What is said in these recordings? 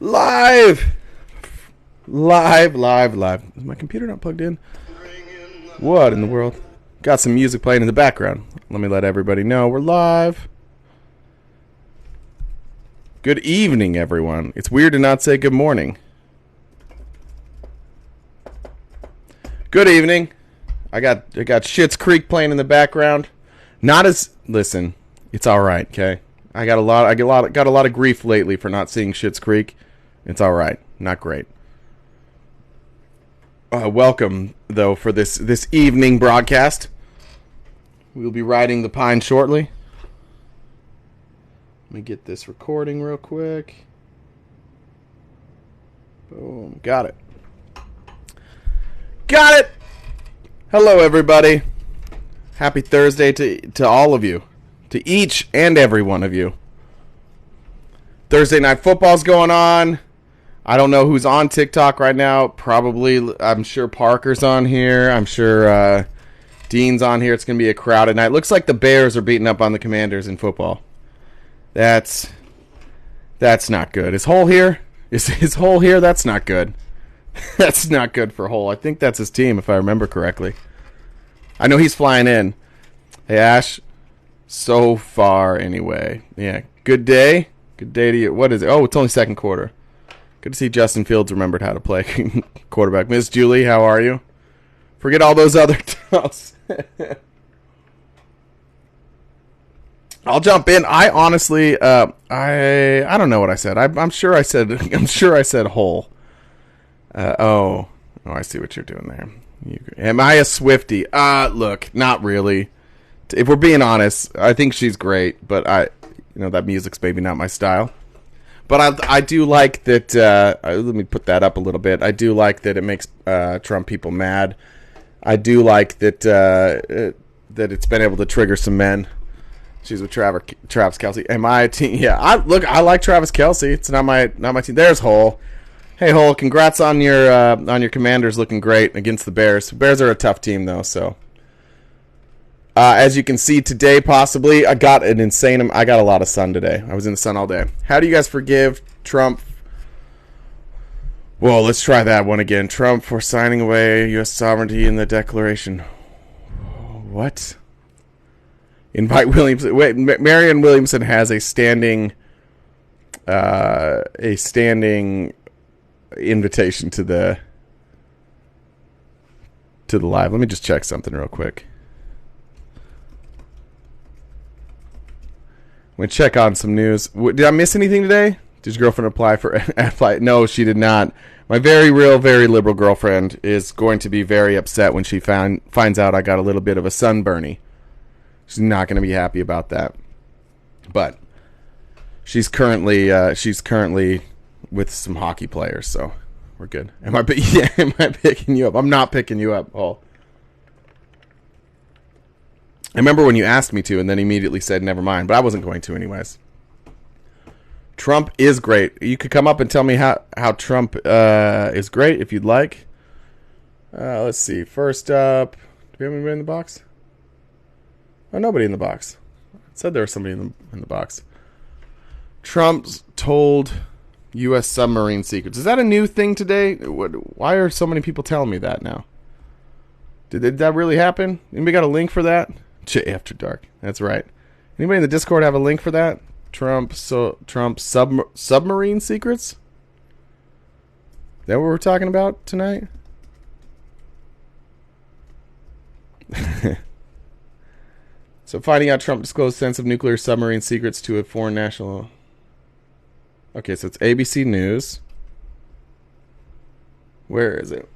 Live! Live. Is my computer not plugged in? What in the world? Got some music playing in the background. Let me let everybody know we're live. Good evening, everyone. It's weird to not say good morning. Good evening. I got Schitt's Creek playing in the background. Listen, it's all right, okay? I got a lot of grief lately for not seeing Schitt's Creek. It's all right. Not great. Welcome, though, for this evening broadcast. We'll be riding the pine shortly. Let me get this recording real quick. Boom. Got it. Hello, everybody. Happy Thursday to all of you. To each and every one of you. Thursday Night Football's going on. I don't know who's on TikTok right now. Probably, I'm sure Parker's on here. I'm sure Dean's on here. It's going to be a crowded night. Looks like the Bears are beating up on the Commanders in football. That's not good. Is Hole here? Is Hole here? That's not good. That's not good for Hole. I think that's his team, if I remember correctly. I know he's flying in. Hey, Ash. So far, anyway. Yeah, good day. Good day to you. What is it? Oh, it's only second quarter. Good to see Justin Fields remembered how to play quarterback. Miss Julie, how are you? Forget all those other titles. I'll jump in. I honestly, I don't know what I said. I'm sure I said Hole. I see what you're doing there. Am I a Swiftie? Look, not really. If we're being honest, I think she's great, but that music's maybe not my style. But I do like that. Let me put that up a little bit. I do like that it makes Trump people mad. I do like that that it's been able to trigger some men. She's with Travis Kelce. Am I a team? Yeah, I like Travis Kelce. It's not my team. There's Hole. Hey Hole, congrats on your Commanders looking great against the Bears. The Bears are a tough team though, so. As you can see today, possibly, I got a lot of sun today. I was in the sun all day. How do you guys forgive Trump? Well, let's try that one again. Trump for signing away U.S. sovereignty in the Declaration. What? Invite Williamson. Wait, Marianne Williamson has a standing invitation to the live. Let me just check something real quick. I'm going to check on some news. Did I miss anything today? Did your girlfriend apply for apply? No, she did not. My very real, very liberal girlfriend is going to be very upset when she finds out I got a little bit of a sunburny. She's not going to be happy about that. But she's currently with some hockey players, so we're good. Am I picking you up? I'm not picking you up, Paul. I remember when you asked me to and then immediately said never mind, but I wasn't going to anyways. Trump is great. You could come up and tell me how Trump is great if you'd like. Let's see. First up, do we have anybody in the box? Oh, nobody in the box. I said there was somebody in the box. Trump's told U.S. submarine secrets. Is that a new thing today? Why are so many people telling me that now? Did that really happen? Anybody got a link for that? After Dark. That's right. Anybody in the Discord have a link for that? Trump submarine secrets? Is that what we're talking about tonight? So finding out Trump disclosed sensitive nuclear submarine secrets to a foreign national. Okay, so it's ABC News. Where is it?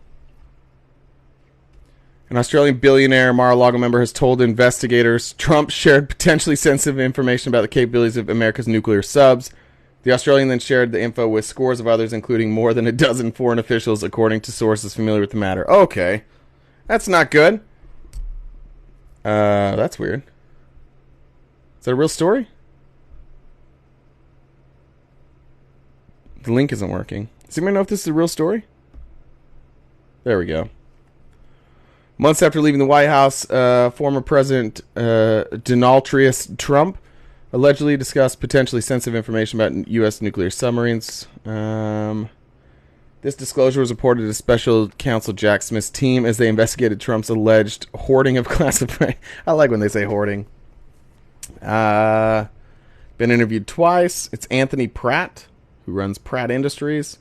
An Australian billionaire Mar-a-Lago member has told investigators Trump shared potentially sensitive information about the capabilities of America's nuclear subs. The Australian then shared the info with scores of others, including more than a dozen foreign officials, according to sources familiar with the matter. Okay. That's not good. That's weird. Is that a real story? The link isn't working. Does anybody know if this is a real story? There we go. Months after leaving the White House, former President Donald Trump allegedly discussed potentially sensitive information about U.S. nuclear submarines. This disclosure was reported to Special Counsel Jack Smith's team as they investigated Trump's alleged hoarding of classified. I like when they say hoarding. Been interviewed twice. It's Anthony Pratt, who runs Pratt Industries.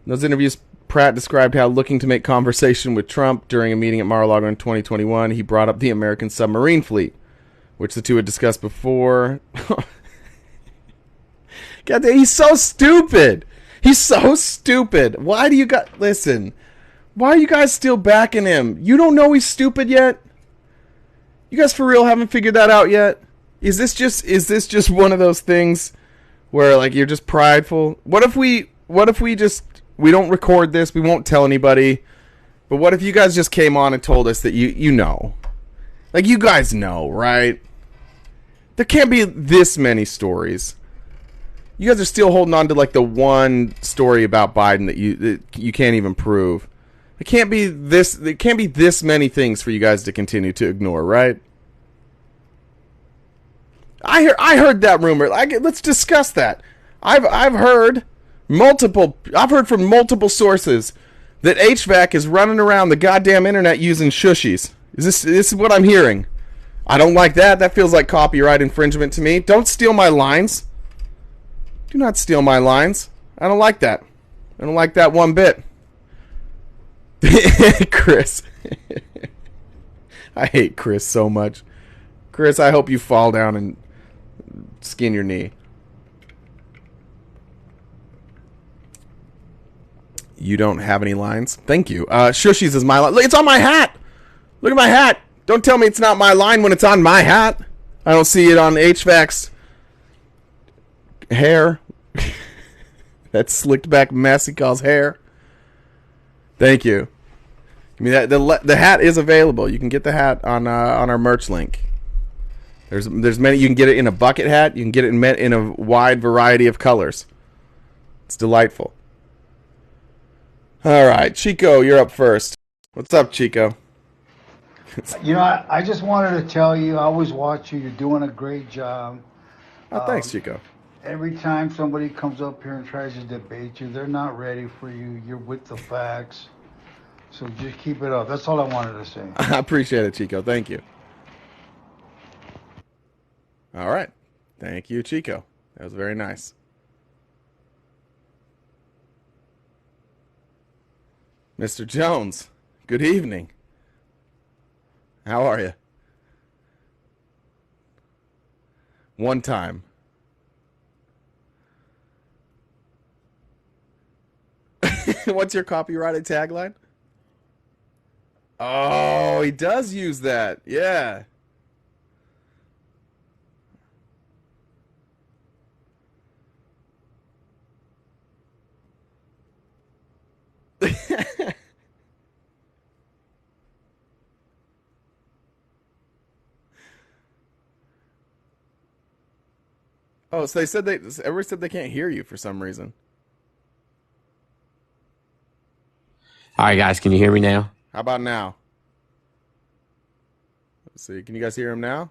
In those interviews, Pratt described how, looking to make conversation with Trump during a meeting at Mar-a-Lago in 2021, he brought up the American submarine fleet, which the two had discussed before. God, he's so stupid. He's so stupid. Why do you guys... Listen. Why are you guys still backing him? You don't know he's stupid yet? You guys for real haven't figured that out yet? Is this just one of those things where, like, you're just prideful? What if we just... We don't record this. We won't tell anybody. But what if you guys just came on and told us that you know? Like, you guys know, right? There can't be this many stories. You guys are still holding on to, like, the one story about Biden that you can't even prove. It can't be this many things for you guys to continue to ignore, right? I heard that rumor. Let's discuss that. I've heard from multiple sources that HVAC is running around the goddamn internet using shushies. This is what I'm hearing. I don't like that. That feels like copyright infringement to me. Don't steal my lines. Do not steal my lines. I don't like that. I don't like that one bit. Chris. I hate Chris so much. Chris, I hope you fall down and skin your knee. You don't have any lines? Thank you. Shushies is my line. Look, it's on my hat. Look at my hat. Don't tell me it's not my line when it's on my hat. I don't see it on HVAC's hair. That slicked back mess he calls hair. Thank you. I mean, the hat is available. You can get the hat on our merch link. There's many. You can get it in a bucket hat. You can get it in a wide variety of colors. It's delightful. All right, Chico, you're up first. What's up, Chico? You know, I just wanted to tell you, I always watch you. You're doing a great job. Oh, thanks, Chico. Every time somebody comes up here and tries to debate you, they're not ready for you. You're with the facts. So just keep it up. That's all I wanted to say. I appreciate it, Chico. Thank you. All right. Thank you, Chico. That was very nice. Mr. Jones, good evening. How are you? One time. What's your copyrighted tagline? Oh, he does use that. Yeah. Oh, so everybody said they can't hear you for some reason. All right, guys, can you hear me now? How about now? Let's see. Can you guys hear him now?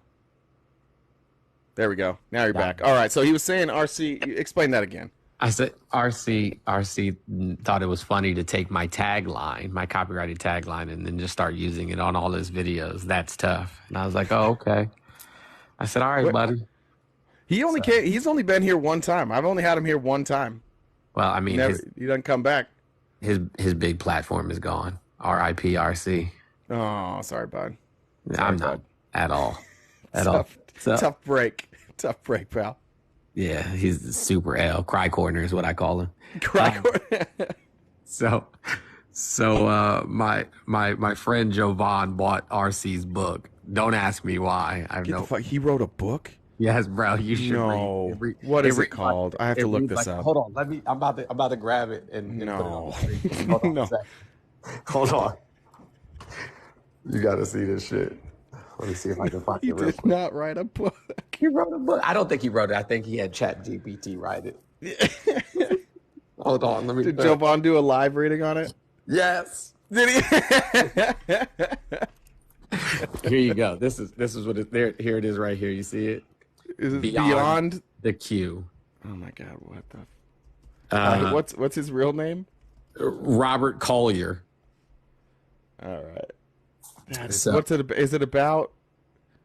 There we go. Now you're back. All right. So he was saying RC. Explain that again. I said RC thought it was funny to take my tagline, my copyrighted tagline, and then just start using it on all his videos. That's tough. And I was like, oh, okay. I said, all right, buddy. He's only been here one time. I've only had him here one time. Well, I mean, he doesn't come back. His big platform is gone. R.I.P. RC. Oh, sorry, bud. I'm not at all. Tough break. Tough break, pal. Yeah, he's super L. Cry corner is what I call him. Cry corner. So my friend Jovan bought RC's book. Don't ask me why. He wrote a book? Yes, bro. You should read. What is it called? I have to look this up. Hold on. I'm about to grab it and no. Put it on. Hold on. No. Hold on. You got to see this shit. Let me see if I can find it real quick. He did not write a book. He wrote a book. I don't think he wrote it. I think he had ChatGPT write it. Hold on. Did Jovan do a live reading on it? Yes. Did he? Here you go. This is what it there. Here it is right here. You see it? Is it Beyond the Q. Oh my God! What the? What's his real name? Robert Collier. All right. So- What's it? Is it about?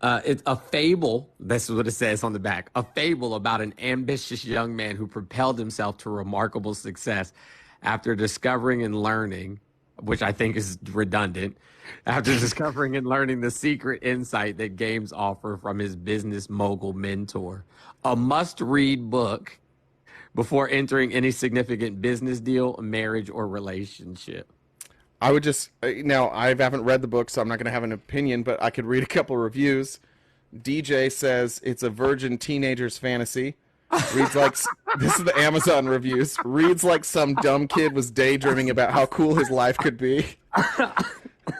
It's a fable. That's what it says on the back. A fable about an ambitious young man who propelled himself to remarkable success after discovering and learning, which I think is redundant, after discovering and learning the secret insight that games offer from his business mogul mentor. A must-read book before entering any significant business deal, marriage, or relationship. I would just now. I haven't read the book, so I'm not going to have an opinion. But I could read a couple reviews. DJ says it's a virgin teenager's fantasy. Reads like this is the Amazon reviews. Reads like some dumb kid was daydreaming about how cool his life could be.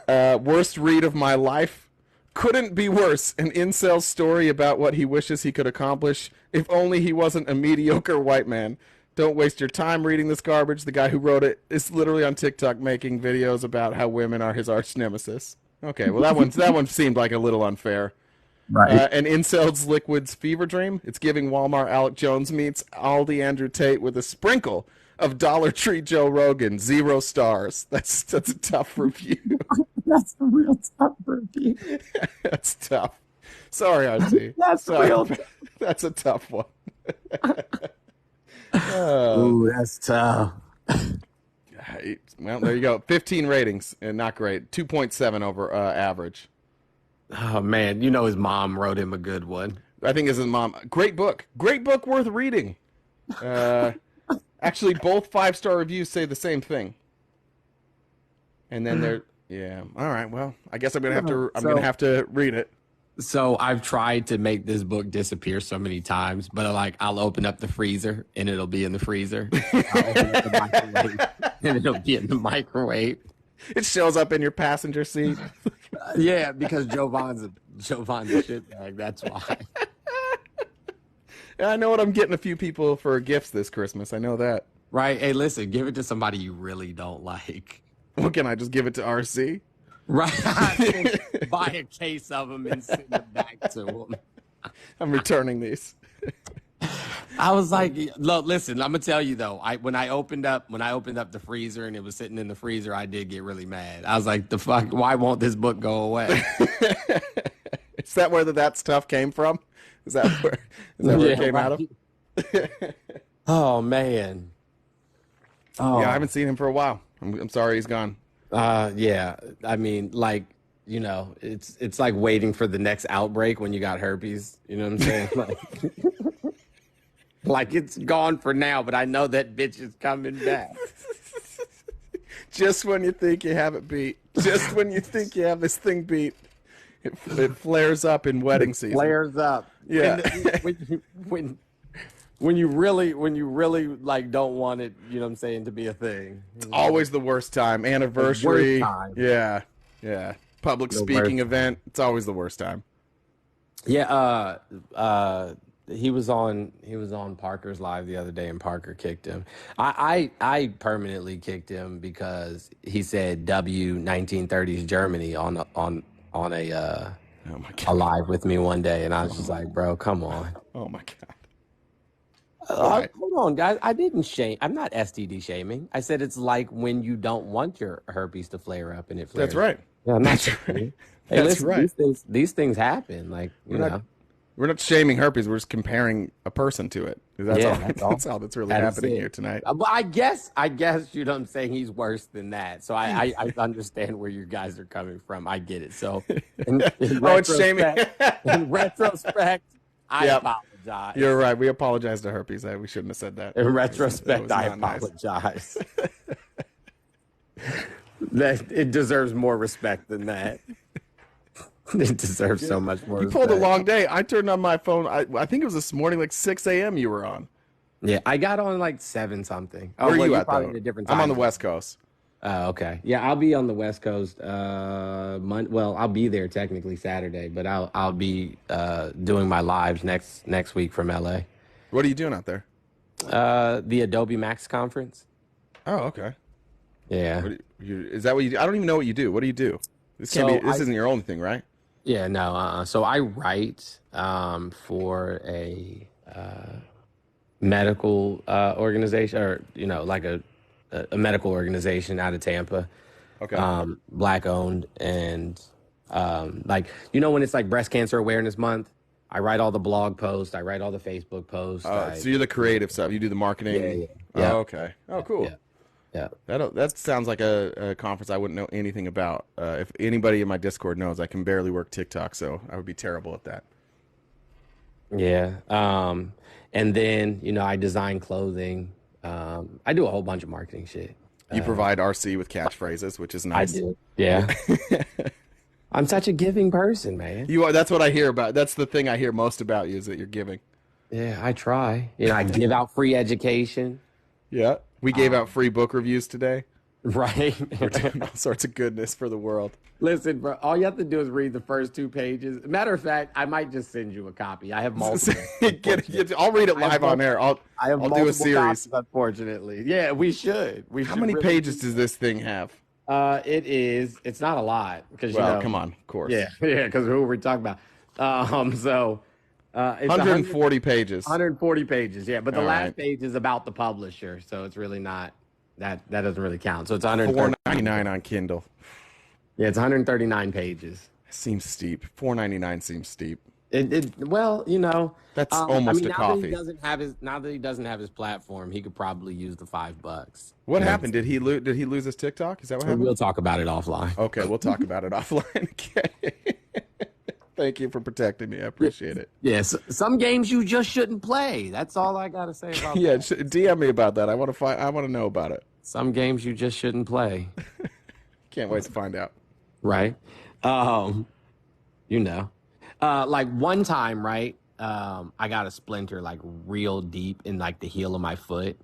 Worst read of my life. Couldn't be worse. An incel story about what he wishes he could accomplish. If only he wasn't a mediocre white man. Don't waste your time reading this garbage. The guy who wrote it is literally on TikTok making videos about how women are his arch nemesis. Okay, well that one seemed like a little unfair. Right. And Incel's Liquid's Fever Dream. It's giving Walmart Alec Jones meets Aldi Andrew Tate with a sprinkle of Dollar Tree Joe Rogan. 0 stars. That's a tough review. That's a real tough review. That's tough. Sorry, RC. That's real. That's a tough one. Ooh, that's tough. Well, there you go. 15 ratings, and not great. 2.7 over average. Oh, man. You know his mom wrote him a good one. I think his mom. Great book. Great book worth reading. Actually, both 5-star reviews say the same thing. And then they're yeah. All right. Well, I guess I'm gonna have to read it. So I've tried to make this book disappear so many times, but I'll open up the freezer and it'll be in the freezer. I'll open up the microwave and it'll be in the microwave. It shows up in your passenger seat. Yeah, because Jovan's a shitbag. That's why. I know what I'm getting a few people for gifts this Christmas. I know that. Right. Hey, listen, give it to somebody you really don't like. Well, can I just give it to RC? Right. Buy a case of them and send it back to them. I'm returning these. I was like, look, listen, I'm gonna tell you though, when I opened up the freezer and it was sitting in the freezer, I did get really mad. I was like, the fuck, why won't this book go away? Is that where that stuff came from? Is that where it came out of? Oh man. Oh. Yeah, I haven't seen him for a while. I'm sorry he's gone. Yeah. I mean, like, you know, it's like waiting for the next outbreak when you got herpes. You know what I'm saying? Like it's gone for now, but I know that bitch is coming back. Just when you think you have it beat. Just when you think you have this thing beat. It flares up in wedding season. Flares up. Yeah. When you really like don't want it, you know what I'm saying, to be a thing. It's always the worst time. Anniversary. The worst time. Yeah. Yeah. Public speaking event. It's always the worst time. Yeah, he was on Parker's Live the other day and Parker kicked him. I permanently kicked him because he said W 1930s Germany on a oh my God. a live with me one day, and I was just like, bro, come on. Oh my God. Hold on, guys. I didn't shame. I'm not STD shaming. I said it's like when you don't want your herpes to flare up and it flares. That's right. Yeah, I'm not That's shaming. right. Hey, That's listen, right. These things happen. Like, you know. We're not shaming herpes. We're just comparing a person to it. That's all. That's all that's really happening here tonight. But I guess you know what I'm saying. He's worse than that. So I understand where you guys are coming from. I get it. So it's shaming. In retrospect, I apologize. You're right. We apologize to herpes. We shouldn't have said that. In retrospect, I nice. apologize. That it deserves more respect than that. It deserves so much more. You respect. pulled a long day. I turned on my phone. I think it was this morning, like 6 a.m. You were on. Yeah, I got on like 7 something. Where are you at probably though? a different I'm on time. the West Coast. Oh, okay. Yeah, I'll be on the West Coast. Well, I'll be there technically Saturday, but I'll be doing my lives next week from LA. What are you doing out there? The Adobe Max conference. Oh, okay. Yeah. Is that what you do? I don't even know what you do. What do you do? This isn't your only thing, right? Yeah, no. So I write for a medical organization, or like a medical organization out of Tampa, Okay. black owned, and like when it's like Breast Cancer Awareness Month, I write all the blog posts, I write all the Facebook posts. So you're the creative stuff. You do the marketing. Yeah. Oh, okay. Oh, cool. Yeah. That sounds like a conference I wouldn't know anything about. If anybody in my Discord knows, I can barely work TikTok, so I would be terrible at that. Yeah. And then, I design clothing. I do a whole bunch of marketing shit. You provide RC with catchphrases, which is nice. I do. Yeah. I'm such a giving person, man. You are. That's what I hear about. That's the thing I hear most about you is that you're giving. Yeah, I try. I give out free education. Yeah. We gave out free book reviews today. Right. We're doing all sorts of goodness for the world. Listen, bro, all you have to do is read the first 2 pages. Matter of fact, I might just send you a copy. I have multiple. I'll read it live on air. I'll do a series. Copies, unfortunately. Yeah, we should. How many pages does this thing have? It's not a lot. Because, come on, of course. Yeah, because who we're talking about. It's 140 pages. 140 pages, yeah. But the All last right. page is about the publisher, so it's really not, that doesn't really count. So it's 139. $4.99 on Kindle. Yeah, it's 139 pages. Seems steep. $4.99 seems steep. Well, That's almost a now coffee. Now that he doesn't have his platform, he could probably use the $5. What happened? Did he lose his TikTok? Is that what happened? We'll talk about it offline. Okay, we'll talk about it offline. Okay. Thank you for protecting me. I appreciate it. Yes, some games you just shouldn't play. That's all I gotta say about Yeah, that. DM me about that. I want to know about it. Some games you just shouldn't play. Can't wait to find out. Right. Like one time, right? I got a splinter like real deep in like the heel of my foot.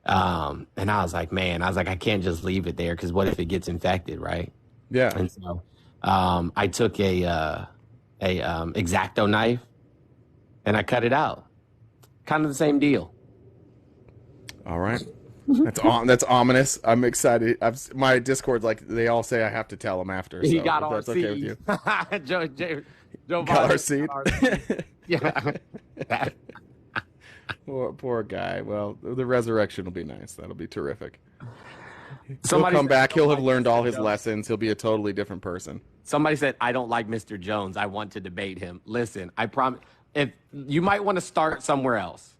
And I was like, I can't just leave it there because what if it gets infected, right? Yeah. And so I took a X-Acto knife and I cut it out. Kind of the same deal. All right. That's ominous. I'm excited. My Discord's like they all say I have to tell them after. He so got if our that's okay with you. Joe Got our Biden seed. Yeah. Poor guy. Well, the resurrection will be nice. That'll be terrific. Somebody He'll come said, back. "I He'll don't have like learned Mr. all his Jones." lessons. He'll be a totally different person. Somebody said, I don't like Mr. Jones. I want to debate him. Listen, I promise. If you might want to start somewhere else.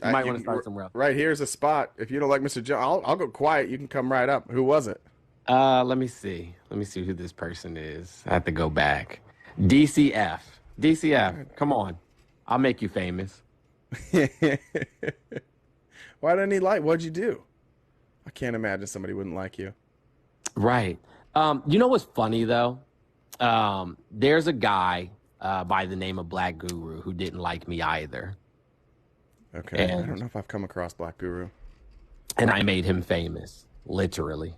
You might want to start somewhere else. Right here's a spot. If you don't like Mr. Jones, I'll go quiet. You can come right up. Who was it? Let me see. Let me see who this person is. I have to go back. DCF. DCF. Come on. I'll make you famous. Why didn't he like? What'd you do? I can't imagine somebody wouldn't like you. Right. You know what's funny though? There's a guy by the name of Black Guru who didn't like me either. Okay. And- I don't know if I've come across Black Guru. And I made him famous. Literally.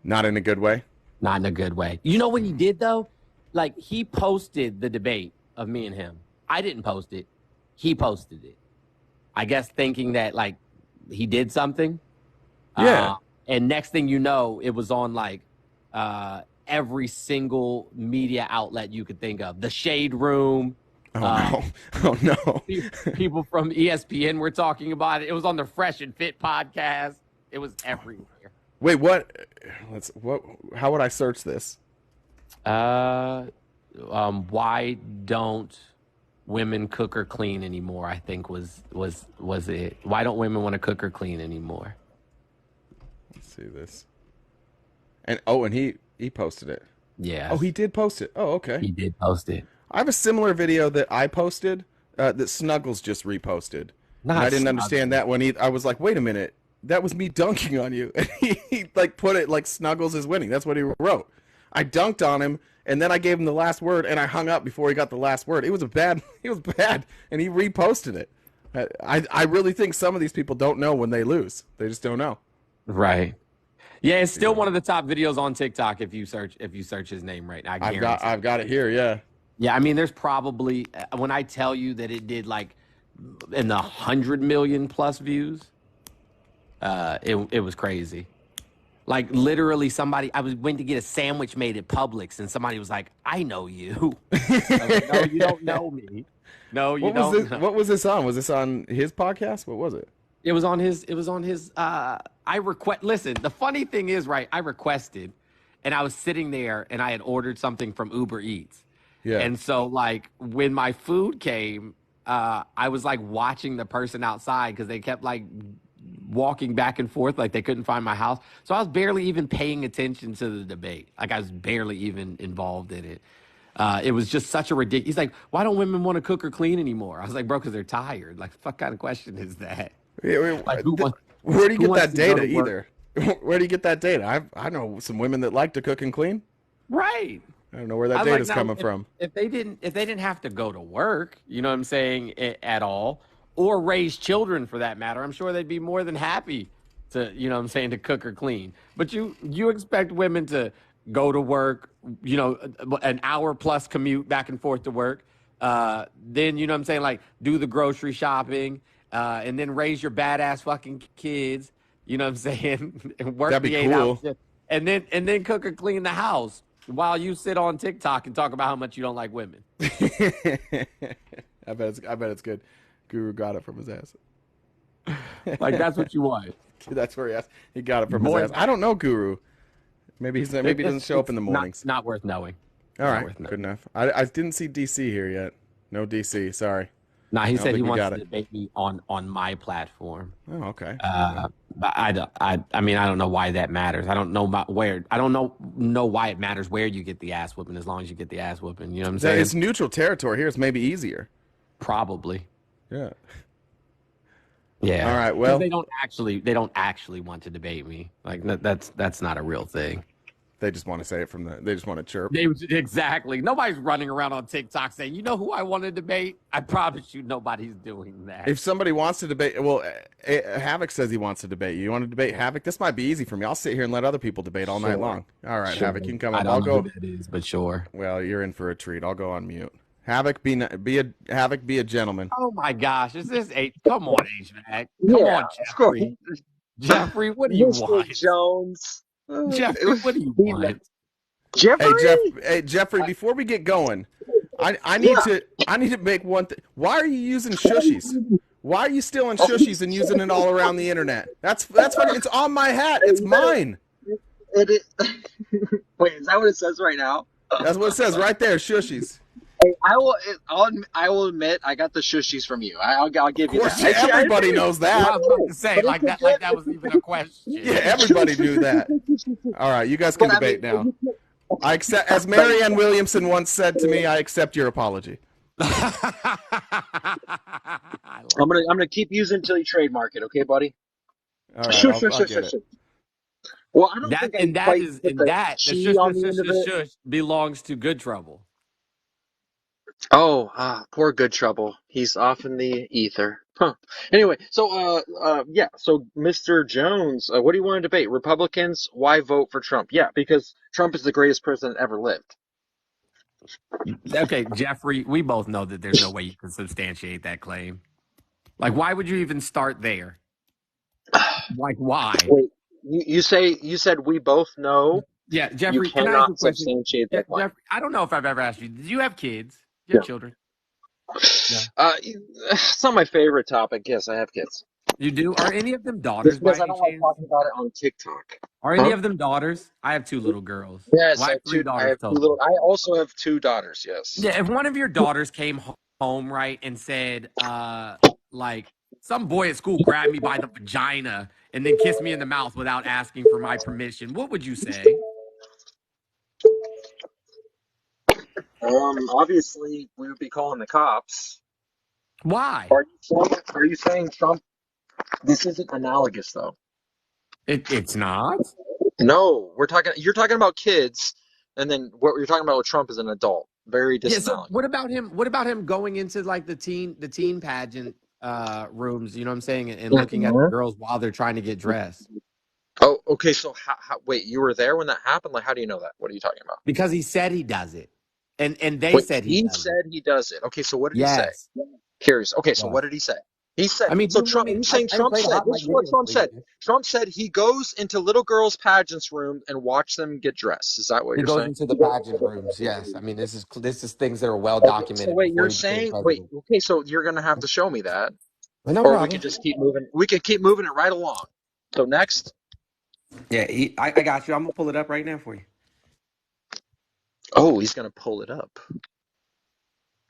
Not in a good way. Not in a good way. You know what he did though? Like he posted the debate of me and him. I didn't post it. He posted it. I guess thinking that like he did something. Yeah. And next thing you know, it was on like every single media outlet you could think of. The Shade Room. Oh no. Oh no. People from ESPN were talking about it. It was on the Fresh and Fit podcast. It was everywhere. Wait, what? How would I search this? Why don't women cook or clean anymore? I think was it. Why don't women want to cook or clean anymore? Let's see this. And he posted it. Yeah. Oh, he did post it. Oh, okay. He did post it. I have a similar video that I posted that Snuggles just reposted. And I didn't understand that one either. I was like, wait a minute. That was me dunking on you. And he like put it like Snuggles is winning. That's what he wrote. I dunked on him, and then I gave him the last word, and I hung up before he got the last word. It was bad, and he reposted it. I really think some of these people don't know when they lose. They just don't know. Right. Yeah, it's still one of the top videos on TikTok if you search his name right now. I've got it here, yeah. Yeah, I mean, there's probably when I tell you that it did like in the 100 million plus views, it was crazy. Like literally somebody, went to get a sandwich made at Publix and somebody was like, I know you. I was like, no, you don't know me. No, you don't know. What was this on? Was this on his podcast? What was it? It was on his, listen, the funny thing is, right, I requested and I was sitting there and I had ordered something from Uber Eats. Yeah. And so like when my food came, I was like watching the person outside because they kept like walking back and forth like they couldn't find my house. So I was barely even paying attention to the debate. Like I was barely even involved in it. It was just such a ridiculous. He's like, why don't women want to cook or clean anymore? I was like, bro, because they're tired. Like, what kind of question is that? Like, where do you get that data to either? Where do you get that data? I know some women that like to cook and clean. Right. I don't know where that data's coming from. If they didn't have to go to work, you know what I'm saying, at all, or raise children for that matter, I'm sure they'd be more than happy to, you know what I'm saying, to cook or clean. But you expect women to go to work, you know, an hour plus commute back and forth to work, then, you know what I'm saying, like do the grocery shopping, and then raise your badass fucking kids, you know what I'm saying, and work That'd be the 8 cool. hours, and then cook or clean the house while you sit on TikTok and talk about how much you don't like women. I bet it's good. Guru got it from his ass. Like that's what you want. That's where he got it from his ass. I don't know Guru. Maybe he doesn't show up in the mornings. Not worth knowing. All right, good enough. I didn't see DC here yet. No DC. Sorry. Nah, he said he wants to debate me on my platform. Oh, okay. But I mean, I don't know why that matters. I don't know about where. I don't know why it matters where you get the ass whooping, as long as you get the ass whooping. You know what I'm saying? It's neutral territory here. It's maybe easier. Probably. Yeah. Yeah. All right. Well, they don't actually want to debate me. Like that's not a real thing. They just want to say it they just want to chirp. Exactly. Nobody's running around on TikTok saying, you know who I want to debate? I promise you nobody's doing that. If somebody wants to debate, well, Havoc says he wants to debate you. You want to debate Havoc? This might be easy for me. I'll sit here and let other people debate all night long. All right, Havoc, you can come up. I'll go. Who that is, but sure. Well, you're in for a treat. I'll go on mute. Havoc, be a gentleman. Oh my gosh, is this Come on, HVAC. Come on, Jeffrey. Jeffrey, what do you want? Jones. Jeffrey, what do you want? Jeffrey? Hey, Jeffrey, before we get going, I need to make one thing. Why are you using shushies? Why are you stealing shushies and using it all around the internet? That's fucking, it's on my hat. It's mine. Wait, is that what it says right now? That's what it says right there, shushies. Hey, I will admit I got the shushies from you. I'll give you that. Everybody knows that. I was about to say like that was even a question. Yeah, everybody knew that. All right, you guys can debate now. I accept, as Marianne Williamson once said to me, I accept your apology. I'm gonna keep using until you trademark it, okay, buddy? All right, I'll get it. Well, I don't think the shush belongs to Good Trouble. Oh, poor Good Trouble. He's off in the ether. Huh. Anyway, so so Mr. Jones, what do you want to debate? Republicans, why vote for Trump? Yeah, because Trump is the greatest president ever lived. Okay, Jeffrey, we both know that there's no way you can substantiate that claim. Like, why would you even start there? Like, why? Wait, you said we both know. Yeah, Jeffrey, you cannot substantiate that claim. Jeffrey, I don't know if I've ever asked you. Did you have kids? Do you have children? Yeah. It's not my favorite topic. Yes, I have kids. You do? Are any of them daughters? Because I don't like talking about it on TikTok. Are any of them daughters? I have 2 little girls. Yes, I have 3 daughters total. I also have 2 daughters. Yes. Yeah, if one of your daughters came home, right, and said, like, some boy at school grabbed me by the vagina and then kissed me in the mouth without asking for my permission, what would you say? Obviously, we would be calling the cops. Why? Are you saying Trump? This isn't analogous, though. It's not. No, you're talking about kids, and then what you're talking about with Trump is an adult. Very disanalogous. Yeah, so what about him going into like the teen pageant rooms? You know what I'm saying, and looking at the girls while they're trying to get dressed. Oh, okay. So wait, you were there when that happened? Like, how do you know that? What are you talking about? Because he said he does it, and they said he does it. Okay, so what did he say? Curious. Okay, so what did he say? He said, I mean, so do you know Trump, me? you saying I didn't Trump play the said, hot this mic is what video Trump for you, said. man. Trump said he goes into little girls' pageants room and watch them get dressed. Is that what He you're goes saying? into the pageant rooms. Yes, I mean this is things that are well Okay, so documented wait, before you're he became saying, wait, president. okay, so you're going to have to show me that, But no or we could problem. just keep moving. We could keep moving it right along. So next. Yeah, I got you. I'm gonna pull it up right now for you. Oh, he's going to pull it up.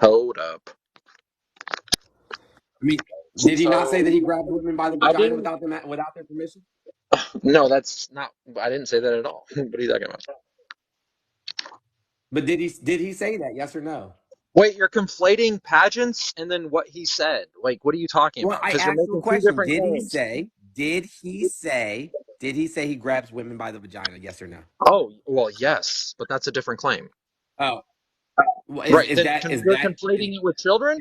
Hold up. I mean, did he not say that he So grabbed women by the I vagina didn't, without their permission? no, that's not, I didn't say that at all. What are you talking about? But did he say that? Yes or no? Wait, you're conflating pageants and then what he said. Like, what are you talking Well, about? I Because you're asked you a making two question. different claims. Did he say he grabs women by the vagina? Yes or no? Oh, well, yes, but that's a different claim. Oh, well, Right. is Then that is you're that is conflating it with children?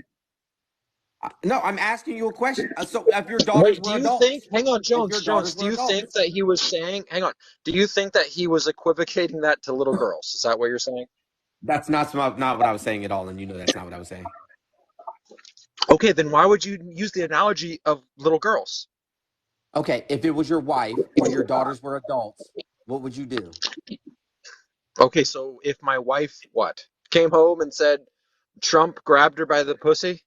no? I'm asking you a question. So if your daughters Wait, do were you think, adults, hang on, if Jones, your daughters do were you think adults, that he was saying, hang on, do you think that he was equivocating that to little girls? Is that what you're saying? that's not what I was saying at all, and you know that's not what I was saying. Okay, then why would you use the analogy of little girls? Okay, if it was your wife or your daughters were adults, what would you do? Okay, so if my wife, what, came home and said Trump grabbed her by the pussy?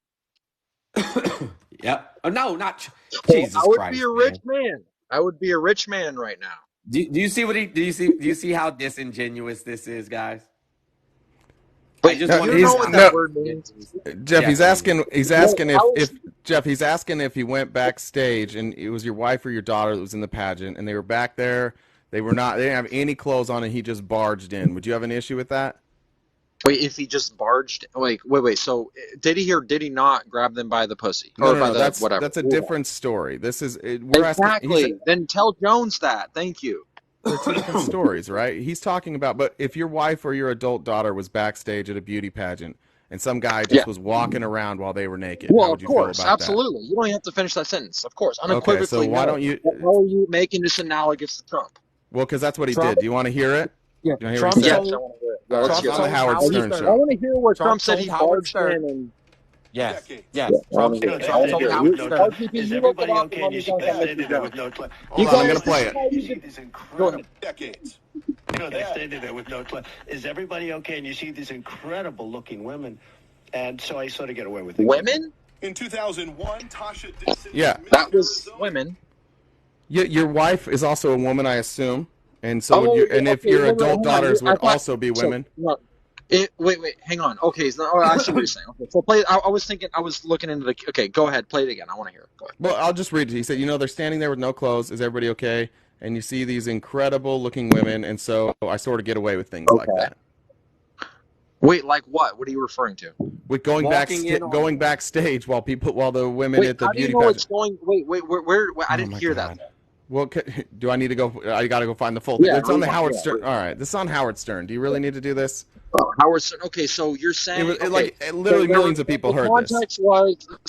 Yep. Oh, no, not Well, I Jesus would be Christ, a rich man. man. I would be a rich man right now. Do you see what he do you see how disingenuous this is, guys? I Wait, just do No, want to you point know he's what out that how no word means? disingenuous Jeff. He's Jeffrey is. asking. He's Wait, asking how is if Jeff. He's asking if he went backstage and it was your wife or your daughter that was in the pageant, and they were back there. They were not. They didn't have any clothes on, and he just barged in. Would you have an issue with that? wait, if he just barged, wait, so did he or did he not grab them by the pussy No, or no, by no. the whatever? That's a different story. This is. We're asking. He's. Exactly. Then tell Jones that. Thank you. They're two different stories, right? He's talking about. But if your wife or your adult daughter was backstage at a beauty pageant, and some guy Yeah. just was walking around while they were naked, how Well, would of you feel course, about that? absolutely. You don't even have to finish that sentence. Of course, Okay, so unequivocally why no. don't you? How are you making this analogous to Trump? Well, because that's what he Trump, did. Do you want to hear it? yeah, Do you want to hear what Trump he said? Yes, I told want to hear it. Yeah, All right, let's it's hear on the that. Howard Stern I show. want to hear where Trump said told he Howard barged in Stern. and Yes, yeah, yes. I want Trump to hear it. They I want Trump to stand told hear there it. with Howard no Stern. clothes. RGB, Is you look it everybody up and okay? let And me you go see ahead them and let you standing there go. with no clothes. You Hold on, I'm guys, gonna this play is it. how You you see did. these Go incredible ahead. decades. You know, they're standing there with no clothes. Is everybody okay? And you see these incredible looking women. And so I sort of get away with things like that. Women? In 2001, Tasha Dixon Yeah, was That Miss was Arizona. women. your wife is also a woman, I assume, and so would Oh, you? yeah, And if okay, your wait, adult hang on. daughters I would thought also be so. women. No, wait, hang on. Okay, so, I see what you're saying. Okay, so play. I was thinking. I was looking into the. Okay, go ahead. Play it again. I want to hear it. Go ahead. Well, I'll just read it. He said, they're standing there with no clothes. Is everybody okay? And you see these incredible looking women, and so I sort of get away with things like Okay. that. Wait, like what? What are you referring to? With Walking in on going backstage while the women Wait, at the how do you beauty know pageant. it's going? Wait, where I Oh didn't my hear that. God. Well, do I need to go? I got to go find the full thing. Yeah, It's on the rewind, Howard yeah, Stern. rewind. All right, this is on Howard Stern. Do you really need to do this? Howard Stern. Okay, so you're saying okay. Literally So millions of people heard this.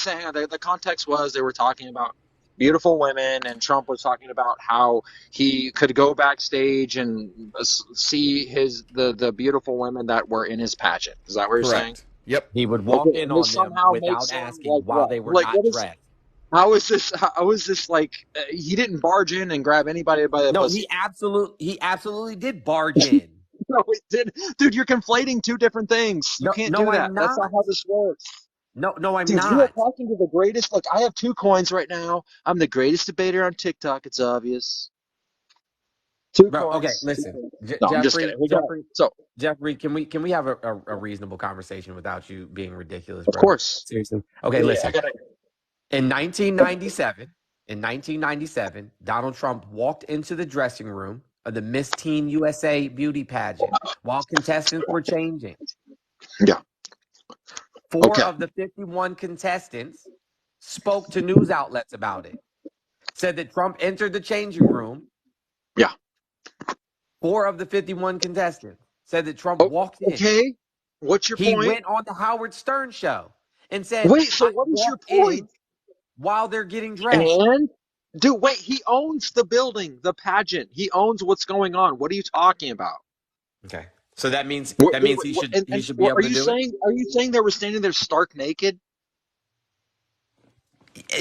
Hang on, the context was they were talking about beautiful women, and Trump was talking about how he could go backstage and see the beautiful women that were in his pageant. Is that what you're saying? Correct. Yep. He would walk Okay, in and this on them somehow makes without him asking like while what? they were Like not what is? dressed. How is this? How is this like? He didn't barge in and grab anybody by the No, pussy. he absolutely did barge in. No, it did, dude. You're conflating two different things. You can't No, do that. I'm That's not not. how this works. No, I'm Dude, you are not. talking to the greatest. Look, I have 2 coins right now. I'm the greatest debater on TikTok. It's obvious. 2 Bro, okay, coins. 2 listen. coins. No, I'm just kidding. We got so. Jeffrey, can we have a reasonable conversation without you being ridiculous, Of bro? course. Seriously. Okay, Yeah, I listen. gotta. In 1997, Donald Trump walked into the dressing room of the Miss Teen USA beauty pageant while contestants were changing. Yeah. 4 Okay. of the 51 contestants spoke to news outlets about it. Said that Trump entered the changing room. Yeah. 4 of the 51 contestants said that Trump walked in. Okay. What's your He point? went on the Howard Stern show and said, Wait. So I what is your walked in point? while they're getting dressed. And dude, wait. He owns the building, the pageant. He owns what's going on. What are you talking about? Okay. So that means What, he should be are able to you do saying? it. Are you saying they were standing there stark naked?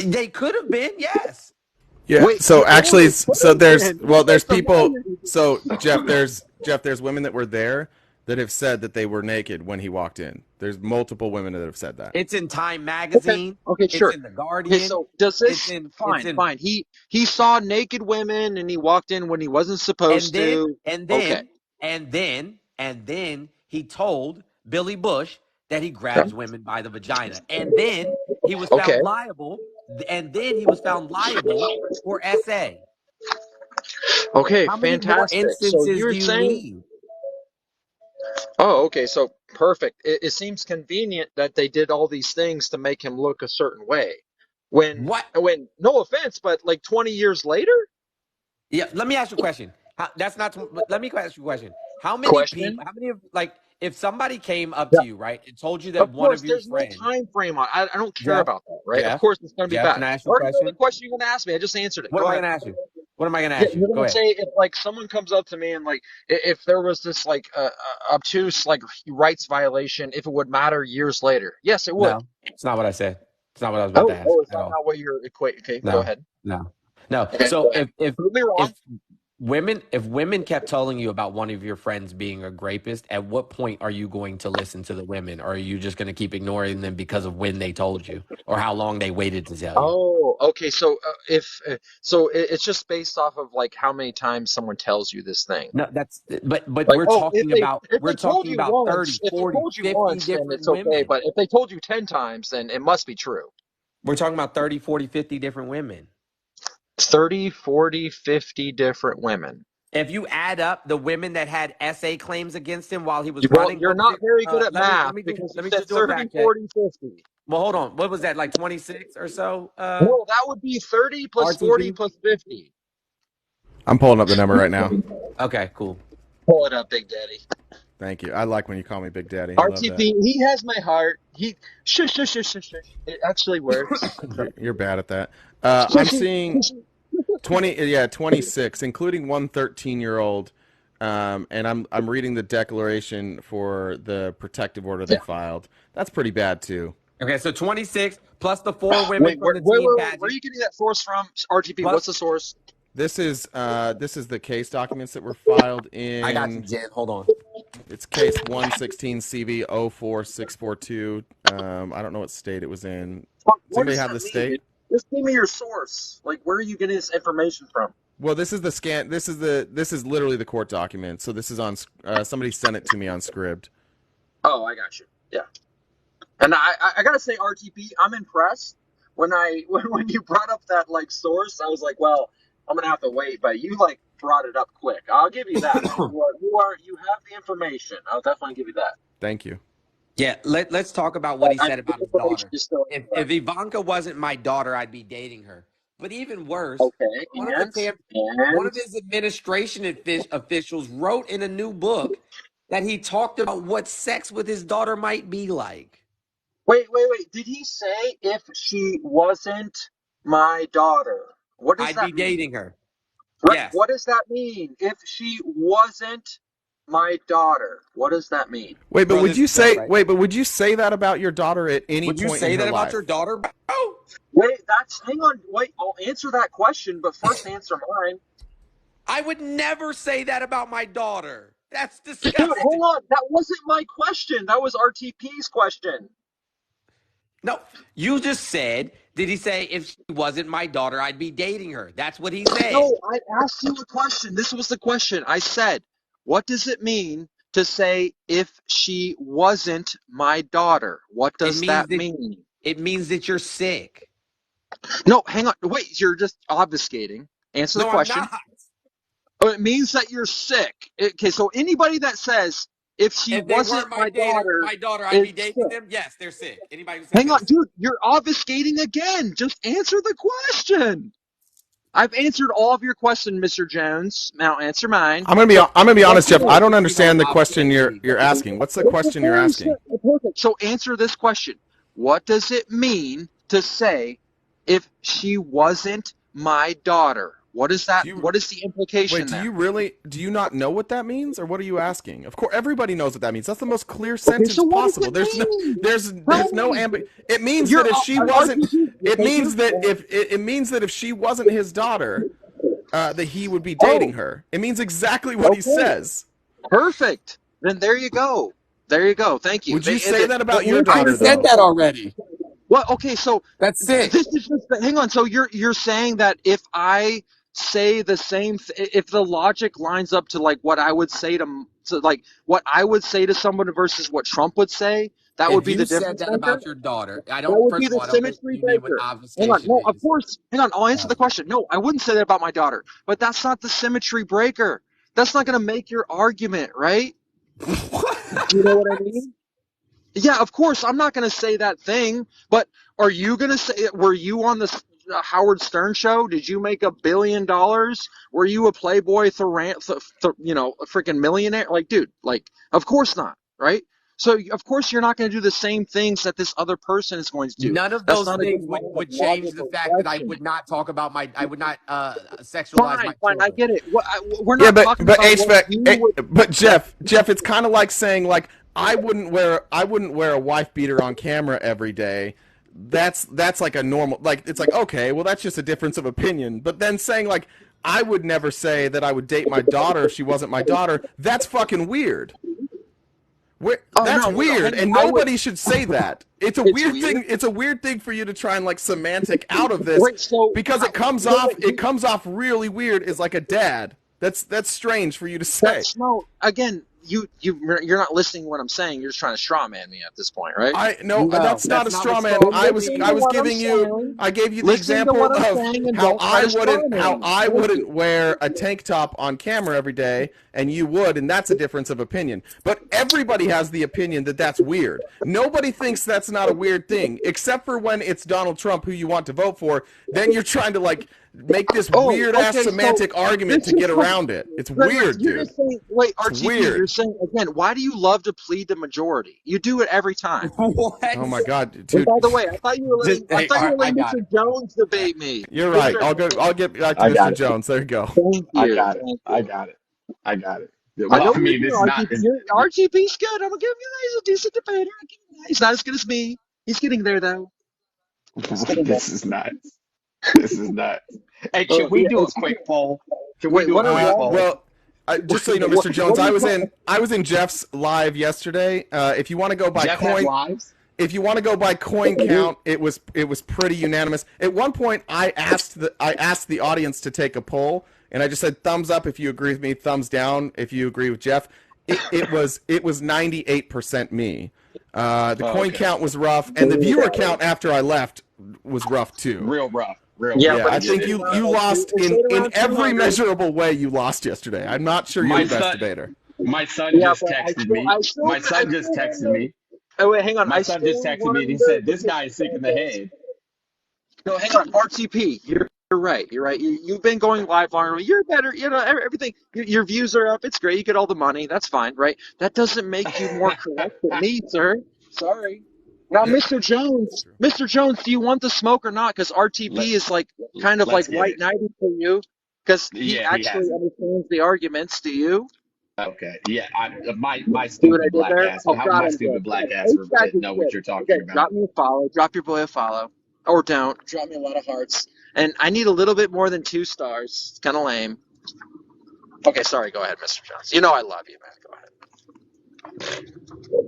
They could have been, yes. Yeah. Wait, So actually, could so have there's been. well, there's That's people. amazing. So Jeff, there's women that were there that have said that they were naked when he walked in. There's multiple women that have said that. It's in Time Okay, Magazine. okay, It's sure. in The Okay, Guardian. so does It's this? in. It's Fine, in. fine. He saw naked women and he walked in when he wasn't And supposed then, to. and Okay. then, and then, and then he told Billy Bush that he Okay. grabs women by the vagina. And then he was Okay. found liable. And then he was found liable for SA. Okay, How many more fantastic. So instances you're do you saying, need? oh, okay, so perfect. It seems convenient that they did all these things to make him look a certain way. When, What? no offense, but like 20 years later? Yeah, let me ask you a question. That's not. Let me ask you a question. How many Question? people? How many of like if somebody came up Yeah. to you, right, and told you that Of one course, of your there's no friends, time frame on. I don't care Jeff, about that, right? Of Jeff, course, it's going to be Jeff, bad. can I ask I you a already know the question? question you're going to ask me. I just answered it. What Go am I ahead. going to ask you? What am I going to Yeah, ask you? you're Go gonna ahead. say if like someone comes up to me and like if there was this like obtuse like rights violation, if it would matter years later. Yes, it would. No, it's not what I said. It's not what I was about to ask Oh, is at that all. not what you're equating? Okay, go No, ahead. no, no. Okay, So go ahead. Prove me wrong. if women kept telling you about one of your friends being a rapist, at what point are you going to listen to the women, or are you just going to keep ignoring them because of when they told you or how long they waited to tell you? Oh, okay. So if so, it's just based off of like how many times someone tells you this thing. No, but Like, we're oh, talking about if they told you 30, once, if they 40, told you 50 once, then different it's okay. women. But if they told you 10 times, then it must be true. We're talking about 30, 40, 50 different women. 30, 40, 50 different women. If you add up the women that had SA claims against him while he was Well, running, you're what was not it? very good at Let math me because you let me said just do a 30, fact check. 40, 50. Well, hold on. What was that? Like 26 or so? No, that would be 30 plus 40 RTP? plus 50. I'm pulling up the number right now. Okay, cool. Pull it up, Big Daddy. Thank you. I like when you call me Big Daddy. I love RTP, that. he has my heart. He shush, shush, shush, shush, shush. It actually works. You're bad at that. I'm seeing 26, including one 13-year-old. And I'm reading the declaration for the protective order they filed. That's pretty bad too. Okay, so 26 plus the 4 women Wait, from the where team are pageant. you getting that source from? RTP, Plus- what's the source? This is the case documents that were filed in. I got you, Jen. Hold on. It's case 116 CV 04642. I don't know what state it was in. What Somebody does have that the mean? state? Just give me your source. Like, where are you getting this information from? Well, this is the scan. This is literally the court document. So this is on. Somebody sent it to me on Scribd. Oh, I got you. Yeah. And I gotta say, RTP, I'm impressed. When you brought up that like source, I was like, well, I'm gonna have to wait, but you like brought it up quick. I'll give you that. You have the information. I'll definitely give you that. Thank you. Yeah, let's talk about what he I said think about the his daughter. information is still If Ivanka wasn't my daughter, I'd be dating her. But even worse, okay. one And of his administration officials wrote in a new book that he talked about what sex with his daughter might be like. wait. Did he say if she wasn't my daughter? What does I'd that be mean? dating her. Right. Yes. What does that mean? If she wasn't my daughter, what does that mean? Wait, but Bro, would this you is dope, say? right? Wait, but would you say that about your daughter at any Would you point say in her that about life? your daughter, bro? Wait, hang on. Wait, I'll answer that question, but first answer mine. I would never say that about my daughter. That's Dude, disgusting. hold on. That wasn't my question. That was RTP's question. No, you just said, did he say if she wasn't my daughter, I'd be dating her? That's what he said. No, I asked you a question. This was the question. I said, what does it mean to say if she wasn't my daughter? What does that mean? It means that you're sick. No, hang on. Wait, you're just obfuscating. Answer the question. I'm not. Oh, it means that you're sick. Okay, so anybody that says if she If they wasn't weren't my daughter, I'd be dating them. Yes, they're sick. Anybody who says Hang on, dude, you're obfuscating again. Just answer the question. I've answered all of your questions, Mr. Jones. Now answer mine. I'm gonna be honest, Jeff. I don't understand the question you're asking. What's the question you're asking? Perfect. So answer this question. What does it mean to say if she wasn't my daughter? What is that? Do you What is the wait? implication Do there? you really? Do you not know what that means, or what are you asking? Of course, everybody knows what that means. That's the most clear Okay, so sentence what does possible. it mean? Tell There's no me. It means You're that if she wasn't, RGB. it Thank means you. that it means that if she wasn't his daughter, that he would be dating Oh, her. It means exactly what he okay. says. Perfect. Then there you go. There you go. Thank you. Would you say that The about your I daughter, answer. said though? that already. Well, okay, so That's it. this is just hang on. So you're saying that if I say the same, if the logic lines up to like what I would say to like what I would say to someone versus what Trump would say, that would If be the you said difference that maker. about your daughter, I That don't. would be First of the all, I don't think symmetry you mean what breaker. Hang on. obfuscation No, of is. course. Hang on. I'll answer the question. No, I wouldn't say that about my daughter. But that's not the symmetry breaker. That's not going to make your argument, right? You know what I mean? Yeah, of course. I'm not going to say that thing. But are you going to say it? Were you on the Howard Stern show? Did you make $1 billion? Were you a Playboy, a freaking millionaire? Like, dude, like, of course not, right? So, of course, you're not going to do the same things that this other person is going to do. None of That's those not a good things line of would change the logical fact that I would questioning. not talk about I would not sexualize my Fine, I children. get it. We're Yeah, not talking but about what you HVAC, would. but Jeff, it's kind of like saying like I wouldn't wear a wife beater on camera every day. That's like a normal, like it's like, okay, well that's just a difference of opinion. But then saying like I would never say that I would date my daughter if she wasn't my daughter, that's fucking weird. Oh That's no, weird, hang and on. I would. nobody should say that. It's a It's weird weird. thing. It's a weird thing for you to try and like semantic out of this Wait, so because it comes wait, off. wait, It comes off really weird as like a dad. That's strange for you to say. that's no. Again, you're not listening to what I'm saying. You're just trying to straw man me at this point, right? No, No, that's not a that's not straw what man. straw So man listen I to was what I'm giving you. saying. I gave you the Listen to example what I'm of saying, and how don't try to straw man me. I Thank wouldn't you. wear a tank top on camera every day, and you would, and that's a difference of opinion. But everybody has the opinion that that's weird. Nobody thinks that's not a weird thing, except for when it's Donald Trump who you want to vote for. Then you're trying to like make this Oh, weird ass okay. So semantic argument this to is get what. around it. It's Right, weird, you're dude. just saying. Wait, It's RGB. You're weird. saying again. Why do you love to plead the majority? You do it every time. What? Oh my god, And dude. by the way, I thought you were letting. I Hey, thought all you right, were I letting got Mr. it. Jones debate me. You're Mr. right. I'll get back to I got Mr. it. Jones. There you go. Thank I you. got it. Thank I you. got it. I got it. I Well, know I you mean, do. it's not. RGB's good. I'm gonna give you. He's a decent debater. I give him that. He's not as good as me. He's getting there though. He's getting there. This is nuts. This is nuts. Hey, should we Yeah, do a it's quick poll? Should we wait. do a What are quick wrong? poll? Well, just so you know, What, Mr. Jones, what are I you was talking? in Jeff's live yesterday. If you want to go by Jeff has coin, lives. if you want to go by coin count, it was pretty unanimous. At one point, I asked the audience to take a poll, and I just said thumbs up if you agree with me, thumbs down if you agree with Jeff. It was 98% me. The coin Okay. count was rough, and the viewer count after I left was rough too. Real rough. Real Yeah, rough. Yeah, but I it's think stayed you around. lost It stayed in around every 200. measurable way. You lost yesterday. I'm not sure you're My the best son, debater. my son Yeah, just but texted me. My son just texted me. Oh wait, hang on. My I son still just texted want me. to And he do said, "This guy is sick in the head." No, hang on. RTP. You're right. You're right. You've been going live longer. You're better. You know everything. Your views are up. It's great. You get all the money. That's fine, right? That doesn't make you more correct than me, sir. Sorry. Now, Yeah, Mr. Jones, Mr. Jones, do you want the smoke or not? Because RTP Let, is like kind of let's like get white it. knighting for you, because he Yeah, he actually has it. understands the arguments. Do you? Okay. Yeah, my See what I stupid did black there? ass. Oh How God, my I'm good. stupid black ass HVAC is know what good. you're talking Okay, about. drop me a follow. Drop your boy a follow, or don't. Drop me a lot of hearts. And I need a little bit more than 2 stars. It's kind of lame. Okay, sorry. Go ahead, Mr. Jones. You know I love you, man. Go ahead.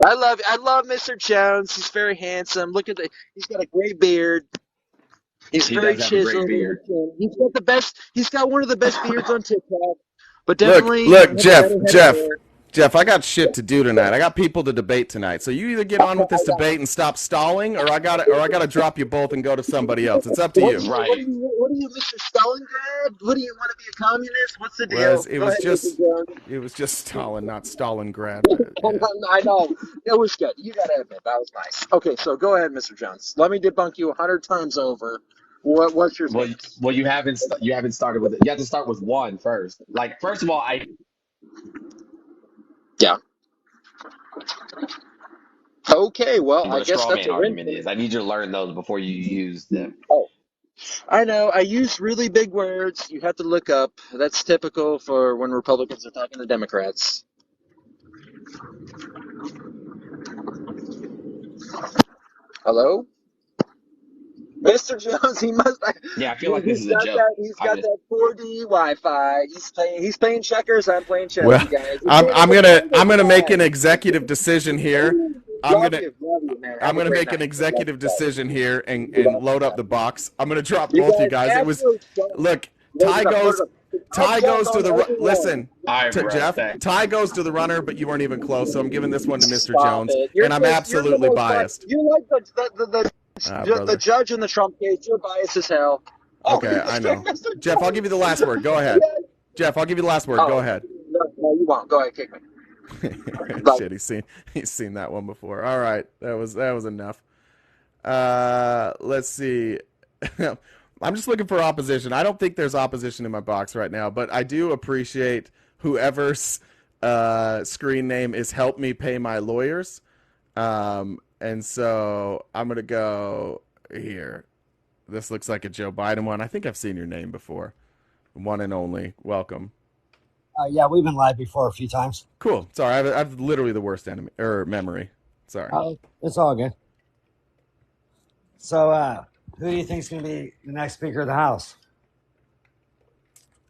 I love Mr. Jones. He's very handsome. Look at he's got a great beard. He's He very does have a great chiseled in the beard. chin. He's got one of the best beards on TikTok. But look, definitely look, has a better head of hair. Jeff. I got shit to do tonight. I got people to debate tonight. So you either get on with this debate and stop stalling, or I gotta drop you both and go to somebody else. It's up to you. What are you, Mr. Stalingrad? What do you want to be a communist? What's the deal? It was just Stalin, not Stalingrad. I know. It was good. You gotta admit that was nice. Okay, so go ahead, Mr. Jones. Let me debunk you 100 times over. What's your stance? Well, you haven't started with it. You have to start with one first. Like, first of all, Yeah. Okay, well, what I a guess straw that's man a win. argument is. I need you to learn those before you use them. Oh, I know. I use really big words. You have to look up. That's typical for when Republicans are talking to Democrats. Hello? Mr. Jones, he must. Yeah, I feel like this He's is a got joke. that. He's got Honest. that 4D Wi-Fi. He's playing checkers. I'm playing chess, Well, you guys. His I'm name I'm is gonna Amanda I'm gonna make an Black. executive decision here. I'm Love gonna you, love you, man. I'm Have a gonna great make night. an Love executive you guys. decision here and You load up guys. the box. I'm gonna drop You both you guys guys. It was absolutely look, load it up. Load it up. I'll Ty jump goes to on the everyone. listen All right, to bro. Jeff. Thanks. Ty goes to the runner, but you weren't even close. So I'm giving this one to Mr. Stop Jones, it. and I'm You're the absolutely most biased. you like the Brother. judge in the Trump case. You're biased as hell. Oh, Okay, I know. Mr. Jeff, I'll give you the last word. Go ahead. Yes. Jeff, I'll give you the last word. Go Oh, ahead. no, you won't. Go ahead, kick me. Bye. Shit, he's seen that one before. All right, that was enough. Let's see. I'm just looking for opposition. I don't think there's opposition in my box right now, but I do appreciate whoever's screen name is "Help Me Pay My Lawyers," and so I'm gonna go here. This looks like a Joe Biden one. I think I've seen your name before. One and only. Welcome. Yeah, we've been live before a few times. Cool. Sorry, I've literally the worst memory. Sorry. It's all good. So, who do you think is going to be the next Speaker of the House?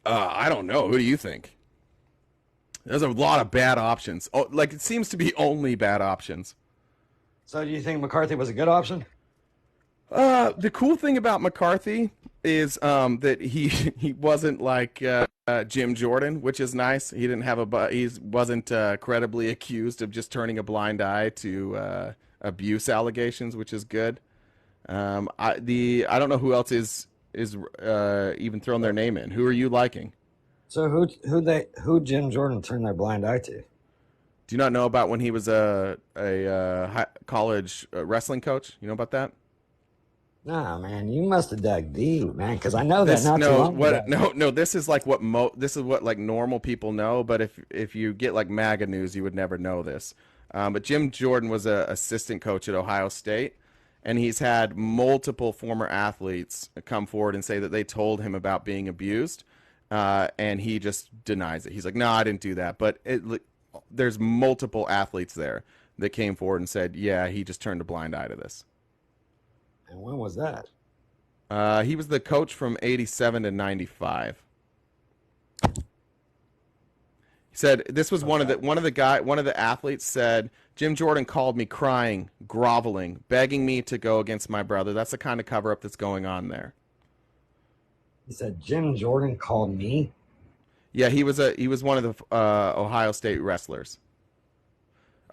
I don't know. Who do you think? There's a lot of bad options. Oh, like it seems to be only bad options. So, do you think McCarthy was a good option? The cool thing about McCarthy is that he wasn't like Jim Jordan, which is nice. He didn't have he wasn't credibly accused of just turning a blind eye to abuse allegations, which is good. I don't know who else is even thrown their name in. Who are you liking? So who Jim Jordan turned their blind eye to? Do you not know about when he was a college wrestling coach? You know about that? Nah, man, you must have dug deep, man, because I know that not too long ago. No. This is like this is what like normal people know. But if you get like MAGA news, you would never know this. But Jim Jordan was an assistant coach at Ohio State, and he's had multiple former athletes come forward and say that they told him about being abused, and he just denies it. He's like, "No, I didn't do that." But there's multiple athletes there that came forward and said, "Yeah, he just turned a blind eye to this." And when was that? He was the coach from 87 to 95. He said this was one of the athletes said Jim Jordan called me crying, groveling, begging me to go against my brother. That's the kind of cover up that's going on there. He said Jim Jordan called me. Yeah, he was one of the Ohio State wrestlers.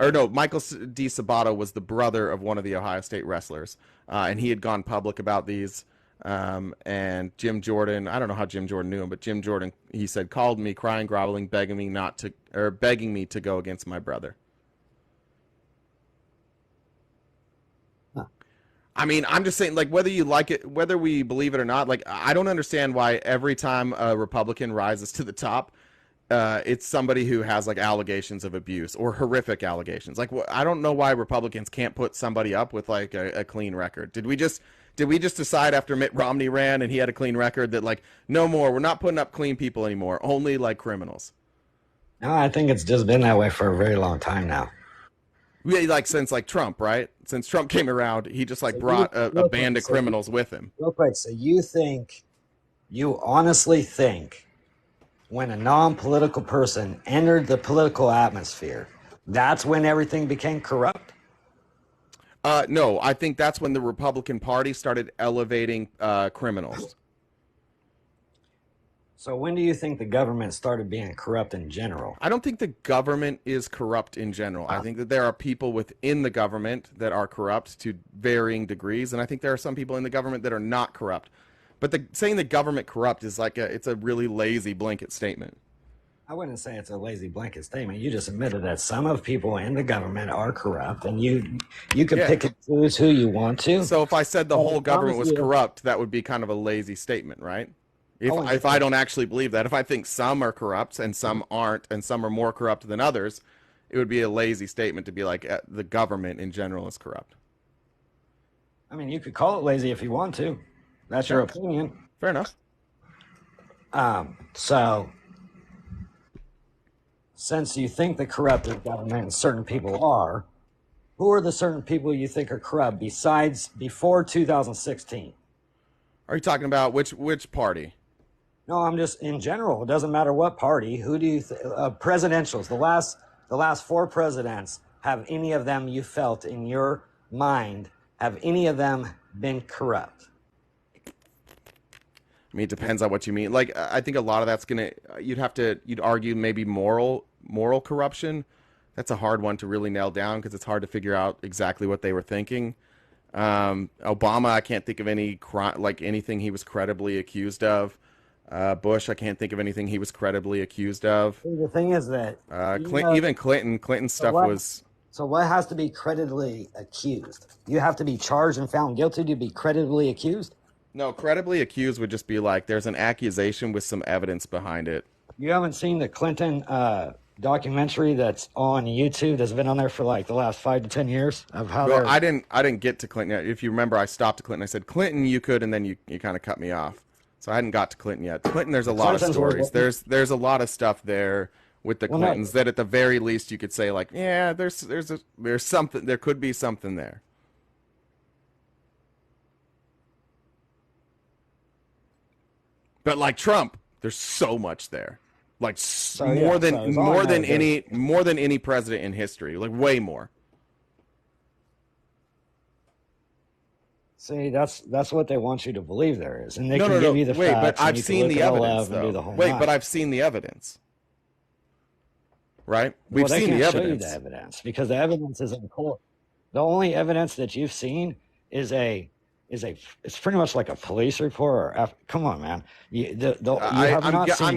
Or no, Michael D. Sabato was the brother of one of the Ohio State wrestlers, and he had gone public about these. And Jim Jordan, I don't know how Jim Jordan knew him, but Jim Jordan, he said, called me crying, groveling, begging me to go against my brother. Huh. I mean, I'm just saying, like, whether you like it, whether we believe it or not, like, I don't understand why every time a Republican rises to the top, it's somebody who has like allegations of abuse or horrific allegations. Like, I don't know why Republicans can't put somebody up with like a clean record. Did we just decide after Mitt Romney ran and he had a clean record that like no more, we're not putting up clean people anymore, only like criminals? No, I think it's just been that way for a very long time now. Yeah, like since like Trump, right? Since Trump came around, he just like brought a band of criminals with him. Real quick, so you honestly think when a non-political person entered the political atmosphere, that's when everything became corrupt? No, I think that's when the Republican Party started elevating criminals. So when do you think the government started being corrupt in general? I don't think the government is corrupt in general. I think that there are people within the government that are corrupt to varying degrees, and I think there are some people in the government that are not corrupt. But saying the government corrupt is like it's a really lazy blanket statement. I wouldn't say it's a lazy blanket statement. You just admitted that some of people in the government are corrupt, and you can pick and choose who you want to. So if I said the whole government was corrupt, that would be kind of a lazy statement, right? If I don't actually believe that, if I think some are corrupt and some aren't, and some are more corrupt than others, it would be a lazy statement to be like the government in general is corrupt. I mean, you could call it lazy if you want to. That's your opinion. Fair enough. So, since you think the corrupted government and certain people are, who are the certain people you think are corrupt besides before 2016? Are you talking about which party? No, I'm just in general. It doesn't matter what party. Who do you presidentials? The last 4 presidents, have any of them you felt in your mind? Have any of them been corrupt? I mean, it depends on what you mean. Like, I think a lot of that's you'd argue maybe moral corruption. That's a hard one to really nail down because it's hard to figure out exactly what they were thinking. Obama, I can't think of any anything he was credibly accused of. Bush, I can't think of anything he was credibly accused of. The thing is that even Clinton stuff was. So what has to be credibly accused? You have to be charged and found guilty to be credibly accused? No, credibly accused would just be like there's an accusation with some evidence behind it. You haven't seen the Clinton documentary that's on YouTube that's been on there for like the last 5 to 10 years of how I didn't get to Clinton yet. If you remember, I stopped at Clinton. I said, Clinton, you could, and then you kind of cut me off. So I hadn't got to Clinton yet. Clinton, there's a lot of stories. There's a lot of stuff there with the Clintons that at the very least you could say like, yeah, there's something, there could be something there. But like Trump, there's so much there, like more than any president in history, like way more. See, that's what they want you to believe there is, and they can give you the facts. But I've seen the evidence, though. But I've seen the evidence, right? We've seen the evidence. Show you the evidence because the evidence is in court. The only evidence that you've seen is it's pretty much like a police report. Come on, man. I'm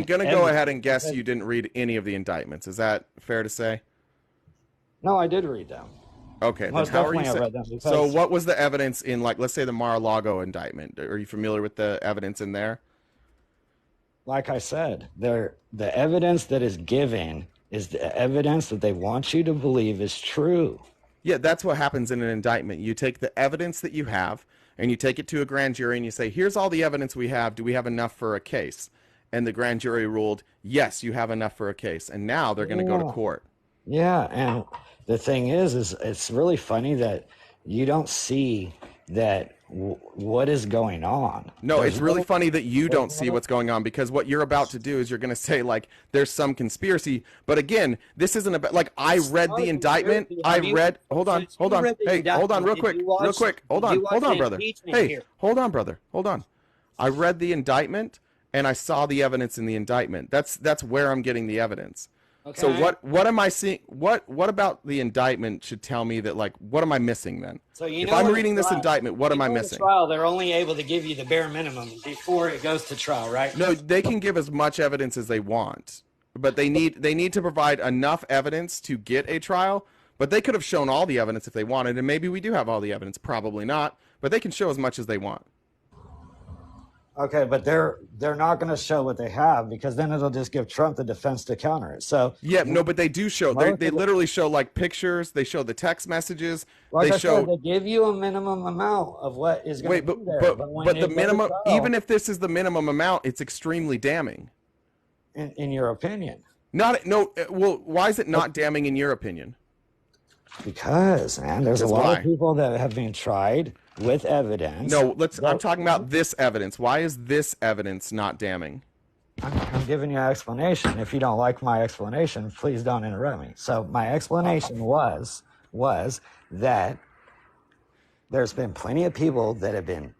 going to go ahead and guess you didn't read any of the indictments. Is that fair to say? No, I did read them. Okay, then how are you saying? So what was the evidence in, like, let's say the Mar-a-Lago indictment? Are you familiar with the evidence in there? Like I said, the evidence that is given is the evidence that they want you to believe is true. Yeah, that's what happens in an indictment. You take the evidence that you have, and you take it to a grand jury, and you say, here's all the evidence we have. Do we have enough for a case? And the grand jury ruled, yes, you have enough for a case. And now they're going to go to court. Yeah, and the thing is it's really funny that you don't see that what is going on. No, it's really funny that you don't see what's going on because what you're about to do is you're going to say, like, there's some conspiracy. But again, this isn't about, like, I read the indictment. Hold on. Hey, hold on real quick. Hold on, brother. Hey, hold on, brother. Hold on. I read the indictment and I saw the evidence in the indictment. That's where I'm getting the evidence. Okay. So what am I seeing? What about the indictment should tell me that, like, what am I missing then? So if I'm reading this indictment, what am I missing? Trial, they're only able to give you the bare minimum before it goes to trial, right? No, they can give as much evidence as they want, but they need to provide enough evidence to get a trial. But they could have shown all the evidence if they wanted, and maybe we do have all the evidence. Probably not, but they can show as much as they want. Okay, but they're not going to show what they have because then it'll just give Trump the defense to counter it. So yeah, no, but they do show. They literally show like pictures. They show the text messages. Like they show. They give you a minimum amount of what is going to be there. But the minimum, even if this is the minimum amount, it's extremely damning. In your opinion? Well, why is it not damning in your opinion? Because, man, there's a lot of people that have been tried with evidence. No, I'm talking about this evidence. Why is this evidence not damning? I'm giving you an explanation. If you don't like my explanation, please don't interrupt me. So my explanation was that there's been plenty of people that have been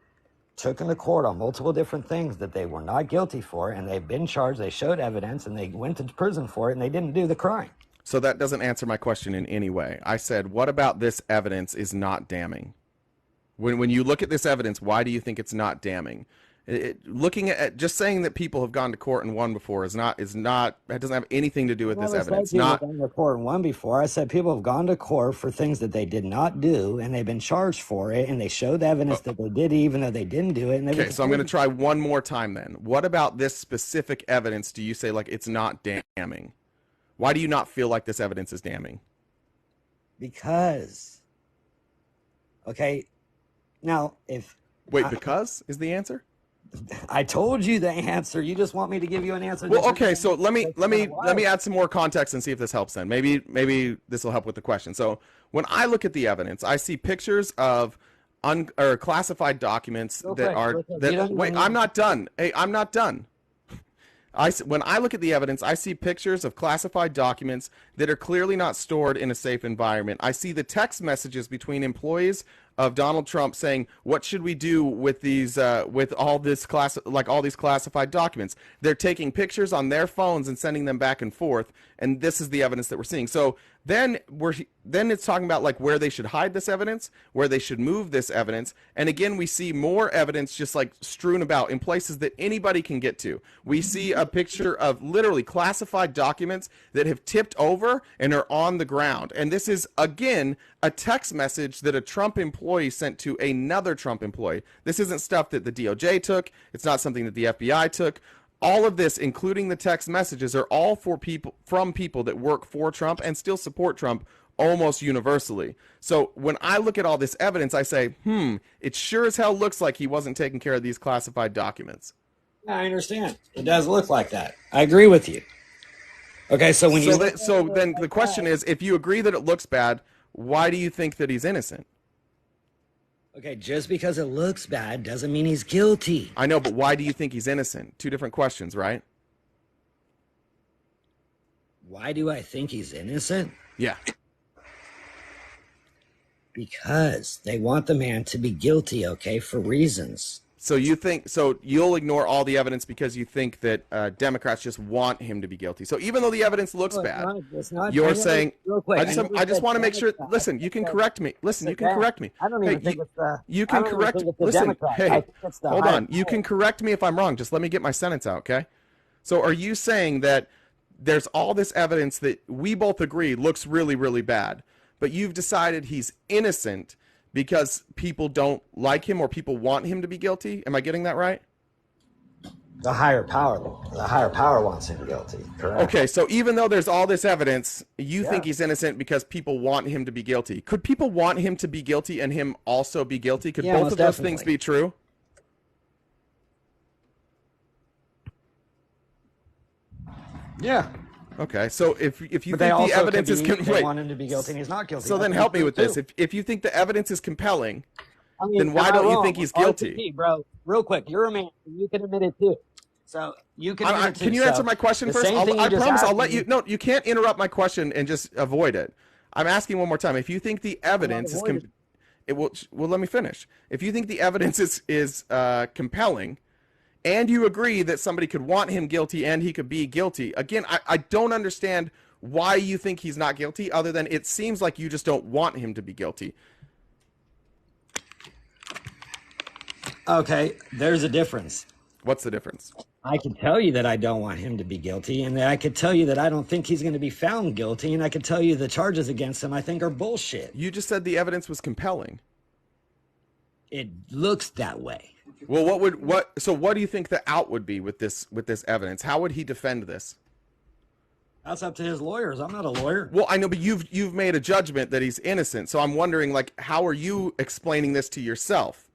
taken to court on multiple different things that they were not guilty for, and they've been charged, they showed evidence, and they went to prison for it, and they didn't do the crime. So that doesn't answer my question in any way. I said, what about this evidence is not damning? When you look at this evidence, why do you think it's not damning? Looking at just saying that people have gone to court and won before is not that doesn't have anything to do with this evidence. People have gone to court and won before. I said people have gone to court for things that they did not do, and they've been charged for it, and they showed evidence that they did, even though they didn't do it. And okay, so I'm going to try one more time then. What about this specific evidence do you say like it's not damning? Why do you not feel like this evidence is damning? Because, okay, now if Wait, because is the answer? I told you the answer. You just want me to give you an answer. Well, okay, so let me add some more context and see if this helps then. Maybe this will help with the question. So when I look at the evidence, I see pictures of or classified documents wait, I'm not done. Hey, I'm not done. When I look at the evidence, I see pictures of classified documents that are clearly not stored in a safe environment. I see the text messages between employees of Donald Trump saying, "What should we do with these, with all these classified documents?" They're taking pictures on their phones and sending them back and forth, and this is the evidence that we're seeing. So then it's talking about like where they should hide this evidence, where they should move this evidence, and again we see more evidence just like strewn about in places that anybody can get to. We see a picture of literally classified documents that have tipped over and are on the ground, and this is again a text message that a Trump employee sent to another Trump employee. This isn't stuff that the DOJ took. It's not something that the FBI took. All of this, including the text messages, are all from people that work for Trump and still support Trump almost universally. So when I look at all this evidence, I say, it sure as hell looks like he wasn't taking care of these classified documents. I understand. It does look like that. I agree with you. Okay, so when then the question is, if you agree that it looks bad, why do you think that he's innocent? Okay, just because it looks bad doesn't mean he's guilty. I know, but why do you think he's innocent? Two different questions, right? Why do I think he's innocent? Yeah. Because they want the man to be guilty, okay, for reasons. So you'll ignore all the evidence because you think that Democrats just want him to be guilty. So even though the evidence looks bad, you're saying, I just want to make sure, listen, you can correct me. Listen, you can correct me. I don't even think it's the You can correct, listen, hey, hold on. You can correct me if I'm wrong. Just let me get my sentence out, okay? So are you saying that there's all this evidence that we both agree looks really, really bad, but you've decided he's innocent because people don't like him or people want him to be guilty? Am I getting that right? The higher power wants him guilty. Correct. Okay, so even though there's all this evidence, you think he's innocent because people want him to be guilty. Could people want him to be guilty and him also be guilty? Could both of those things be true? Yeah. Okay, so if you think they the evidence could is they want him to be guilty and he's not guilty. So then help me with this. If you think the evidence is compelling, then why am I don't you wrong? think he's guilty? RTP, bro, real quick, you're a man. You can admit it too. So you can admit it too. Can you answer my question first? I promise I'll let you. No, you can't interrupt my question and just avoid it. I'm asking one more time. If you think the evidence is let me finish. If you think the evidence is compelling, and you agree that somebody could want him guilty and he could be guilty, again, I don't understand why you think he's not guilty, other than it seems like you just don't want him to be guilty. Okay, there's a difference. What's the difference? I can tell you that I don't want him to be guilty, and I could tell you that I don't think he's going to be found guilty, and I could tell you the charges against him I think are bullshit. You just said the evidence was compelling. It looks that way. Well, what do you think the out would be with this evidence? How would he defend this? That's up to his lawyers. I'm not a lawyer. Well, I know, but you've made a judgment that he's innocent. So I'm wondering, like, how are you explaining this to yourself?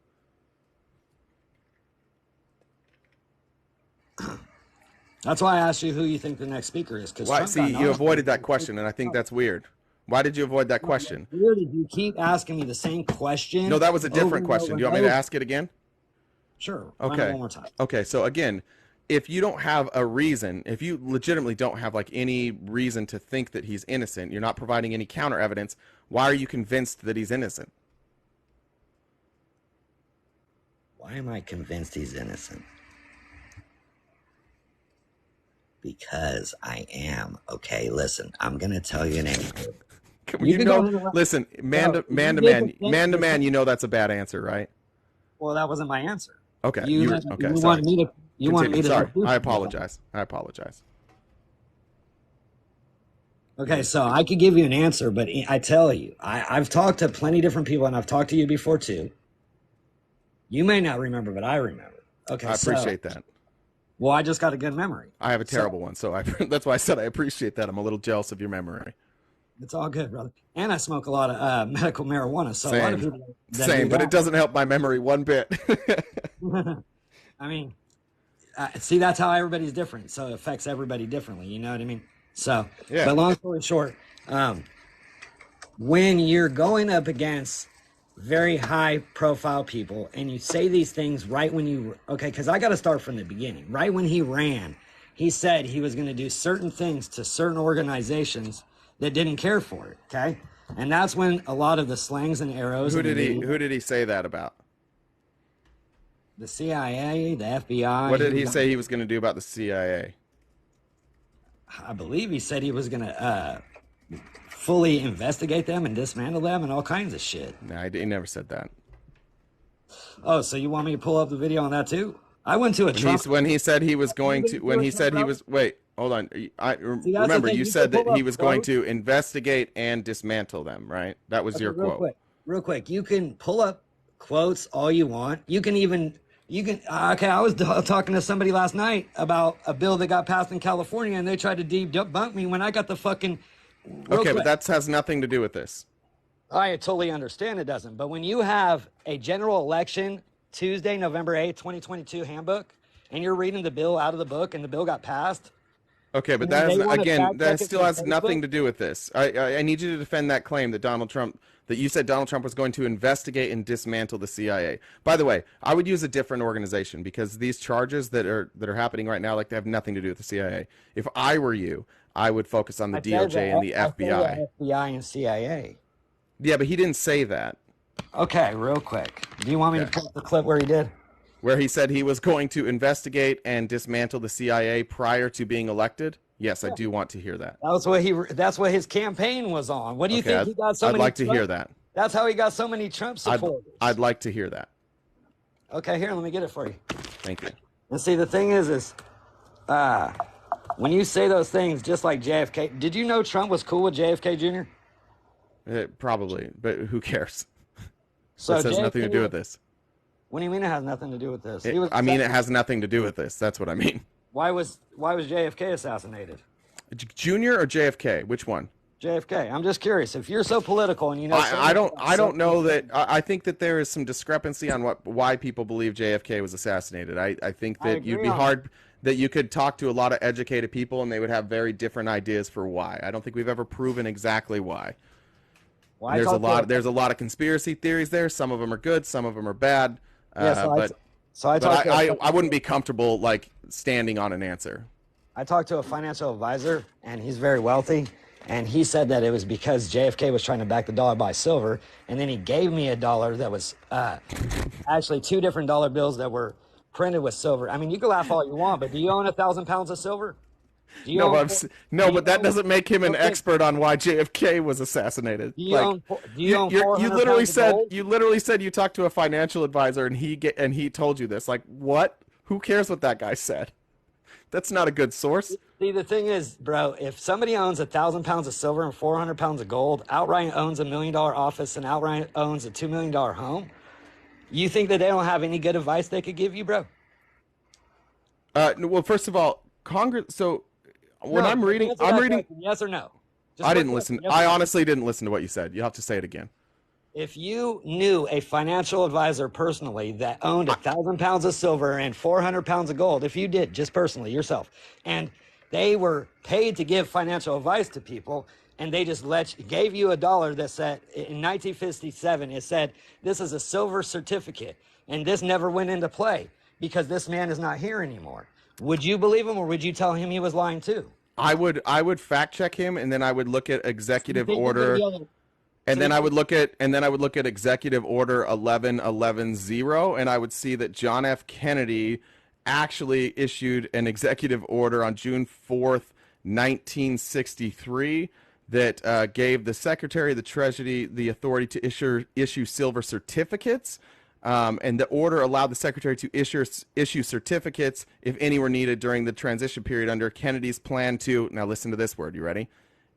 That's why I asked you who you think the next speaker is. Why? See, you avoided that question, and I think that's weird. Why did you avoid that question? Where did you keep asking me the same question? No, that was a different question. Do you want me to ask it again? Sure. Okay. One more time. Okay. So again, if you don't have a reason, if you legitimately don't have like any reason to think that he's innocent, you're not providing any counter evidence, why are you convinced that he's innocent? Why am I convinced he's innocent? Because I am. Okay, listen, I'm going to tell you an answer. Listen, man to man, you know that's a bad answer, right? Well, that wasn't my answer. Okay. You wanted me to. Sorry, I apologize. Okay, so I could give you an answer, but I tell you, I've talked to plenty of different people, and I've talked to you before too. You may not remember, but I remember. Okay, I appreciate that. Well, I just got a good memory. I have a terrible one, so that's why I said I appreciate that. I'm a little jealous of your memory. It's all good, brother. And I smoke a lot of medical marijuana, so a lot of Same. people that Same, do but it that. doesn't help my memory one bit. I mean, see, that's how everybody's different, so it affects everybody differently. You know what I mean? So, Yeah. but long story short, when you're going up against very high profile people and you say these things right when you, okay, because I got to start from the beginning. Right when he ran, he said he was going to do certain things to certain organizations that didn't care for it, okay? And that's when a lot of the slangs and arrows. Who did he say that about? The CIA, the FBI. What did he say he was going to do about the CIA? I believe he said he was going to fully investigate them and dismantle them and all kinds of shit. No, he never said that. Oh, so you want me to pull up the video on that too? I went to a Trump. When he said he was going to, when he said he was, wait, hold on. Remember, you said that he was going to investigate and dismantle them, right? That was your quote. Real quick. You can pull up quotes all you want. Okay, I was talking to somebody last night about a bill that got passed in California and they tried to debunk me when I got the fucking. Okay, but that has nothing to do with this. I totally understand it doesn't. But when you have a general election Tuesday, November 8th, 2022 handbook, and you're reading the bill out of the book and the bill got passed. Okay, but that still has nothing to do with this. I need you to defend that claim that you said Donald Trump was going to investigate and dismantle the CIA. By the way, I would use a different organization because these charges that are happening right now, they have nothing to do with the CIA. If I were you, I would focus on the DOJ and the FBI. FBI and CIA. Yeah, but he didn't say that. Okay, real quick. Do you want me to pull up the clip where he did? Where he said he was going to investigate and dismantle the CIA prior to being elected? Yes, I do want to hear that. That's what his campaign was on. What do you think he got so many? I'd like to hear that. That's how he got so many Trump supporters. I'd like to hear that. Okay, here, let me get it for you. Thank you. And see, the thing is when you say those things, just like JFK, did you know Trump was cool with JFK Jr.? Probably, but who cares? So this has nothing to do with this. What do you mean it has nothing to do with this? It has nothing to do with this. That's what I mean. Why was JFK assassinated? Junior or JFK? Which one? JFK. I'm just curious. If you're so political and you know, I don't know that. I think that there is some discrepancy on why people believe JFK was assassinated. I think that you'd be hard that you could talk to a lot of educated people and they would have very different ideas for why. I don't think we've ever proven exactly why. There's a lot of conspiracy theories there. Some of them are good, some of them are bad. I wouldn't be comfortable like standing on an answer. I talked to a financial advisor, and he's very wealthy, and he said that it was because JFK was trying to back the dollar by silver, and then he gave me $1 that was actually 2 different dollar bills that were printed with silver. I mean, you can laugh all you want, but do you own 1,000 pounds of silver? But that doesn't make him an expert on why JFK was assassinated. You literally said you talked to a financial advisor and he told you this. Like, what? Who cares what that guy said? That's not a good source. See, the thing is, bro, if somebody owns 1,000 pounds of silver and 400 pounds of gold, outright owns $1 million office and outright owns a $2 million home, you think that they don't have any good advice they could give you, bro? Well, first of all, Congress. So when I'm reading, yes or no. I didn't listen. I honestly didn't listen to what you said. You have to say it again. If you knew a financial advisor personally that owned 1,000 pounds of silver and 400 pounds of gold, if you did, just personally, yourself, and they were paid to give financial advice to people, and they just gave you $1 that said, in 1957, it said, this is a silver certificate, and this never went into play because this man is not here anymore. Would you believe him, or would you tell him he was lying too? I would fact check him, and then I would look at executive order. And then I would look at Executive Order 1110, and I would see that John F. Kennedy actually issued an executive order on June 4th, 1963, that gave the Secretary of the Treasury the authority to issue silver certificates. And the order allowed the Secretary to issue certificates if any were needed during the transition period under Kennedy's plan to, now listen to this word, you ready?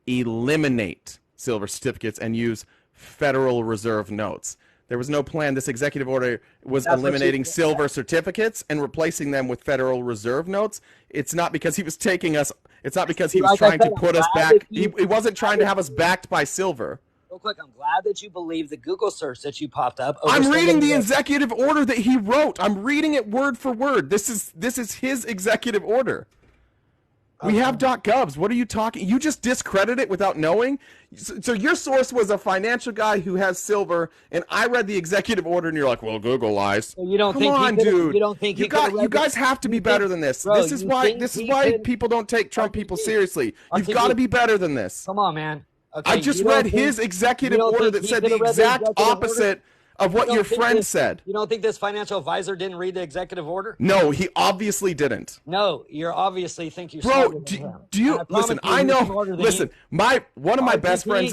Eliminate silver certificates and use Federal Reserve notes. There was no plan. This executive order was That's what eliminating you- silver certificates and replacing them with Federal Reserve notes. It's not because he was taking us. It's not because he was Like I trying to said, put I'm us glad back. that you- He wasn't trying to have us backed by silver. Real quick, I'm glad that you believe the Google search that you popped up. I'm reading the executive order that he wrote. I'm reading it word for word. This is his executive order. We have .govs. What are you talking? You just discredit it without knowing? So your source was a financial guy who has silver, and I read the executive order, and you're like, well, Google lies. So you don't Come think he on, could've- dude. you don't think he could've read you the- guys have to be you better think- than this. bro, This is you why think he could- people don't take Trump people seriously. You've RTP. got to be better than this. Come on, man. Okay, I just you don't read think- his executive you don't order think that he said the could've read the exact executive order? opposite of You what don't your think friend this- said. You don't think this financial advisor didn't read the executive order? No, he obviously didn't. No, you're obviously think you're Bro, smarter than do him. you And I promise listen? you, I he's know. smarter than Listen, you. one of my best friends,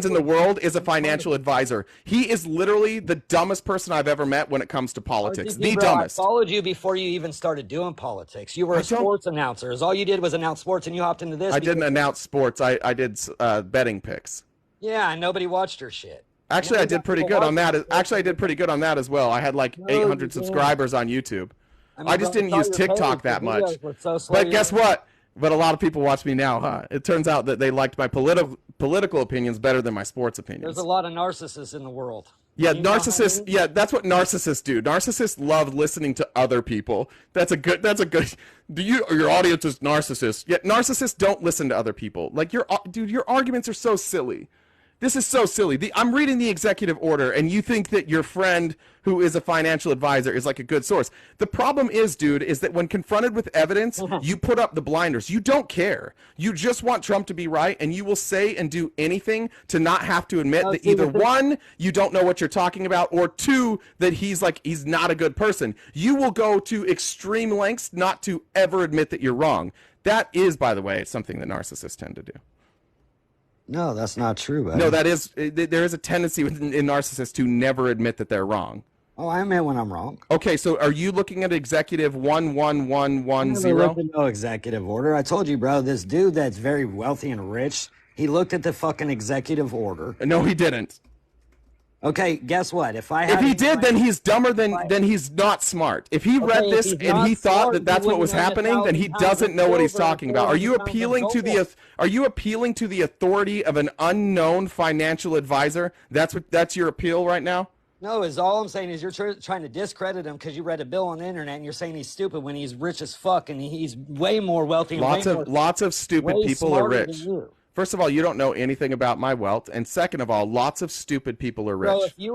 in the RTP. world is a financial advisor. He is literally the dumbest person I've ever met when it comes to politics. RTP, The bro, dumbest. I followed you before you even started doing politics. You were I a don't- sports announcer. All you did was announce sports, and you hopped into this. I because- didn't announce sports. I did betting picks. Yeah, and nobody watched your shit. Actually, I Nobody did pretty people good on watched that. it. Actually, I did pretty good on that as well. I had like No, 800 you didn't. subscribers on YouTube. mean, I just bro, didn't saw use your TikTok page. that The much. videos were so slow, But you guess were- what? But a lot of people watch me now, huh? It turns out that they liked my political opinions better than my sports opinions. There's a lot of narcissists in the world. Yeah, You know how narcissists. many- Yeah, that's what narcissists do. Narcissists love listening to other people. That's a good. Your audience is narcissists. Yet narcissists don't listen to other people. Like your arguments are so silly. This is so silly. I'm reading the executive order, and you think that your friend who is a financial advisor is like a good source. The problem is, dude, is that when confronted with evidence, you put up the blinders. You don't care. You just want Trump to be right, and you will say and do anything to not have to admit No, that see, either the thing- one, you don't know what you're talking about, or two, that he's not a good person. You will go to extreme lengths not to ever admit that you're wrong. That is, by the way, something that narcissists tend to do. No, that's not true. Buddy. No, there is a tendency in narcissists to never admit that they're wrong. Oh, I admit when I'm wrong. Okay, so are you looking at executive I never 11110? looked at no executive order. I told you, bro. This dude that's very wealthy and rich, he looked at the fucking executive order. No, he didn't. Okay, guess what? If If he did, then he's dumber than he's not smart. If he read Okay, this if he's and he not thought smart, that that's he what was wouldn't own happening, then he 1,000 pounds doesn't of know what he's silver and talking about. Are you 400 pounds of appealing to gold. the authority of an unknown financial advisor? That's your appeal right now? No, is all I'm saying is you're trying to discredit him because you read a bill on the internet and you're saying he's stupid when he's rich as fuck and he's way more wealthy. And Lots of stupid way people are smarter than rich. you. First of all, you don't know anything about my wealth, and second of all, lots of stupid people are rich. Bro, if you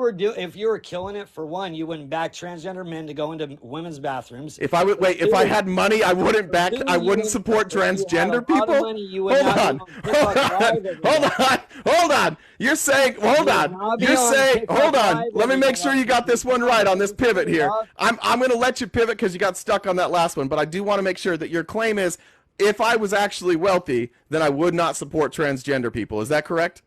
were killing it for one, you wouldn't back transgender men to go into women's bathrooms. If I had money, I wouldn't support transgender people. Hold on. You're saying, hold on. Let me make sure you got this one right on this pivot here. I'm going to let you pivot because you got stuck on that last one, but I do want to make sure that your claim is, if I was actually wealthy, then I would not support transgender people. Is that correct?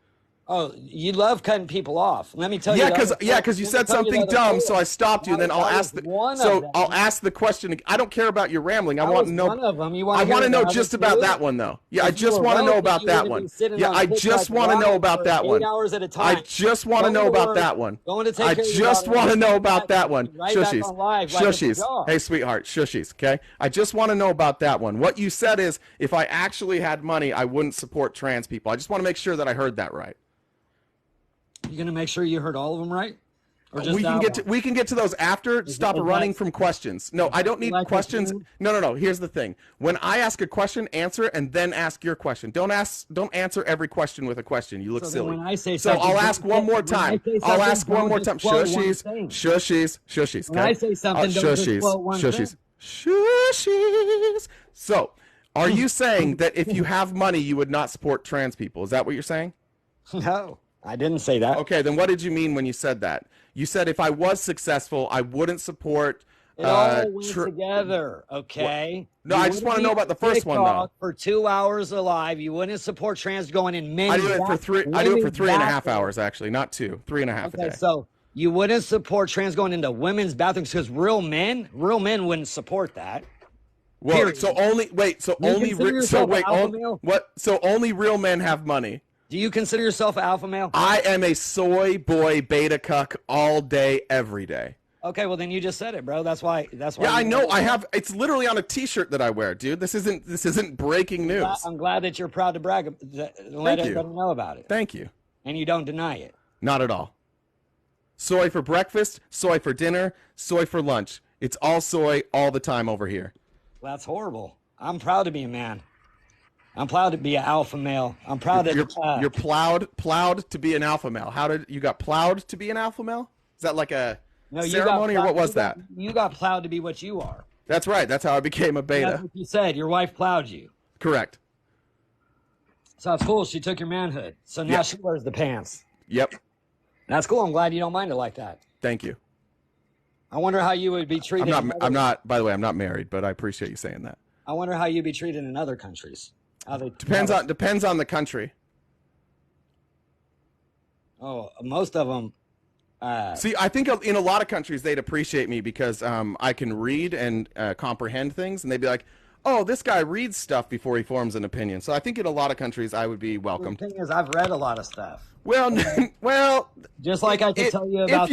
Oh, you love cutting people off. Let me tell you. Because you said something dumb, so I stopped you. And then I'll ask the question. I don't care about your rambling. I want to know. One of them. I want to know just about that one, though. Yeah, I just want to know about that one. Yeah, I just want to know about that one. 8 hours at a time. I just want to know about that one. I just want to know about that one. Shushies. Hey, sweetheart, shushies. Okay. I just want to know about that one. What you said is, if I actually had money, I wouldn't support trans people. I just want to make sure that I heard that right. You gonna make sure you heard all of them right? Or just We can get to those after. Stop running from questions. No, I don't need questions. No. Here's the thing. When I ask a question, answer it and then ask your question. Don't answer every question with a question. You look silly. When I say so I'll ask one more time. I'll ask one more time. Shushies. When I say something, don't just quote one thing. Shushies. So, are you saying that if you have money, you would not support trans people? Is that what you're saying? No. I didn't say that. Okay, then what did you mean when you said that? You said if I was successful, I wouldn't support. It all went together, okay? No, I just want to know about the first one, though. For 2 hours alive, you wouldn't support trans going in men's. I do it for three. I do it for 3.5 hours, actually, not 2, 3.5 a day. So you wouldn't support trans going into women's bathrooms because real men wouldn't support that. Well, so only real men have money. Do you consider yourself an alpha male? I am a soy boy beta cuck all day, every day. Okay, well then you just said it, bro. That's why. Yeah, I know. I have. It's literally on a T-shirt that I wear, dude. This isn't breaking news. I'm glad that you're proud to brag, let everybody know about it. Thank you. And you don't deny it. Not at all. Soy for breakfast, soy for dinner, soy for lunch. It's all soy all the time over here. Well, that's horrible. I'm proud to be a man. I'm proud to be an alpha male. I'm proud You're plowed to be an alpha male. How did you got plowed to be an alpha male? Is that like a ceremony, or what was that? You got plowed to be what you are. That's right. That's how I became a beta. That's what you said. Your wife plowed you. Correct. So that's cool. She took your manhood. So now she wears the pants. Yep. That's cool. I'm glad you don't mind it like that. Thand you. I wonder how you would be treated. I'm not. By the way, I'm not married, but I appreciate you saying that. I wonder how you'd be treated in other countries. Depends on the country. Oh, most of them. See, I think in a lot of countries they'd appreciate me because I can read and comprehend things, and they'd be like, "Oh, this guy reads stuff before he forms an opinion." So I think in a lot of countries I would be welcomed. The thing is, I've read a lot of stuff. Well, just like I could tell you about.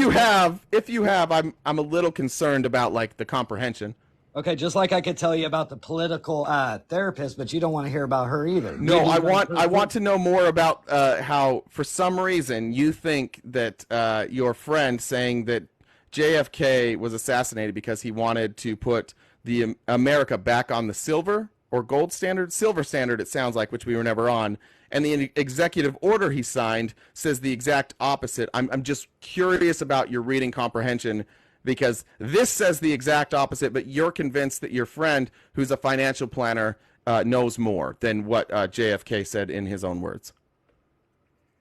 If you have, I'm a little concerned about like the comprehension. Okay, just like I could tell you about the political therapist, but you don't want to hear about her either. No, I want to know more about how, for some reason, you think that your friend saying that JFK was assassinated because he wanted to put the America back on the silver or gold standard, silver standard, it sounds like, which we were never on. And the executive order he signed says the exact opposite. I'm just curious about your reading comprehension, because this says the exact opposite, but you're convinced that your friend, who's a financial planner, knows more than what JFK said in his own words.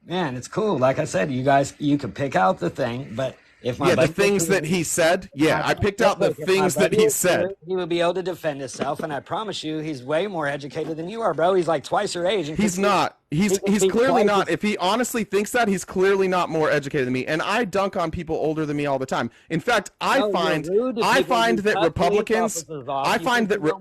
Man, it's cool. Like I said, you can pick out the thing, but if my the things that he said, I picked out the things that he said. He would be able to defend himself, and I promise you, he's way more educated than you are, bro. He's like twice your age. And he's not. He's clearly not. If he honestly thinks that, he's clearly not more educated than me. And I dunk on people older than me all the time. In fact, I find that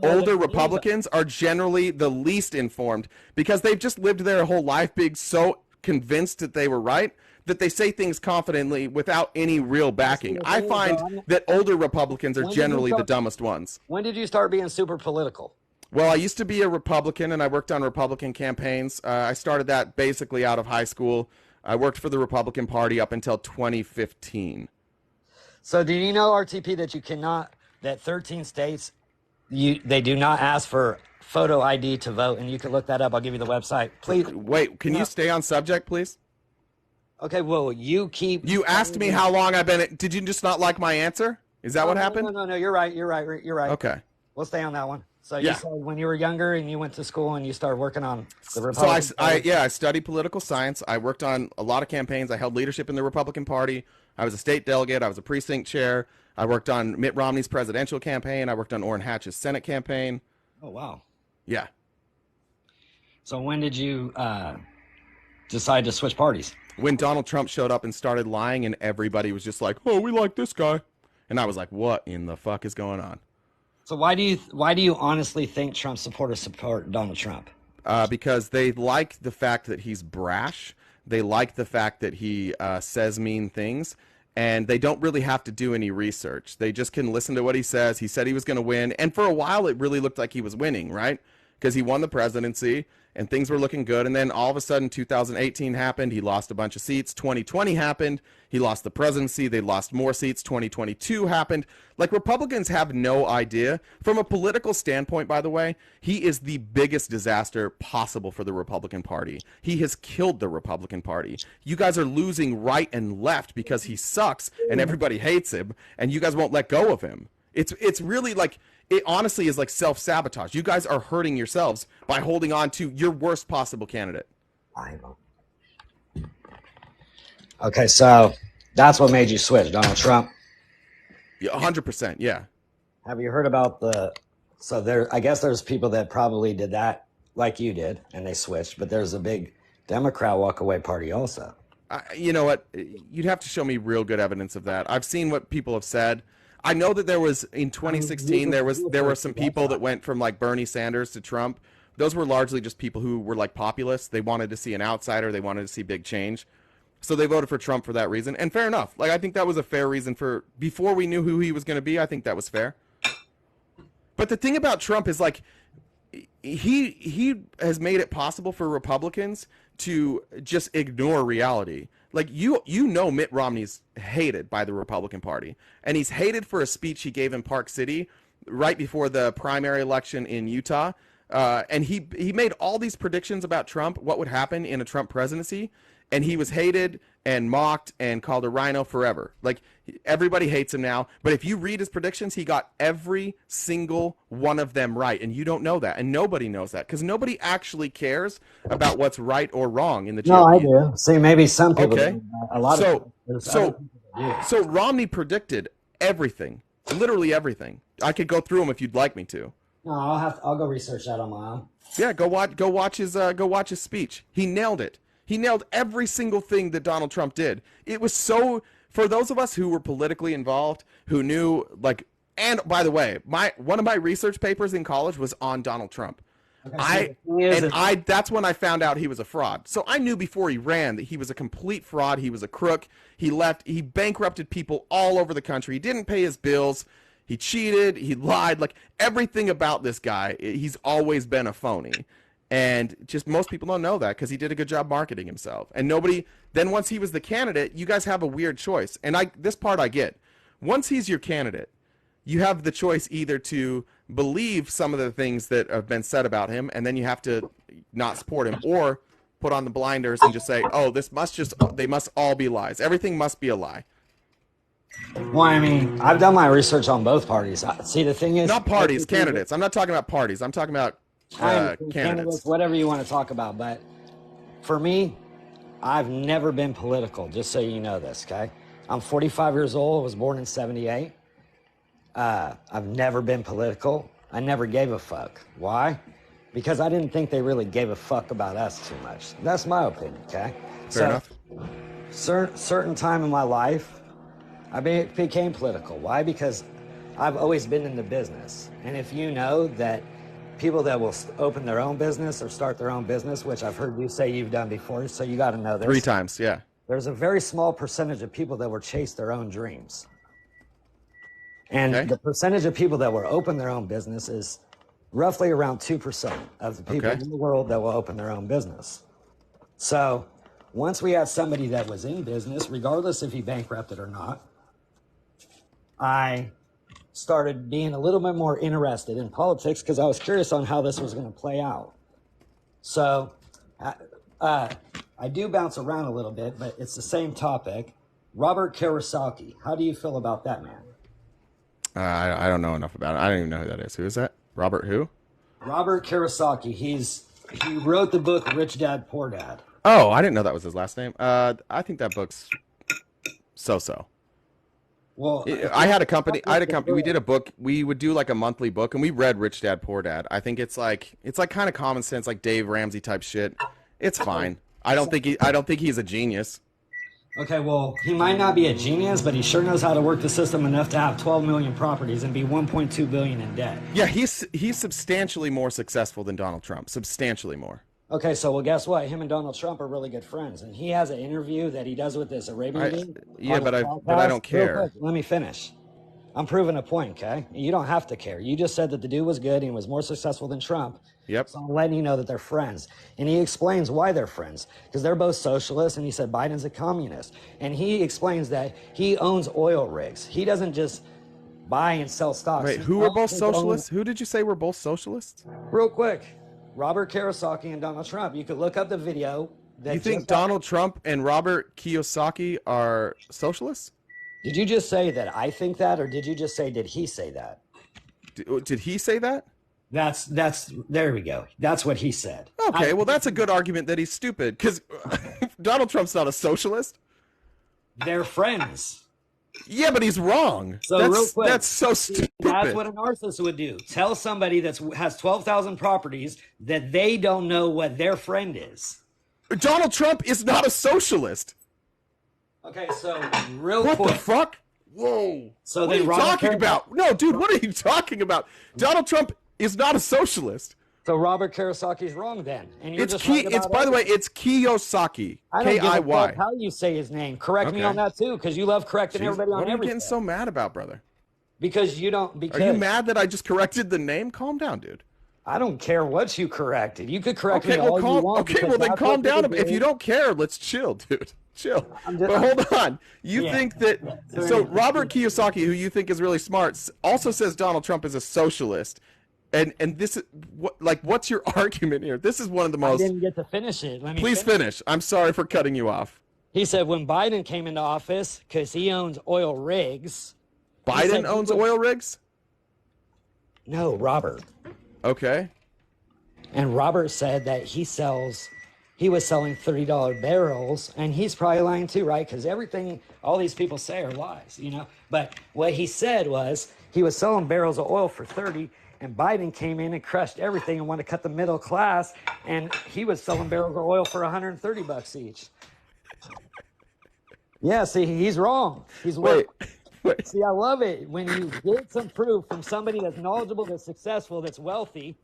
older Republicans are generally the least informed, because they've just lived their whole life being so convinced that they were right that they say things confidently without any real backing. I find that older Republicans are generally the dumbest ones. When did you start being super political? Well, I used to be a Republican, and I worked on Republican campaigns. I started that basically out of high school. I worked for the Republican Party up until 2015. So do you know, RTP, that you cannot, that 13 states, they do not ask for photo ID to vote, and you can look that up. I'll give you the website. Please. Wait, can you stay on subject, please? Okay, well, you asked me how long I've been. Did you just not like my answer? Is that what happened? No, you're right. Okay. We'll stay on that one. So you said when you were younger and you went to school and you started working on the Republican Party. I studied political science. I worked on a lot of campaigns. I held leadership in the Republican Party. I was a state delegate. I was a precinct chair. I worked on Mitt Romney's presidential campaign. I worked on Orrin Hatch's Senate campaign. Oh, wow. Yeah. So when did you decide to switch parties? When Donald Trump showed up and started lying, and everybody was just like, "Oh, we like this guy," and I was like, "What in the fuck is going on?" So why do you honestly think Trump supporters support Donald Trump? Because they like the fact that he's brash. They like the fact that he says mean things, and they don't really have to do any research. They just can listen to what he says. He said he was going to win, and for a while it really looked like he was winning, right? Because he won the presidency and things were looking good. And then all of a sudden 2018 happened. He lost a bunch of seats. 2020 happened. He lost the presidency. They lost more seats. 2022 happened. Like, Republicans have no idea. From a political standpoint, by the way, he is the biggest disaster possible for the Republican Party. He has killed the Republican Party. You guys are losing right and left because he sucks and everybody hates him, and you guys won't let go of him. It's really like, it honestly is like self-sabotage. You guys are hurting yourselves by holding on to your worst possible candidate. I know. Okay, so that's what made you switch, Donald Trump? Yeah, 100%, yeah. Have you heard about I guess there's people that probably did that like you did, and they switched, but there's a big Democrat walk-away party also. You know what? You'd have to show me real good evidence of that. I've seen what people have said. I know that there was, in 2016, there were some people that went from like Bernie Sanders to Trump, those were largely just people who were like populists. They wanted to see an outsider. They wanted to see big change. So they voted for Trump for that reason. And fair enough. Like, I think that was a fair reason for, before we knew who he was going to be, I think that was fair. But the thing about Trump is, like, he has made it possible for Republicans to just ignore reality. Like, you know Mitt Romney's hated by the Republican Party. And he's hated for a speech he gave in Park City right before the primary election in Utah. And he made all these predictions about Trump, what would happen in a Trump presidency. And he was hated and mocked and called a rhino forever. Like, everybody hates him now. But if you read his predictions, he got every single one of them right. And you don't know that. And nobody knows that. Because nobody actually cares about what's right or wrong in the GOP. No, I do. See, maybe some people Okay. do. A lot of people. So Romney predicted everything. Literally everything. I could go through them if you'd like me to. No, I'll go research that on my own. Yeah, go watch his speech. He nailed it. He nailed every single thing that Donald Trump did. It was so, for those of us who were politically involved, who knew, like, and by the way, one of my research papers in college was on Donald Trump. Okay, That's when I found out he was a fraud. So I knew before he ran that he was a complete fraud. He was a crook. He bankrupted people all over the country. He didn't pay his bills. He cheated. He lied. Like, everything about this guy, he's always been a phony. And just most people don't know that because he did a good job marketing himself. And then once he was the candidate, you guys have a weird choice. And this part I get. Once he's your candidate, you have the choice either to believe some of the things that have been said about him, and then you have to not support him, or put on the blinders and just say, oh, they must all be lies. Everything must be a lie. Well, I mean, I've done my research on both parties. See, the thing is... Not parties, candidates. I'm not talking about parties. I'm talking about candidates. Whatever you want to talk about. But for me, I've never been political, just so you know this, okay? I'm 45 years old. I was born in 78. I've never been political. I never gave a fuck. Why? Because I didn't think they really gave a fuck about us too much. That's my opinion, okay? Fair enough. Certain time in my life, I became political. Why? Because I've always been in the business. And if you know that people that will open their own business or start their own business, which I've heard you say you've done before, so you got to know this. 3 times, yeah. There's a very small percentage of people that will chase their own dreams. And the percentage of people that will open their own business is roughly around 2% of the people in the world that will open their own business. So once we had somebody that was in business, regardless if he bankrupted or not, I started being a little bit more interested in politics because I was curious on how this was going to play out. So I do bounce around a little bit, but it's the same topic. Robert Kiyosaki, how do you feel about that man? I don't know enough about it. I don't even know who that is. Who is that? Robert who? Robert Kiyosaki. He wrote the book Rich Dad, Poor Dad. Oh, I didn't know that was his last name. I think that book's so-so. Well, I had a company. We did a book. We would do like a monthly book, and we read Rich Dad Poor Dad. I think it's like kind of common sense, like Dave Ramsey type shit. It's fine. I don't think he's a genius. Okay, well, he might not be a genius, but he sure knows how to work the system enough to have 12 million properties and be 1.2 billion in debt. Yeah, he's substantially more successful than Donald Trump. Substantially more. Okay, so well, guess what? Him and Donald Trump are really good friends, and he has an interview that he does with this Arabian dude. Yeah, but I don't care. Let me finish. I'm proving a point, okay? You don't have to care. You just said that the dude was good and he was more successful than Trump. Yep. So I'm letting you know that they're friends. And he explains why they're friends. Because they're both socialists, and he said Biden's a communist. And he explains that he owns oil rigs. He doesn't just buy and sell stocks. Wait, who were both socialists? Who did you say were both socialists? Real quick, Robert Kiyosaki and Donald Trump. You could look up the video. You think Donald Trump and Robert Kiyosaki are socialists? Did you just say that I think that, or did you just say, did he say that? Did he say that? That's there we go. That's what he said. Okay, well, that's a good argument that he's stupid, because Donald Trump's not a socialist. They're friends. Yeah, but he's wrong. So real quick, that's so stupid. That's what a narcissist would do. Tell somebody that has 12,000 properties that they don't know what their friend is. Donald Trump is not a socialist. Okay, so real quick. What the fuck? Whoa. So what are you talking about? No, dude, what are you talking about? Donald Trump is not a socialist. So Robert Kiyosaki's wrong then, and you're It's just Ki. right It's about by the way, everything. it's Kiyosaki. I don't give a K-I-Y. fuck how you say his name. Correct me Okay. on that too, because you love correcting Jeez, everybody on what are you everything. getting so mad about, brother? Because you don't. Because Are you mad that I just corrected the name? Calm down, dude. I don't care what you corrected. You could correct Okay, me well, all you want. okay, because well then that's calm what down. people If do. you don't care, let's chill, dude. Chill. just- But hold on. You Yeah. think that So so anyway. Robert Kiyosaki, who you think is really smart, also says Donald Trump is a socialist. And this is what's your argument here? This is one of the I most. didn't get to finish it. Let me Please finish. I'm sorry for cutting you off. He said when Biden came into office, because he owns oil rigs. he said Biden he owns would- oil rigs? No, Robert. Okay. And Robert said that he was selling $30 barrels, and he's probably lying too, right? Because everything all these people say are lies, you know? But what he said was he was selling barrels of oil for 30, and Biden came in and crushed everything and wanted to cut the middle class, and he was selling barrels of oil for $130 each. Yeah, see, he's wrong. He's Wait. See, I love it when you get some proof from somebody that's knowledgeable, that's successful, that's wealthy.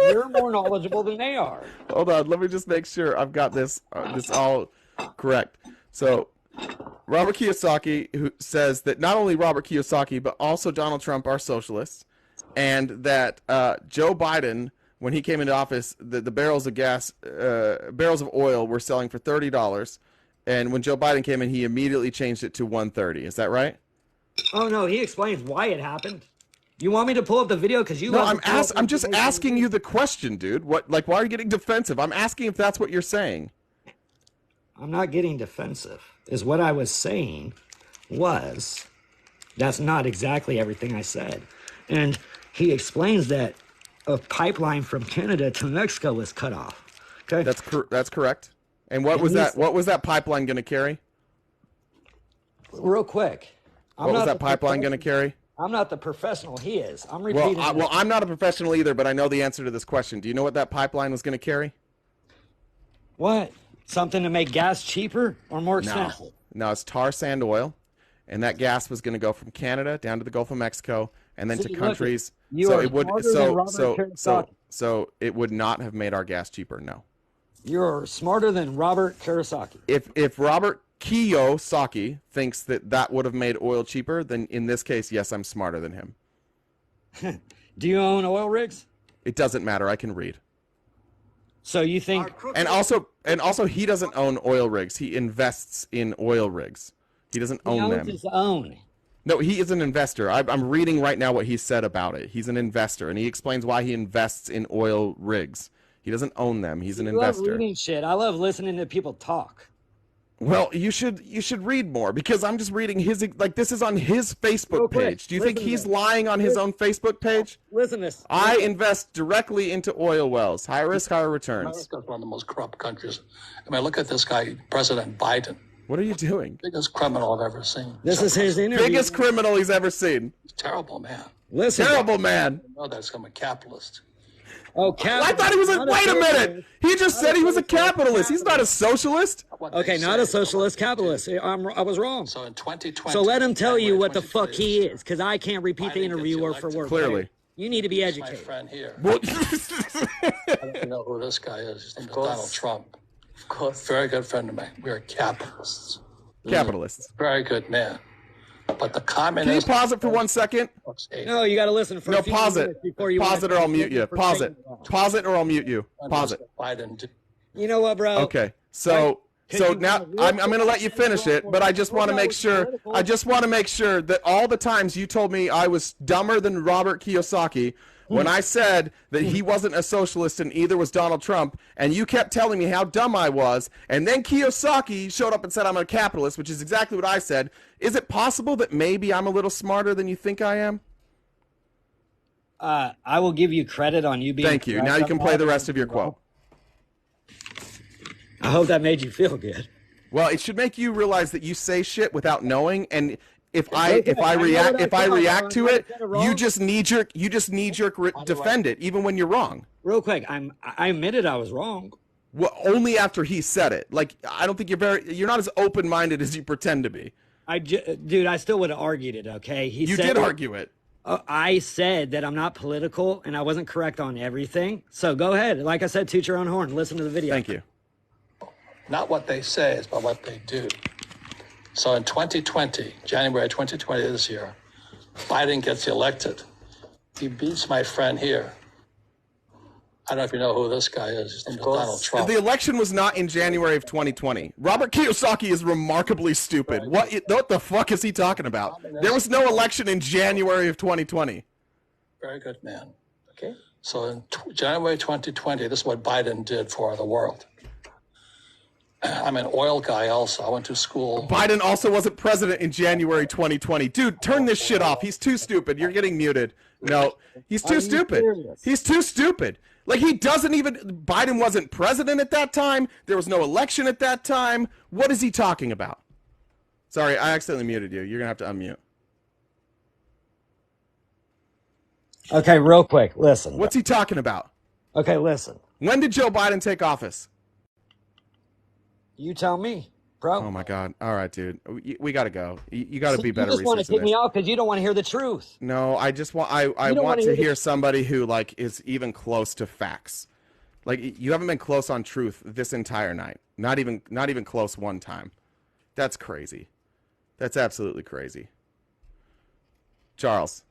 You're more knowledgeable than they are. Hold on. Let me just make sure I've got this all correct. So, Robert Kiyosaki, who says that not only Robert Kiyosaki but also Donald Trump are socialists, and that Joe Biden, when he came into office, the barrels of oil were selling for $30, and when Joe Biden came in, he immediately changed it to $130. Is that right? Oh no, he explains why it happened. You want me to pull up the video because you? No, love to pull up I'm just information. asking you the question, dude. Why are you getting defensive? I'm asking if that's what you're saying. I'm not getting defensive. Is what I was saying was that's not exactly everything I said, and he explains that a pipeline from Canada to Mexico was cut off. Okay, That's correct. And what And was he that? said- What was that pipeline going to carry? real quick. I'm What was not that the pipeline going to professional- carry? I'm not the professional he is. I'm Well, repeating. I'm not a professional either, but I know the answer to this question. Do you know what that pipeline was going to carry? What? Something to make gas cheaper or more expensive? No, it's tar sand oil, and that gas was going to go from Canada down to the Gulf of Mexico and then See, to look, countries. you so are it would smarter than Robert Kiyosaki. so it would not have made our gas cheaper. No. You're smarter than Robert Kiyosaki. If Robert Kiyosaki thinks that would have made oil cheaper, then in this case, yes, I'm smarter than him. Do you own oil rigs? It doesn't matter. I can read. So you think? And also, he doesn't own oil rigs. He invests in oil rigs. He doesn't He own owns them. his own. No, he is an investor. I'm reading right now what he said about it. He's an investor, and he explains why he invests in oil rigs. He doesn't own them. He's an I love investor. reading shit. I love listening to people talk. Well, you should read more because I'm just reading his this is on his Facebook Real quick, page. Do you think listen to he's this. lying on his own Facebook page? Listen to this. I invest directly into oil wells. High risk, higher returns. America's one of the most corrupt countries. I mean, look at this guy, President Biden. What are you doing? Biggest criminal I've ever seen. This is his interview. Biggest criminal he's ever seen. Terrible man. Listen. Terrible man. I know that's I'm a capitalist. Oh, I thought he was a. Wait a minute. He just said he was a capitalist. He's not a socialist. Okay, not a socialist capitalist. I was wrong. So in 2020. So let him tell you what the fuck 2023, he is, because I can't repeat the Biden interview gets word for elected. word. Clearly. You need to be My educated. friend here. Well, I don't know who this guy is. His name is Donald Trump. Of course. Very good friend of mine. We are capitalists. capitalists. Very good man. But the Can you communist. pause it for 1 second? No, you got to listen for No, a few pause minutes it. before you Pause it or I'll mute you. Pause it. Pause it or I'll mute you. Pause it. Biden did. You know what, bro? Okay. So you now want real I'm going to let you finish it, but I just want to make sure. political. I just want to make sure that all the times you told me I was dumber than Robert Kiyosaki when I said that he wasn't a socialist and either was Donald Trump, and you kept telling me how dumb I was, and then Kiyosaki showed up and said I'm a capitalist, which is exactly what I said. Is it possible that maybe I'm a little smarter than you think I am? I will give you credit on you being. Thank you. correct Now you on can play that. the rest of your quote. I hope that made you feel good. Well, it should make you realize that you say shit without knowing, and if I okay. I know react what I said. react to I it, said it wrong. you just knee jerk defend it, even when you're wrong. Real quick, I admitted I was wrong. Well, only after he said it. Like I don't think you're not as open minded as you pretend to be. Dude, I still would have argued it. Okay, You did argue it. I said that I'm not political and I wasn't correct on everything. So go ahead. Like I said, toot your own horn. Listen to the video. Thank you. Not what they say, it's about what they do. So in 2020, January 2020 this year, Biden gets elected. He beats my friend here. I don't know if you know who this guy is. His name is Donald Trump. The election was not in January of 2020. Robert Kiyosaki is remarkably stupid. What the fuck is he talking about? There was no election in January of 2020. Very good man. Okay. So in January 2020, this is what Biden did for the world. I'm an oil guy also. I went to school. Biden also wasn't president in January 2020. Dude, turn this shit off. He's too stupid. You're getting muted. No, he's too stupid. He's too stupid. Like, he doesn't even... Biden wasn't president at that time. There was no election at that time. What is he talking about? Sorry, I accidentally muted you. You're going to have to unmute. Okay, real quick. Listen. What's he talking about? Okay, listen. When did Joe Biden take office? You tell me, bro. Oh, my God. All right, dude. We got to go. You got to be better. You just want to kick me off because you don't want to hear the truth. No, I just want... I want to hear somebody who, like, is even close to facts. Like, you haven't been close on truth this entire night. Not even close one time. That's crazy. That's absolutely crazy. Charles.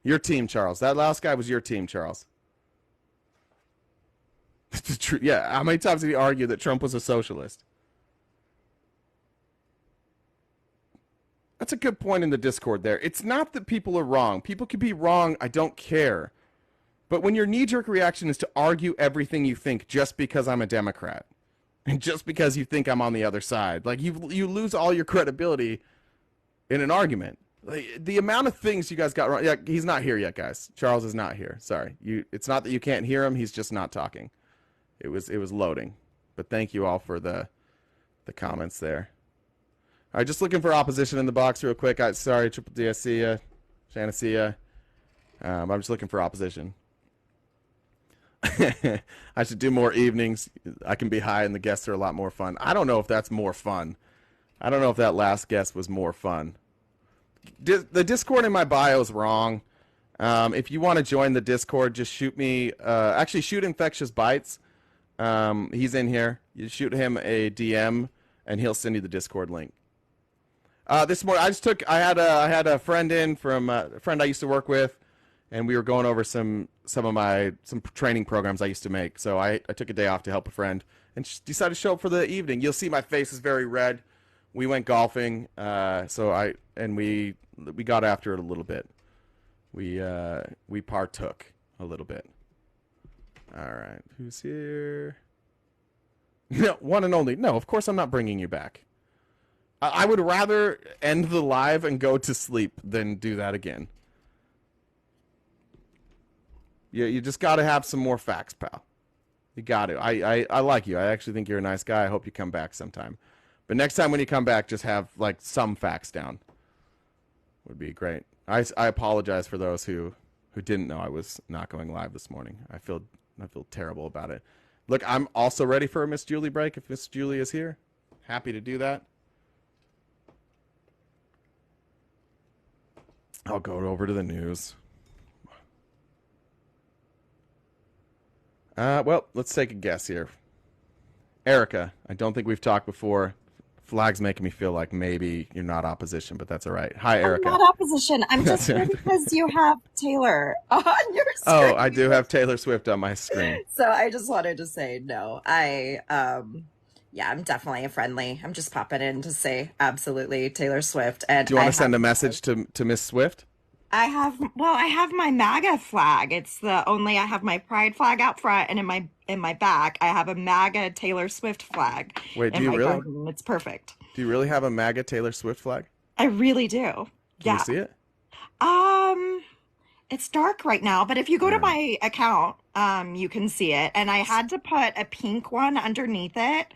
Your team, Charles. That last guy was your team, Charles. The truth. Yeah, how many times did he argue that Trump was a socialist? That's a good point in the Discord there. It's not that people are wrong. People can be wrong. I don't care. But when your knee-jerk reaction is to argue everything you think just because I'm a Democrat and just because you think I'm on the other side, like, you lose all your credibility in an argument. Like, the amount of things you guys got wrong. Yeah, he's not here yet, guys. Charles is not here. Sorry. It's not that you can't hear him. He's just not talking. It was loading. But thank you all for the comments there. All right, just looking for opposition in the box real quick. Sorry, Triple D, I see ya. Shanna, see ya. I'm just looking for opposition. I should do more evenings. I can be high and the guests are a lot more fun. I don't know if that's more fun. I don't know if that last guest was more fun. The Discord in my bio is wrong. If you want to join the Discord, just shoot me. Actually, shoot Infectious Bites. He's in here. You shoot him a DM, and he'll send you the Discord link. This morning, I had a friend in from a friend I used to work with, and we were going over some training programs I used to make. So I took a day off to help a friend, and decided to show up for the evening. You'll see my face is very red. We went golfing, we got after it a little bit. We partook a little bit. All right, who's here? No, one and only. No, of course I'm not bringing you back. I would rather end the live and go to sleep than do that again. You just got to have some more facts, pal. You got to. I like you. I actually think you're a nice guy. I hope you come back sometime. But next time when you come back, just have, like, some facts down. Would be great. I apologize for those who didn't know I was not going live this morning. I feel terrible about it. Look, I'm also ready for a Miss Julie break if Miss Julie is here. Happy to do that. I'll go over to the news. Well, let's take a guess here. Erica, I don't think we've talked before. Flag's making me feel like maybe you're not opposition, but that's all right. Hi, Erica. I'm not opposition. I'm just here because you have Taylor on your screen. Oh, I do have Taylor Swift on my screen. So I just wanted to say no. I'm definitely friendly. I'm just popping in to say absolutely Taylor Swift. And do you want to send a message to Miss Swift? I have my MAGA flag. I have my pride flag out front, and in my back, I have a MAGA Taylor Swift flag. Wait, do you really? Garden. It's perfect. Do you really have a MAGA Taylor Swift flag? I really do. Can you see it? It's dark right now, but if you go to my account, you can see it. And I had to put a pink one underneath it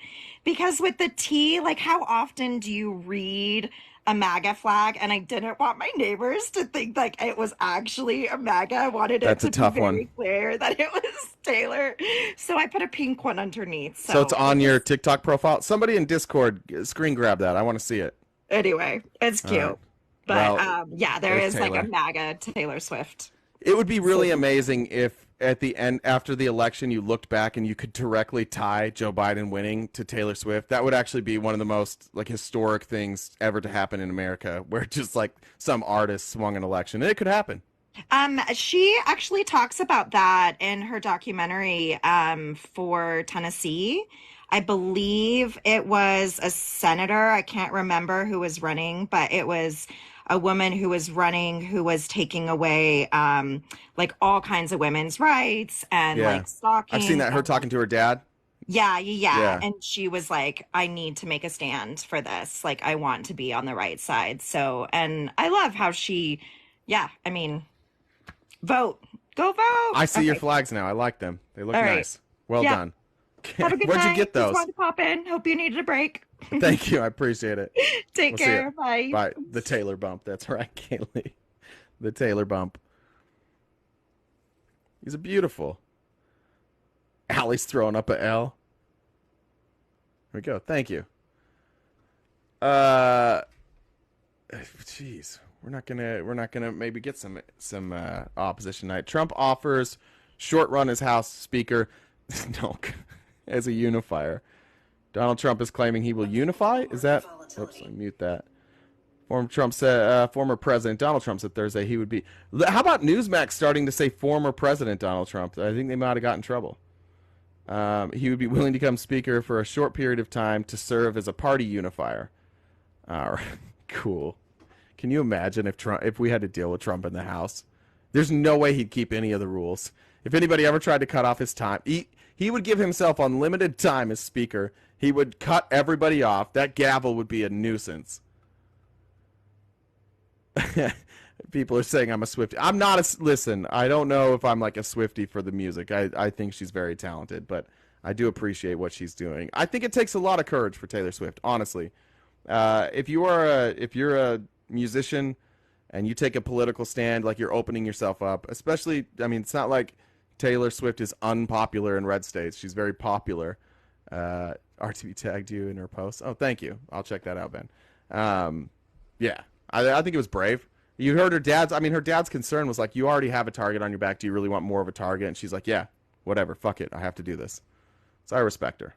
because with the T, like, how often do you read a MAGA flag? And I didn't want my neighbors to think like it was actually a MAGA. I wanted it to be very clear that it was Taylor. So I put a pink one underneath. So it's on your TikTok profile. Somebody in Discord, screen grab that. I want to see it. Anyway, it's cute. But Well, yeah, there there's is like a Taylor. MAGA Taylor Swift. It would be really social amazing if at the end, after the election, you looked back and you could directly tie Joe Biden winning to Taylor Swift. That would actually be one of the most like historic things ever to happen in America, where just like some artist swung an election. And it could happen. She actually talks about that in her documentary for Tennessee. I believe it was a senator, I can't remember who was running, but it was a woman who was running who was taking away like all kinds of women's rights and Yeah. like stalking. I've seen that. Her talking to her dad. Yeah. Yeah. And she was like, I need to make a stand for this. Like, I want to be on the right side. So, and I love how she, yeah, I mean, vote. Go vote. I see your Okay. flags now. I like them. They look All right. nice. Well Yeah. done. Have a good Where'd night. you get Just those? wanted to pop in. Hope you needed a break. Thank you. I appreciate it. Take We'll see ya. care. Bye. Bye. The Taylor bump. That's right, Kaylee. The Taylor bump. These are beautiful. Allie's throwing up a L. Here we go. Thank you. Jeez. We're not gonna maybe get some opposition tonight. Trump offers short run as House Speaker. No, as a unifier. Donald Trump is claiming he will unify. Is that? Oops, I mute that. Former President Donald Trump said Thursday he would be. How about Newsmax starting to say former President Donald Trump? I think they might have got in trouble. He would be willing to become Speaker for a short period of time to serve as a party unifier. All right, cool. Can you imagine if we had to deal with Trump in the House? There's no way he'd keep any of the rules. If anybody ever tried to cut off his time, he would give himself unlimited time as Speaker. He would cut everybody off. That gavel would be a nuisance. People are saying I'm a Swiftie. I'm not listen, I don't know if I'm like a Swiftie for the music. I think she's very talented, but I do appreciate what she's doing. I think it takes a lot of courage for Taylor Swift, honestly. If you're a musician and you take a political stand, like you're opening yourself up, especially, I mean, it's not like Taylor Swift is unpopular in red states. She's very popular. RTV tagged you in her post. Oh, thank you. I'll check that out, Ben. Yeah, I think it was brave. You heard her dad's concern was like, you already have a target on your back. Do you really want more of a target? And she's like, yeah, whatever. Fuck it. I have to do this. So I respect her.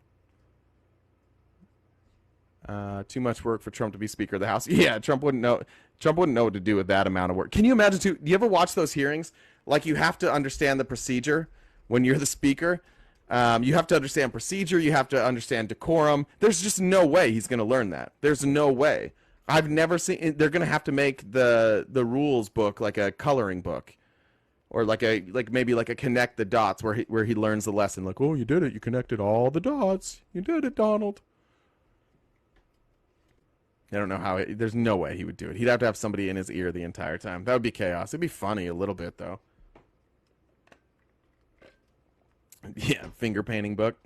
Too much work for Trump to be Speaker of the House. Yeah, Trump wouldn't know what to do with that amount of work. Can you imagine do you ever watch those hearings? Like, you have to understand the procedure when you're the Speaker. You have to understand procedure. You have to understand decorum. There's just no way he's going to learn that. There's no way. I've never seen. They're going to have to make the rules book like a coloring book, or maybe like a connect the dots where he learns the lesson. Like, oh, you did it. You connected all the dots. You did it, Donald. I don't know how. There's no way he would do it. He'd have to have somebody in his ear the entire time. That would be chaos. It'd be funny a little bit though. Yeah, finger painting book.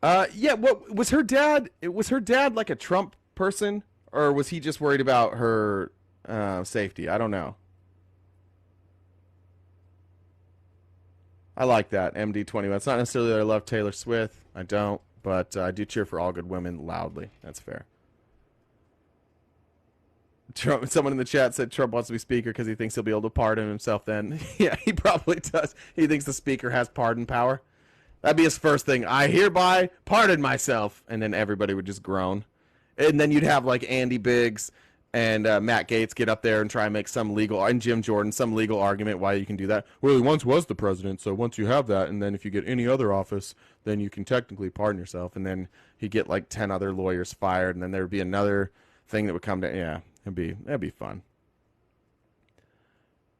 Yeah. What was her dad? Was her dad like a Trump person, or was he just worried about her safety? I don't know. I like that MD21. It's not necessarily that I love Taylor Swift. I don't, but I do cheer for all good women loudly. That's fair. Trump. Someone in the chat said Trump wants to be Speaker because he thinks he'll be able to pardon himself then. Yeah, he probably does. He thinks the Speaker has pardon power. That'd be his first thing. I hereby pardon myself. And then everybody would just groan. And then you'd have like Andy Biggs and Matt Gaetz get up there and try and make some legal, and Jim Jordan, some legal argument why you can do that. Well, he once was the president, so once you have that, and then if you get any other office, then you can technically pardon yourself. And then he'd get like 10 other lawyers fired, and then there would be another thing that would come to, yeah. That'd be fun.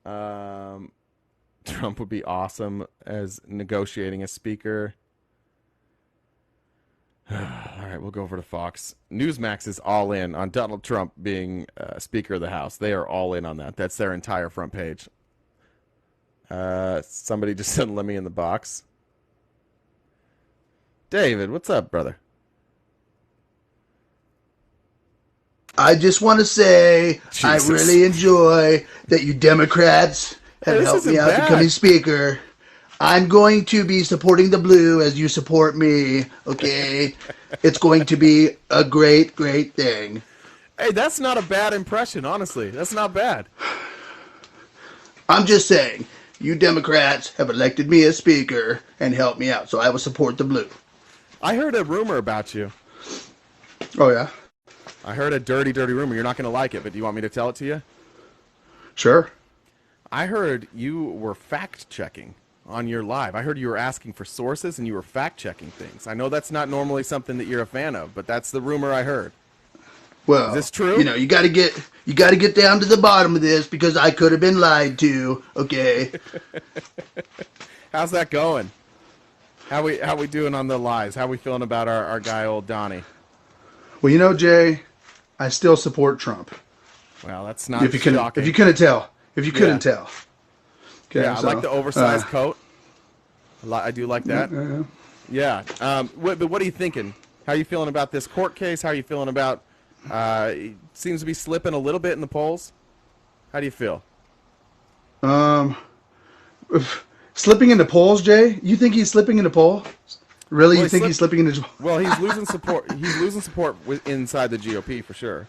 Trump would be awesome as negotiating a speaker. All right, we'll go over to Fox. Newsmax is all in on Donald Trump being Speaker of the House. They are all in on that. That's their entire front page. Somebody just said, "Let me in the box." David, what's up, brother? I just want to say Jesus. I really enjoy that you Democrats have This helped isn't me out bad. becoming Speaker. I'm going to be supporting the blue as you support me, okay? It's going to be a great, great thing. Hey, that's not a bad impression, honestly. That's not bad. I'm just saying, you Democrats have elected me as speaker and helped me out, so I will support the blue. I heard a rumor about you. Oh, yeah? I heard a dirty, dirty rumor. You're not going to like it, but do you want me to tell it to you? Sure. I heard you were fact-checking on your live. I heard you were asking for sources and you were fact-checking things. I know that's not normally something that you're a fan of, but that's the rumor I heard. Well, is this true? You know, you got to get down to the bottom of this because I could have been lied to. Okay. How's that going? How we doing on the lies? How we feeling about our guy old Donnie? Well, you know, Jay, I still support Trump. Well, that's not if you couldn't, shocking. If you couldn't tell. If you couldn't tell. Okay, yeah, I like the oversized coat. I do like that. Yeah. But what are you thinking? How are you feeling about this court case? How are you feeling about? It seems to be slipping a little bit in the polls. How do you feel? Slipping into polls, Jay? You think he's slipping into polls? Really? Well, you think he's slipping into? Well, he's losing support. He's losing support inside the GOP for sure.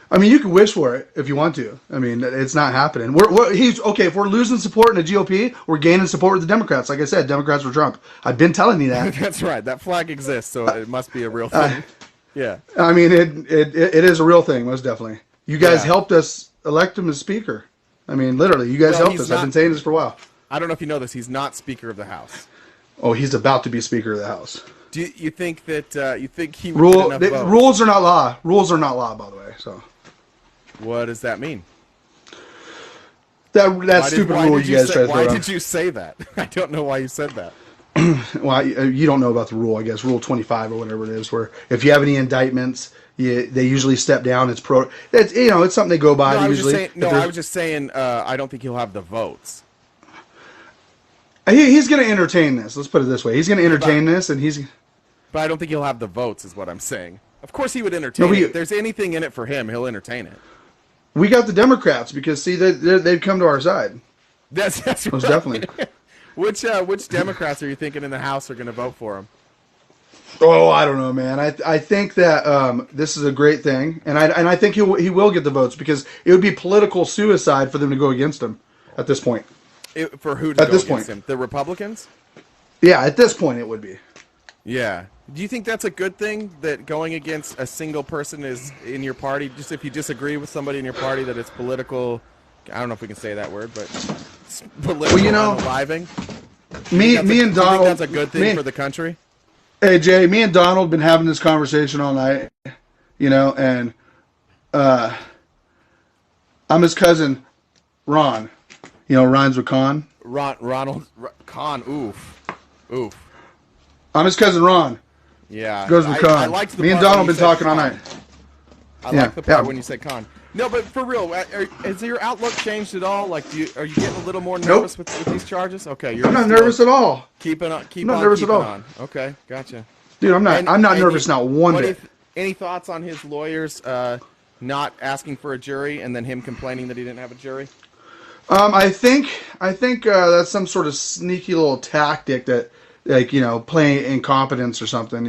I mean, you can wish for it if you want to. I mean, it's not happening. He's okay. If we're losing support in the GOP, we're gaining support with the Democrats. Like I said, Democrats for Trump. I've been telling you that. That's right. That flag exists, so it must be a real thing. Yeah. I mean, it is a real thing, most definitely. You guys helped us elect him as Speaker. I mean, literally, you guys helped us. I've been saying this for a while. I don't know if you know this. He's not Speaker of the House. Oh, he's about to be Speaker of the House. Do you think that you think he would get enough votes? Rules are not law. Rules are not law, by the way. So. What does that mean? That stupid rule you guys tried to throw Why out. did you say that? I don't know why you said that. Well, you don't know about the rule, I guess. Rule 25 or whatever it is, where if you have any indictments, they usually step down. It's it's something they go by. No, I was just saying. I don't think he'll have the votes. He's going to entertain this. Let's put it this way: he's going to entertain this, and he's. But I don't think he'll have the votes, is what I'm saying. Of course, he would entertain it. If there's anything in it for him, he'll entertain it. We got the Democrats because they've come to our side. That's most right. Definitely. Which Democrats are you thinking in the House are going to vote for him? Oh, I don't know, man. I think that this is a great thing, and I think he will get the votes because it would be political suicide for them to go against him at this point. For who to go against him? The Republicans? Yeah, at this point it would be. Yeah. Do you think that's a good thing, that going against a single person is in your party, just if you disagree with somebody in your party, that it's political, I don't know if we can say that word, but it's political unaliving? Me and Donald, do you think that's a good thing for the country? Hey, Jay, me and Donald have been having this conversation all night, and I'm his cousin, Ron. Rhymes with Con. Ronald Con, oof. I'm his cousin Ron. Yeah. Goes with Con. I liked the Me and Donald have been talking all night. I like the part when you said Con. No, but for real, has your outlook changed at all? Like, are you getting a little more nervous with these charges? Okay, I'm not nervous at all. Keeping on. I'm not nervous at all. Okay, gotcha. Dude, I'm not nervous not one bit. Any thoughts on his lawyers not asking for a jury and then him complaining that he didn't have a jury? I think that's some sort of sneaky little tactic that, playing incompetence or something,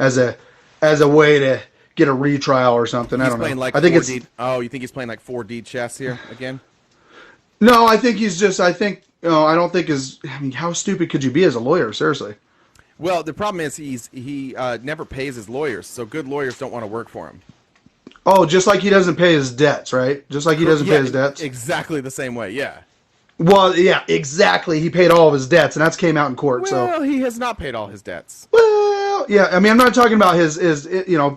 as a way to get a retrial or something. I don't know. Like I think you think he's playing like 4D chess here again? No, I think he's just. I don't think how stupid could you be as a lawyer? Seriously. Well, the problem is he never pays his lawyers, so good lawyers don't want to work for him. Oh, just like he doesn't pay his debts, right? Just like he doesn't pay his debts. Exactly the same way, yeah. Well, yeah, exactly. He paid all of his debts, and that's came out in court. Well, he has not paid all his debts. Well, yeah. I mean, I'm not talking about his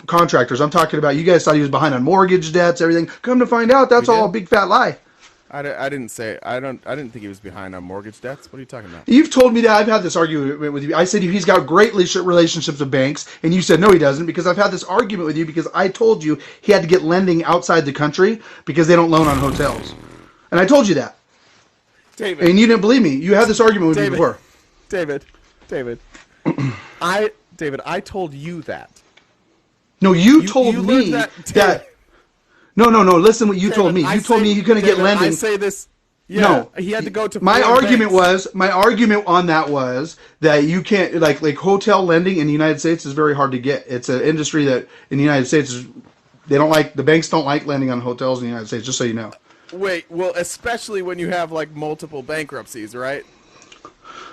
contractors. I'm talking about you guys thought he was behind on mortgage debts, everything. Come to find out, that's all a big fat lie. I didn't say I didn't think he was behind on mortgage debts. What are you talking about? You've told me that. I've had this argument with you. I said he's got great relationships with banks, and you said no, he doesn't, because I've had this argument with you because I told you he had to get lending outside the country because they don't loan on hotels, and I told you that. David. And you didn't believe me. You had this argument with me before. David. I told you that. No, you told me that. No. Listen, what you told me. You told me you're going to get lending. I say this. Yeah, no, he had to go to. My argument on that was that you can't like hotel lending in the United States is very hard to get. It's an industry that in the United States is the banks don't like lending on hotels in the United States. Just so you know. Wait, well, especially when you have like multiple bankruptcies, right?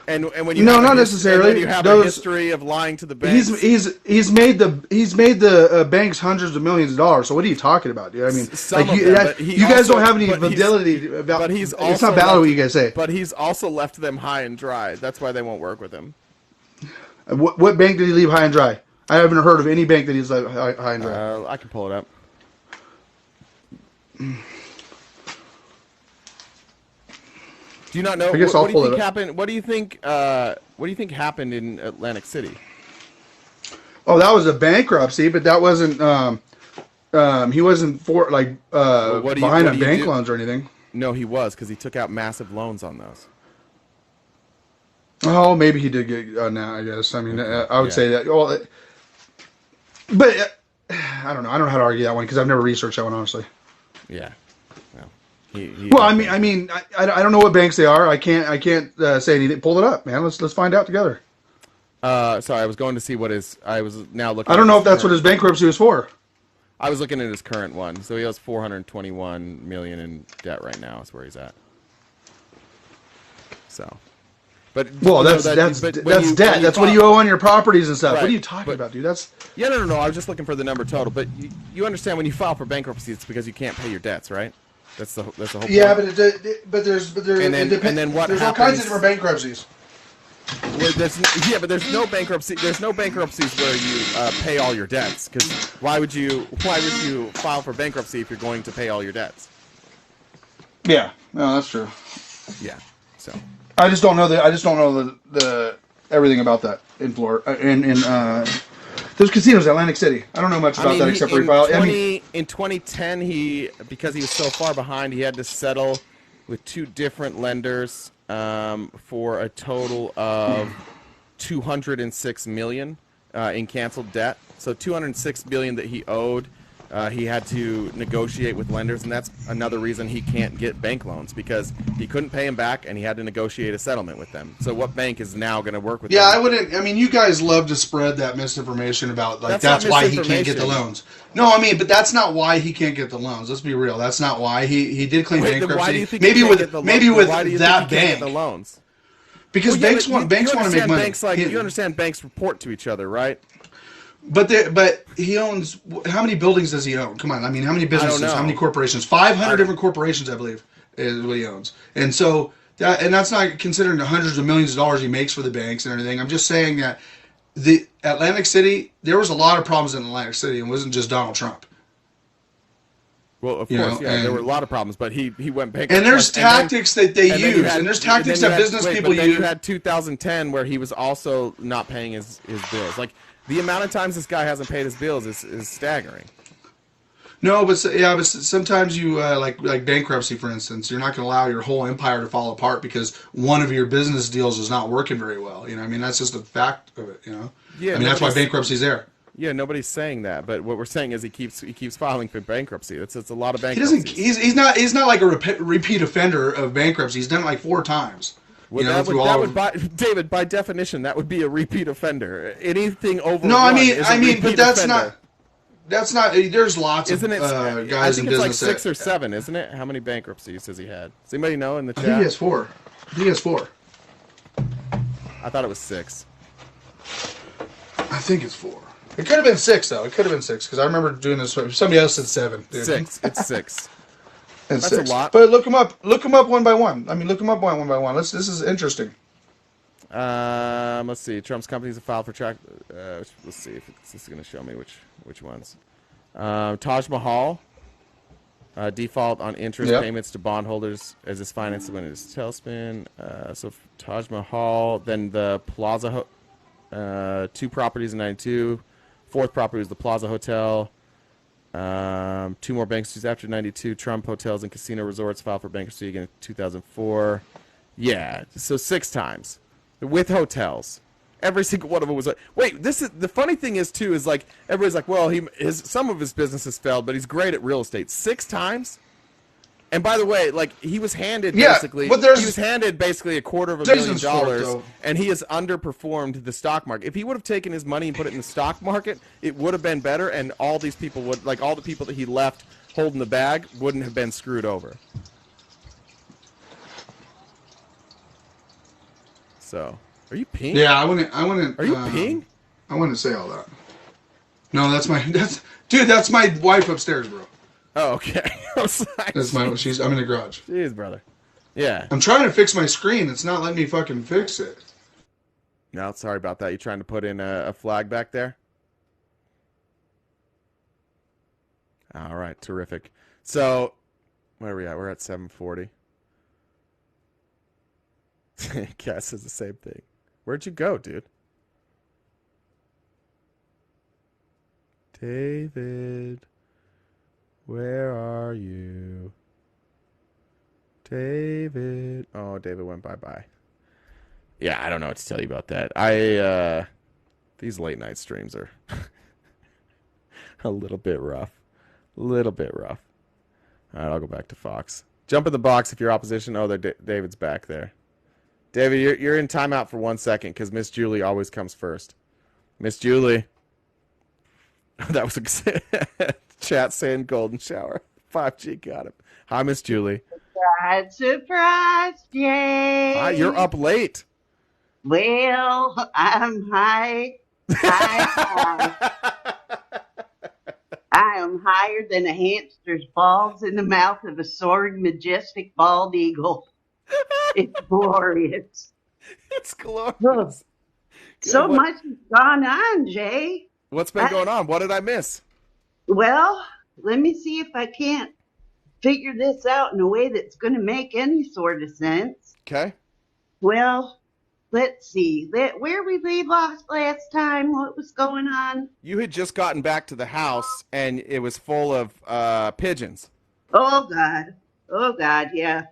And when you No, have not a necessarily. when you have a history of lying to the banks. He's made the banks hundreds of millions of dollars. So what are you talking about, dude? I mean, Some like of them, but you guys also- don't have any but he's- fidelity about. But he's also it's not valid what you guys say. But he's also left them high and dry. That's why they won't work with him. What bank did he leave high and dry? I haven't heard of any bank that he's left high and dry. I can pull it up. Do you not know? I guess what I'll do you pull think it up. happened? What do you think? What do you think happened in Atlantic City? Oh, that was a bankruptcy, but that wasn't. He wasn't for like what do you- behind what on do you bank do? loans or anything. No, he was because he took out massive loans on those. Oh, maybe he did get now. I guess. I mean, I would Yeah. say that. Well, but I don't know. I don't know how to argue that one because I've never researched that one honestly. Yeah. Well, I mean, I don't know what banks they are. I can't say anything. Pull it up, man. Let's find out together. Sorry, I was going to see what his. I was now looking. I don't at know his if that's what current- his bankruptcy was for. I was looking at his current one. So he has 421 million in debt right now. Is where he's at. So, but Well, you know that's but when that's you- debt. when that's what you owe on your properties and stuff. Right, What are you talking but- about, dude? That's Yeah, no. I was just looking for the number total. But you understand when you file for bankruptcy, it's because you can't pay your debts, right? That's the whole. yeah, point. but there's And then what there's all kinds happens- of different bankruptcies. Well, but there's no bankruptcy. There's no bankruptcies where you pay all your debts. Because why would you file for bankruptcy if you're going to pay all your debts? Yeah, no, that's true. Yeah. So I just don't know the everything about that in Florida in those casinos, Atlantic City. I don't know much about that except for he filed. In 2010, because he was so far behind, he had to settle with 2 different lenders for a total of 206 million in canceled debt. So 206 million that he owed. He had to negotiate with lenders, and that's another reason he can't get bank loans because he couldn't pay them back, and he had to negotiate a settlement with them. So what bank is now going to work with? Yeah, them? I wouldn't. I mean, you guys love to spread that misinformation about like that's not why he can't get the misinformation. loans. No, I mean, but that's not why he can't get the loans. Let's be real. That's not why he did claim Wait, then bankruptcy. why do you think maybe he can't with get the maybe loans? with Why do you that think he can't bank get the loans? because Well, yeah, banks but want to make understand money. Banks you understand banks report to each other, right? But he owns how many buildings does he own? Come on, I mean, how many businesses? know. How many corporations? 500 different corporations, I believe, is what he owns. And so that's not considering the hundreds of millions of dollars he makes for the banks and everything. I'm just saying that the Atlantic City, there was a lot of problems in Atlantic City, and it wasn't just Donald Trump. Well, of You course, know, yeah, there and- were a lot of problems, but he went bankrupt. And there's twice. And then- tactics that they and then you use, and there's tactics then that you business wait, people but then use. you had 2010 where he was also not paying his bills. Like the amount of times this guy hasn't paid his bills is staggering. No, but sometimes you like bankruptcy, for instance, you're not going to allow your whole empire to fall apart because one of your business deals is not working very well. You know, I mean, that's just a fact of it. You know, Yeah, I mean, that's why nobody's- bankruptcy's there. Yeah, nobody's saying that, but what we're saying is he keeps filing for bankruptcy. It's a lot of He bankruptcies. doesn't. He's not like a repeat offender of bankruptcy. He's done it like 4 times. Well, You know, through all that of- would David, by definition, that would be a repeat offender. Anything over No, one I is a mean, repeat but that's offender. not. There's lots Isn't of it? I guys think in it's like business 6 or 7, isn't it? How many bankruptcies has he had? Does anybody know in the I chat? think he has 4. I think he has 4. I thought it was 6. I think it's 4. It could have been 6 though. It could have been 6 because I remember doing this. Somebody else said 7. Dude. 6. It's 6. It's That's 6. a lot. But look them up. Look them up one by one. I mean, look them up one by one. This is interesting. Let's see. Trump's companies have filed for track. Let's see if this is going to show me which ones. Taj Mahal. Default on interest Yep. payments to bondholders as is financed when it is tailspin. So Taj Mahal, then the Plaza, 2 properties in 92. 4th property was the Plaza Hotel. 2 more bankruptcies after 92. Trump Hotels and Casino Resorts filed for bankruptcy again in 2004. Yeah, so 6 times with hotels. Every single one of them was like, wait, this is the funny thing is too is like everybody's like, well, some of his businesses failed, but he's great at real estate. 6 times, And by the way, like he was handed Yeah, basically, but there's- he was handed basically $250,000, Jason's for it, though. and he has underperformed the stock market. If he would have taken his money and put it in the stock market, it would have been better, and all these people would, like all the people that he left holding the bag, wouldn't have been screwed over. So, are you peeing? Yeah, I wouldn't. Are you peeing? I wouldn't say all that. No, that's my wife upstairs, bro. Oh, okay. I was like, That's I'm in the garage. Jeez, brother. Yeah. I'm trying to fix my screen. It's not letting me fucking fix it. No, sorry about that. You trying to put in a flag back there? All right, terrific. So, where are we at? We're at 7:40. Cass says the same thing. Where'd you go, dude? David, where are you? David. Oh, David went bye-bye. Yeah, I don't know what to tell you about that. These late night streams are a little bit rough. All right, I'll go back to Fox. Jump in the box if you're opposition. Oh, David's back there. David, you're in timeout for 1 second because Miss Julie always comes first. Miss Julie. That was a chat saying golden shower. 5G got him. Hi, Miss Julie. Surprise, Jay. Hi, you're up late. Well, I'm high. I am higher than a hamster's balls in the mouth of a soaring, majestic, bald eagle. It's glorious. It's glorious. So much has gone on, Jay. What's been going on? What did I miss? Well, let me see if I can't figure this out in a way that's going to make any sort of sense. Okay. Well, let's see. Where we leave off last time? What was going on? You had just gotten back to the house, and it was full of pigeons. Oh, God. Yeah.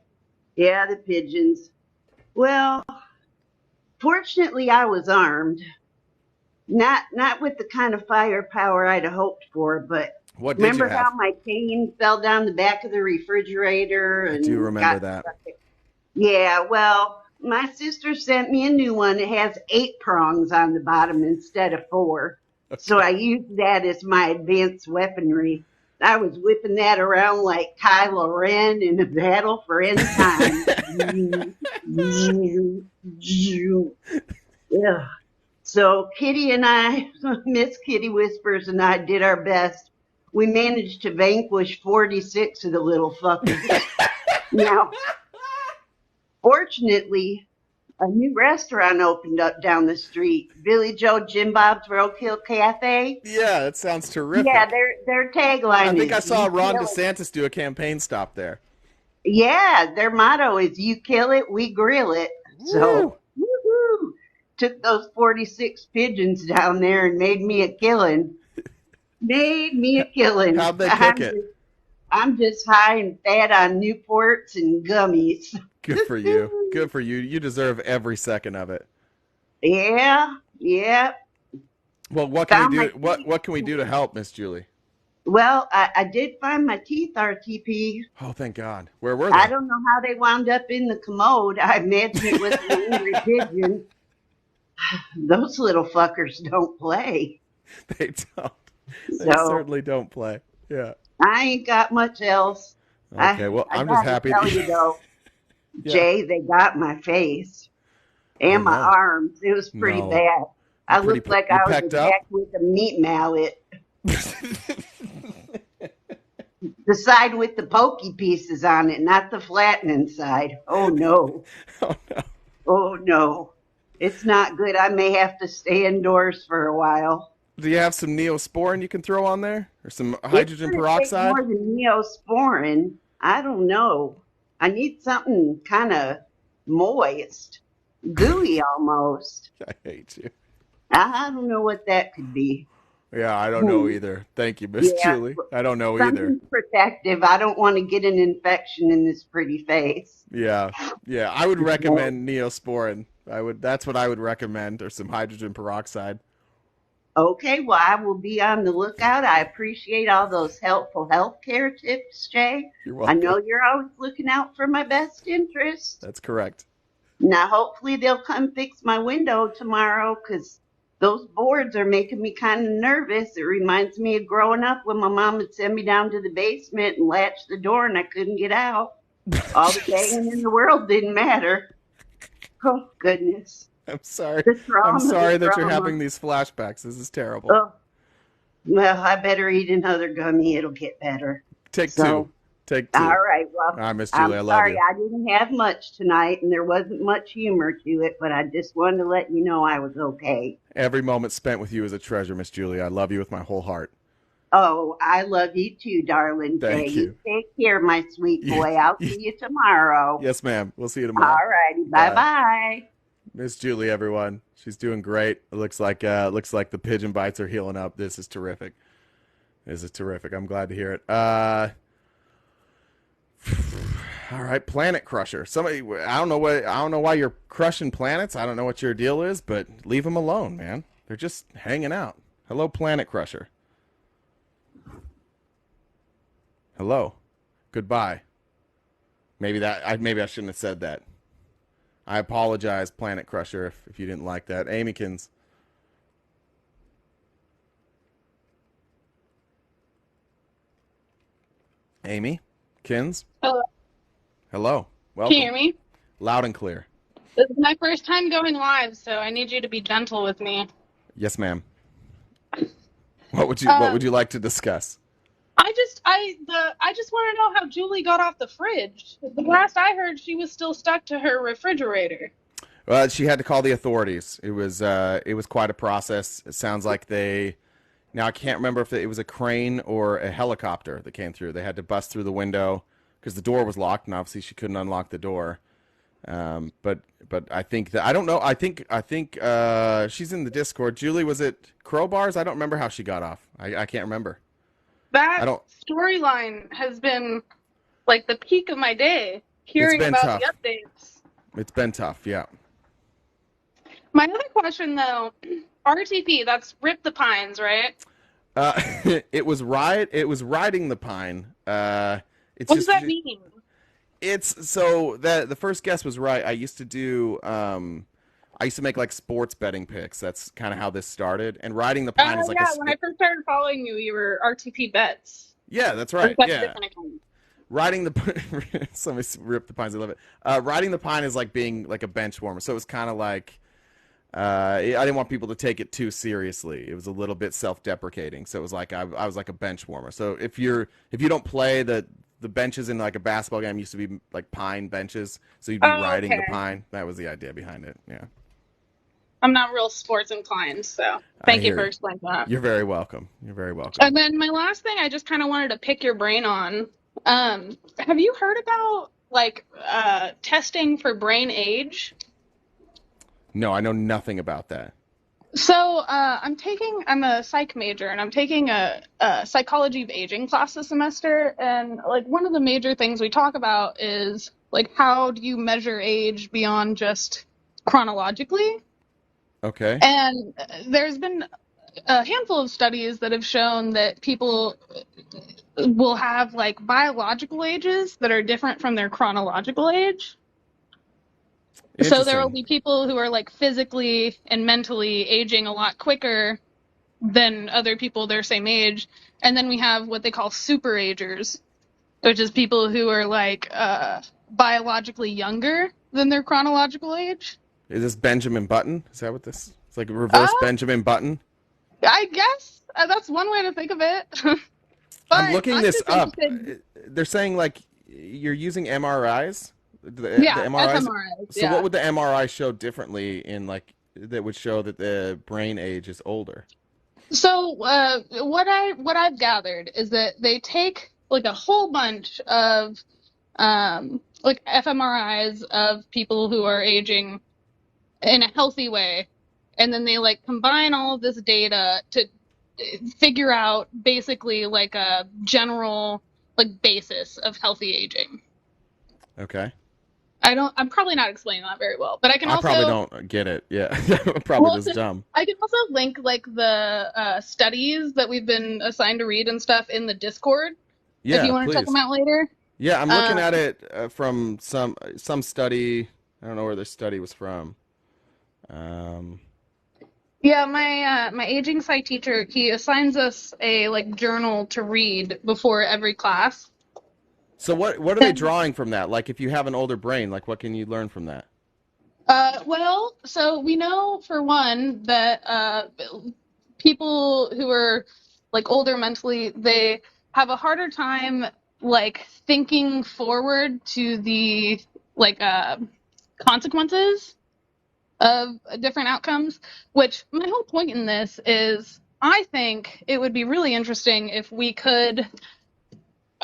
Yeah, the pigeons. Well, fortunately, I was armed. Not with the kind of firepower I'd have hoped for, but what did remember you have? how my cane fell down the back of the refrigerator? I And do remember got that. Yeah, well, my sister sent me a new one. It has 8 prongs on the bottom instead of 4. Okay. So I used that as my advanced weaponry. I was whipping that around like Kylo Ren in a battle for end time. Yeah. So Kitty and I, Miss Kitty Whispers and I did our best. We managed to vanquish 46 of the little fuckers. Now, fortunately, a new restaurant opened up down the street, Billy Joe Jim Bob's Roadkill Cafe. Yeah, that sounds terrific. Yeah, their tagline I think is, I saw "You Ron kill it." DeSantis do a campaign stop there. Yeah, their motto is "You kill it, we grill it." So, woohoo! Took those 46 pigeons down there and made me a killing. How'd they cook it? I'm just high and fat on Newports and gummies. Good for you. Good for you. You deserve every second of it. Yeah. Well, what can we Found do? my What can we do to help, Miss Julie? Well, I did find my teeth, RTP. Oh, thank God. Where were they? I don't know how they wound up in the commode. I imagine it was an angry pigeon. Those little fuckers don't play. They don't. They So- certainly don't play. Yeah. I ain't got much else. Okay, well, I'm just gotta happy tell that you though, Yeah. Jay, they got my face and my no. arms. It was pretty No. bad. I pretty looked like you I was pecked up? attacked with a meat mallet. The side with the pokey pieces on it, not the flattening side. Oh no. Oh no. It's not good. I may have to stay indoors for a while. Do you have some Neosporin you can throw on there? Or some It's hydrogen gonna peroxide? take more than Neosporin. I don't know. I need something kind of moist, gooey almost. I hate you. I don't know what that could be. Yeah, I don't know either. Thank you, Miss Yeah, Julie. I don't know either. Something protective. I don't want to get an infection in this pretty face. Yeah. I would recommend Neosporin. That's what I would recommend, or some hydrogen peroxide. Okay, well, I will be on the lookout. I appreciate all those helpful healthcare tips, Jay. You're I welcome. know you're always looking out for my best interest. That's correct. Now, hopefully, they'll come fix my window tomorrow because those boards are making me kind of nervous. It reminds me of growing up when my mom would send me down to the basement and latch the door and I couldn't get out. All the banging in the world didn't matter. Oh, goodness. I'm sorry. The trauma, I'm sorry the that you're trauma. having these flashbacks. This is terrible. Oh, well, I better eat another gummy. It'll get better. Take So, two. Take two. all right. Well, All right, Miss Julie, I I'm love sorry you. I didn't have much tonight and there wasn't much humor to it, but I just wanted to let you know I was okay. Every moment spent with you is a treasure, Miss Julie. I love you with my whole heart. Oh, I love you too, darling Jay. Thank you. Take care, my sweet boy. I'll see you tomorrow. Yes, ma'am. We'll see you tomorrow. All righty. Bye-bye. Miss Julie, everyone. She's doing great. It looks like the pigeon bites are healing up. This is terrific. This is terrific. I'm glad to hear it. All right, Planet Crusher. Somebody, I don't know why you're crushing planets. I don't know what your deal is, but leave them alone, man. They're just hanging out. Hello, Planet Crusher. Hello. Goodbye. Maybe I shouldn't have said that. I apologize, Planet Crusher, if you didn't like that. Amykins. Amy? Kins? Hello. Hello. Welcome. Can you hear me? Loud and clear. This is my first time going live, so I need you to be gentle with me. Yes, ma'am. What would you like to discuss? I just want to know how Julie got off the fridge. The last I heard, she was still stuck to her refrigerator. Well, she had to call the authorities. It was quite a process. It sounds like now I can't remember if it was a crane or a helicopter that came through. They had to bust through the window because the door was locked, and obviously she couldn't unlock the door. But I think that I don't know. I think she's in the Discord. Julie, was it crowbars? I don't remember how she got off. I can't remember. That storyline has been like the peak of my day. Hearing about tough. the updates. It's been tough, yeah. My other question, though, RTP, that's Rip the Pines, right? It was riding the pine. What does that mean? It's so that the first guess was right. I used to make like sports betting picks. That's kind of how this started. And riding the pine is like when I first started following you, you were RTP bets. Yeah, that's right. That's Yeah. different account. Riding the somebody rip the pines. I love it. Riding the pine is like being like a bench warmer. So it was kind of like I didn't want people to take it too seriously. It was a little bit self-deprecating. So it was like I was like a bench warmer. So if you don't play the benches in like a basketball game used to be like pine benches. So you'd be riding the pine. That was the idea behind it. Yeah. I'm not real sports inclined, so thank you for explaining that. You're very welcome. You're very welcome. And then my last thing, I just kind of wanted to pick your brain on. Have you heard about like testing for brain age? No, I know nothing about that. So I'm a psych major, and I'm taking a psychology of aging class this semester. And like one of the major things we talk about is like how do you measure age beyond just chronologically? Okay. And there's been a handful of studies that have shown that people will have like biological ages that are different from their chronological age. So there will be people who are like physically and mentally aging a lot quicker than other people their same age. And then we have what they call super agers, which is people who are like biologically younger than their chronological age. Is this Benjamin Button? Is that what this? It's like a reverse Benjamin Button. I guess that's one way to think of it. I'm looking this up. Interested. They're saying like you're using MRIs. The MRIs. So what would the MRI show differently in like that would show that the brain age is older? So what I've gathered is that they take like a whole bunch of like fMRIs of people who are aging in a healthy way, and then they like combine all of this data to figure out basically like a general like basis of healthy aging. Okay. I'm probably not explaining that very well, but I can I also. probably don't get it. Yeah, probably Well, just dumb. I can also link like the studies that we've been assigned to read and stuff in the Discord if Yeah, you want to check them please. out later. Yeah, I'm looking at Um, it from some study. I don't know where this study was from. Um, yeah, my aging psych teacher, he assigns us a like journal to read before every class. so what are they drawing from that? Like, if you have an older brain, like what can you learn from that? Well, so we know for one that people who are like older mentally, they have a harder time like thinking forward to the like consequences of different outcomes, which my whole point in this is I think it would be really interesting if we could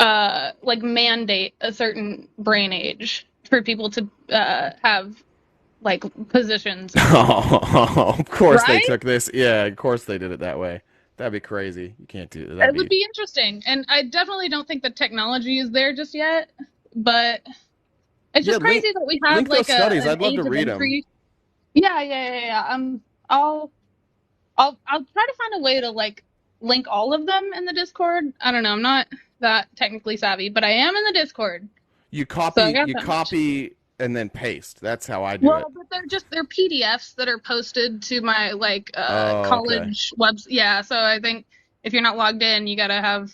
like mandate a certain brain age for people to have like positions, Oh, of course they right? took this. Yeah, of course they did it that way. That'd be crazy. You can't do that. That'd It would be interesting, and I definitely don't think the technology is there just yet, but it's Yeah, just crazy that we have link like those studies. an I'd love age to of read them. entry. Yeah. I'll try to find a way to like link all of them in the Discord. I don't know, I'm not that technically savvy, but I am in the Discord. You So I copy, got you that much. copy, and then paste. That's how I do it. Well, but they're PDFs that are posted to my like Oh, okay. college webs. Yeah, so I think if you're not logged in, you gotta have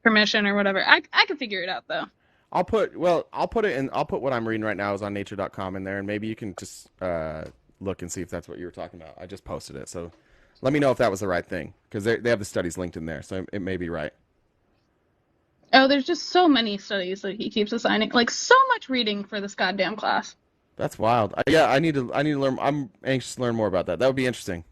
permission or whatever. I can figure it out though. I'll put it in. I'll put what I'm reading right now is on nature.com in there, and maybe you can just look and see if that's what you were talking about. I just posted it, so let me know if that was the right thing, because they have the studies linked in there, so it may be right. Oh, there's just so many studies that he keeps assigning. Like so much reading for this goddamn class. That's wild. Yeah, I need to learn. I'm anxious to learn more about that. That would be interesting.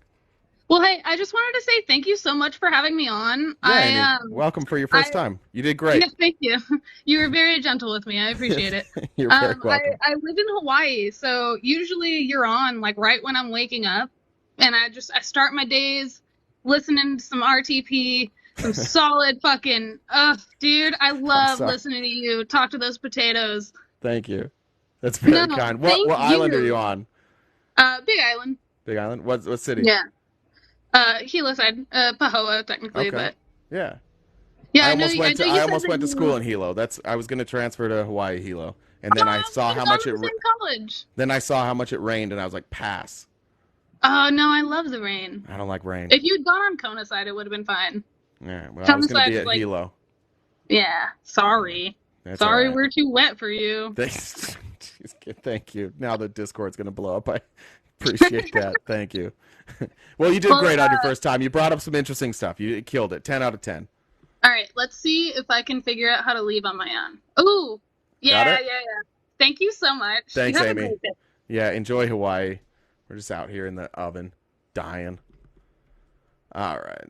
Well, hey, I just wanted to say thank you so much for having me on. Yeah, Amy, welcome for your first time. You did great. Yeah, thank you. You were very gentle with me. I appreciate it. You're very welcome. I live in Hawaii, so usually you're on like right when I'm waking up, and I start my days listening to some RTP, some solid fucking. Ugh, dude, I love sorry. listening to you talk to those potatoes. Thank you. That's very No, kind. thank What island you. are you on? Big Island. Big Island. What city? Yeah. Hilo side, Pahoa technically, Okay. but Yeah. yeah, I I know. almost went I to know you said almost that went to you- school in Hilo. I was going to transfer to Hawaii Hilo, and then I saw how much I it was in college. then I saw how much it rained, and I was like, pass. Oh no, I love the rain. I don't like rain. If you had gone on Kona side, it would have been fine. Yeah, well, I Kona was going to side be is at like, Hilo. yeah, sorry. That's Sorry, all right. we're too wet for you. Thanks. Jeez, thank you. Now the Discord's going to blow up. I appreciate that. Thank you. Well, you did Well, great on your first time. You brought up some interesting stuff. You killed it. 10 out of 10. All right, let's see if I can figure out how to leave on my own. Ooh, yeah. Thank you so much. Thanks, You have a Amy. great day. Yeah, enjoy Hawaii. We're just out here in the oven, dying. All right.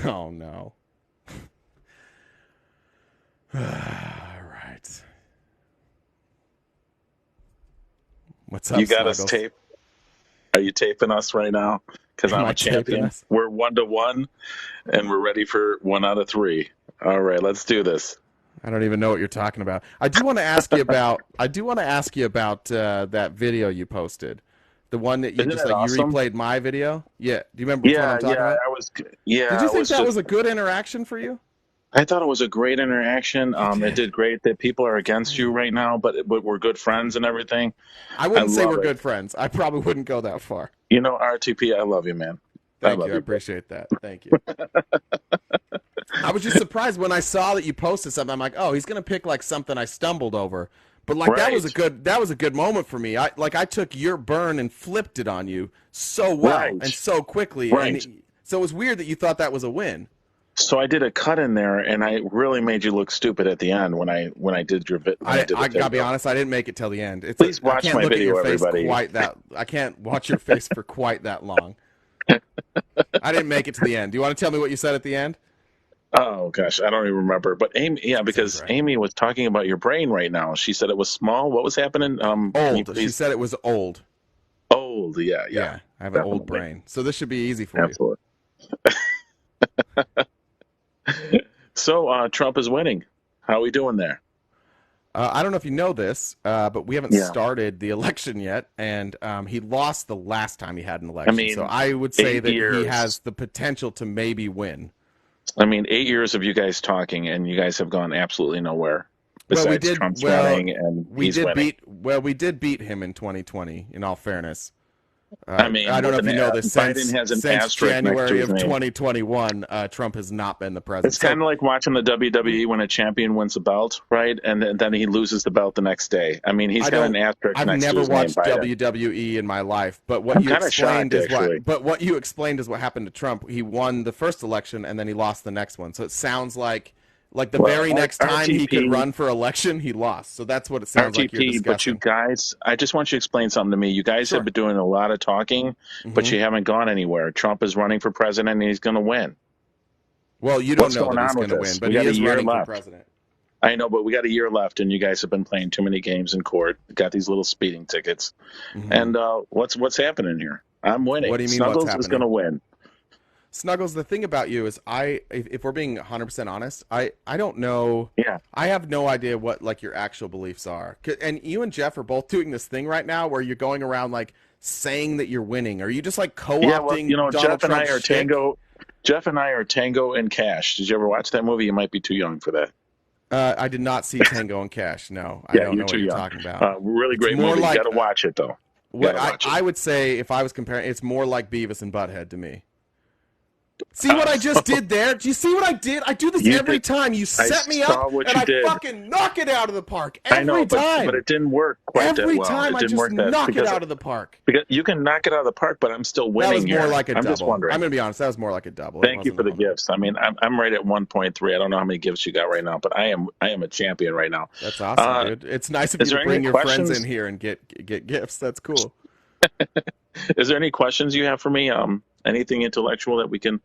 Oh, no. All right. What's up, You got us Snuggles? taped. Are you taping us right now? Because Am I'm I a taping champion. us? We're 1-1, and we're ready for 1 out of 3. All right, let's do this. I don't even know what you're talking about. I do want to ask you about. That video you posted, the one that you Isn't just it like you awesome? replayed my video. Yeah, do you remember which one I'm talking about? Did you think that was a good interaction for you? I thought it was a great interaction. It did great that people are against you right now, but we're good friends and everything. I wouldn't say love we're it. good friends. I probably wouldn't go that far. You know, RTP, I love you, man. Thank love you. I appreciate that. Thank you. I was just surprised when I saw that you posted something. I'm like, oh, he's gonna pick like something I stumbled over. But like that was a good moment for me. I took your burn and flipped it on you so well Right. and so quickly. Right. And so it was weird that you thought that was a win. So I did a cut in there, and I really made you look stupid at the end when I did your video. I gotta be honest, I didn't make it till the end. Please I watch can't my look video, at your face everybody. I can't watch your face for quite that long. I didn't make it to the end. Do you want to tell me what you said at the end? Oh gosh, I don't even remember. But Amy, yeah, because Amy was talking about your brain right now. She said it was small. What was happening? Can you Old. She please- said it was old. Old. Yeah. I have an old Definitely. brain, so this should be easy for Absolutely. So Trump is winning. How are we doing there? I don't know if you know this, but we haven't started the election yet, and he lost the last time he had an election. So I would say that he has the potential to maybe win. I mean, 8 years of you guys talking, and you guys have gone absolutely nowhere. Besides Trump's running, and he's winning. We did beat him in 2020. In all fairness, I mean, I don't know if you know this. Biden has an Since asterisk January next to of his name. 2021, Trump has not been the president. It's kind of like watching the WWE when a champion wins a belt, right? And then he loses the belt the next day. I mean, he's got an asterisk I've next to never his name. watched Biden. WWE in my life, but what I'm you kinda explained shocked, is actually. what you explained is what happened to Trump. He won the first election and then he lost the next one. So it sounds like the very next time he could run for election, he lost. So that's what it sounds like you're RTP, discussing. but you guys, I just want you to explain something to me. You guys have been doing a lot of talking, but Mhm. you haven't gone anywhere. Trump is running for president, and he's going to win. Well, you don't What's know going that he's on going to with win, this? but We he got a is year running left. for president. I know, but we got a year left, and you guys have been playing too many games in court. Got these little speeding tickets, and what's happening here? I'm winning. What do you mean Snuggles what's is going to win. Snuggles, the thing about you is if we're being 100% honest, I don't know. Yeah. I have no idea what like your actual beliefs are. And you and Jeff are both doing this thing right now where you're going around like saying that you're winning. Are you just like co-opting Yeah, well, you know, Donald Jeff and I Trump's are shtick? Tango. Jeff and I are Tango and Cash. Did you ever watch that movie? You might be too young for that. I did not see Tango and Cash. No, I Yeah, don't you're know too what you're young. talking about. Really It's great more movie. like- You got to watch it though. You What gotta watch it. I would say if I was comparing, it's more like Beavis and Butthead to me. See what I just did there? Do you see what I did? I do this You every did- time. You I set me saw up, what and you I did. fucking knock it out of the park every I know, time. but it didn't work quite that Every well. time It I didn't just work that knock it because out of the park. Because you can knock it out of the park, but I'm still winning. That was more here. like a I'm double. just wondering. I'm going to be honest. That was more like a double. It Thank you wasn't for the a home gifts. I mean, I'm right at 1.3. I don't know how many gifts you got right now, but I am a champion right now. That's awesome, dude. It's nice of you is to there bring any your questions? friends in here and get gifts. That's cool. Is there any questions you have for me? Anything intellectual that we can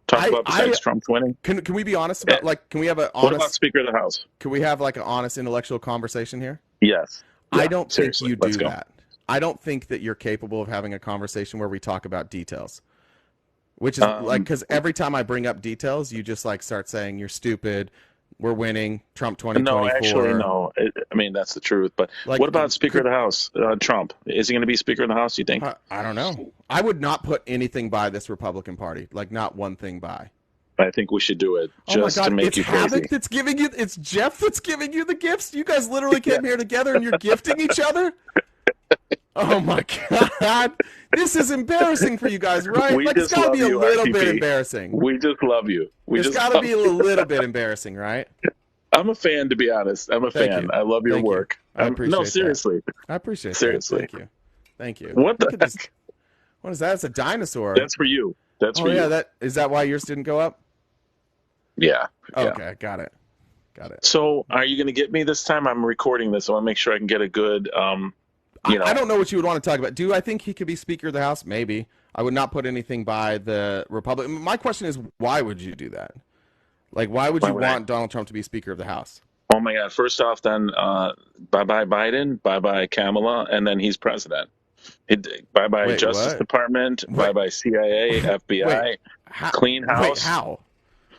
talk about besides Trump's winning? Can we be honest about can we have an What honest? about Speaker of the House? Can we have like an honest intellectual conversation here? Yes. I Yeah, don't think seriously, you let's do go. that. I don't think that you're capable of having a conversation where we talk about details. Which is because every time I bring up details, you just like start saying you're stupid. We're winning. Trump 2024. No, actually, no. I mean, that's the truth. But Like, what about Speaker of the House? Trump. Is he going to be Speaker of the House, you think? I don't know. I would not put anything by this Republican Party. Like not one thing by. I think we should do it Oh my just God! to make It's you crazy. Havoc that's giving you. It's Jeff that's giving you the gifts. You guys literally came here together and you're gifting each other. Oh my God! This is embarrassing for you guys, right? We Like it's just got to love be a you, little bit RTP. embarrassing. We just love you. It's got to be a little bit embarrassing, right? I'm a fan, to be honest. I'm a Thank fan. you. I love your Thank you. work. I appreciate No, that. seriously. I appreciate Seriously. that. Thank you. Thank you. What the Look at this. What is that? It's a dinosaur. That's for you. That's oh for yeah, you. that is that why yours didn't go up? Yeah. yeah. Okay, got it. Got it. So, are you going to get me this time? I'm recording this. I want to make sure I can get a good, I don't know what you would want to talk about. Do I think he could be Speaker of the House? Maybe. I would not put anything by the Republic. My question is, why would you do that? Like, why would Why you would I? want Donald Trump to be Speaker of the House? Oh my God! First off, then bye-bye Biden, bye-bye Kamala, and then he's president. Bye-bye Wait, Justice what? Department, bye-bye CIA, FBI, How, clean house. Wait, how?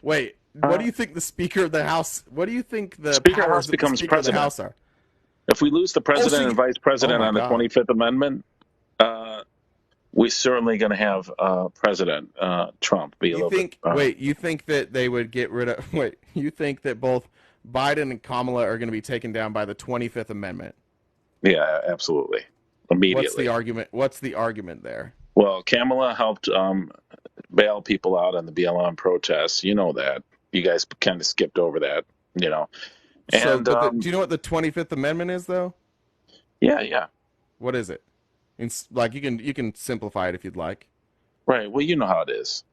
Wait, what do you think the Speaker of the House? What do you think the Speaker of the powers House of the becomes Speaker of the president. House are? If we lose the president you- and vice president Oh my on the God. 25th Amendment, we're certainly going to have President Trump be a You little think? bit. Wait, you think that they would get rid of? Wait, you think that both Biden and Kamala are going to be taken down by the 25th Amendment? Yeah, absolutely. Immediately. What's the argument? What's the argument there? Well, Kamala helped bail people out on the BLM protests. You know that. You guys kind of skipped over that, you know. So, And but do you know what the 25th Amendment is, though? yeah. What is it? It's like you can simplify it if you'd like. Right. Well, you know how it is.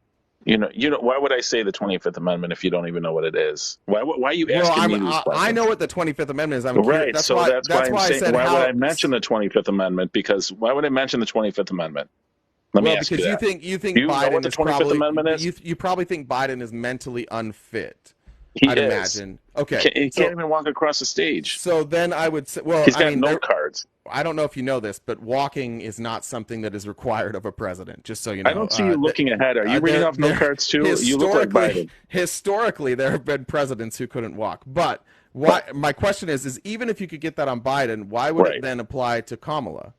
You know. Why would I say the 25th Amendment if you don't even know what it is? Why are you asking me these questions? I know what the 25th Amendment is. I'm curious. Right. That's so why, that's why I'm I saying. said Why how. would I mention the 25th Amendment? Because why would I mention the 25th Amendment? Let me Well, ask because you you that. think You know Biden what the is 25th probably Amendment is? you probably think Biden is mentally unfit. He I'd is. imagine. Okay. He can't even walk across the stage. So then I would say, well, He's got I mean, note cards. I don't know if you know this, but walking is not something that is required of a president. Just so you know. I don't see you looking ahead. Are you reading off note cards too? You look like Biden. Historically, there have been presidents who couldn't walk, but Why? My question is even if you could get that on Biden, why would it then apply to Kamala?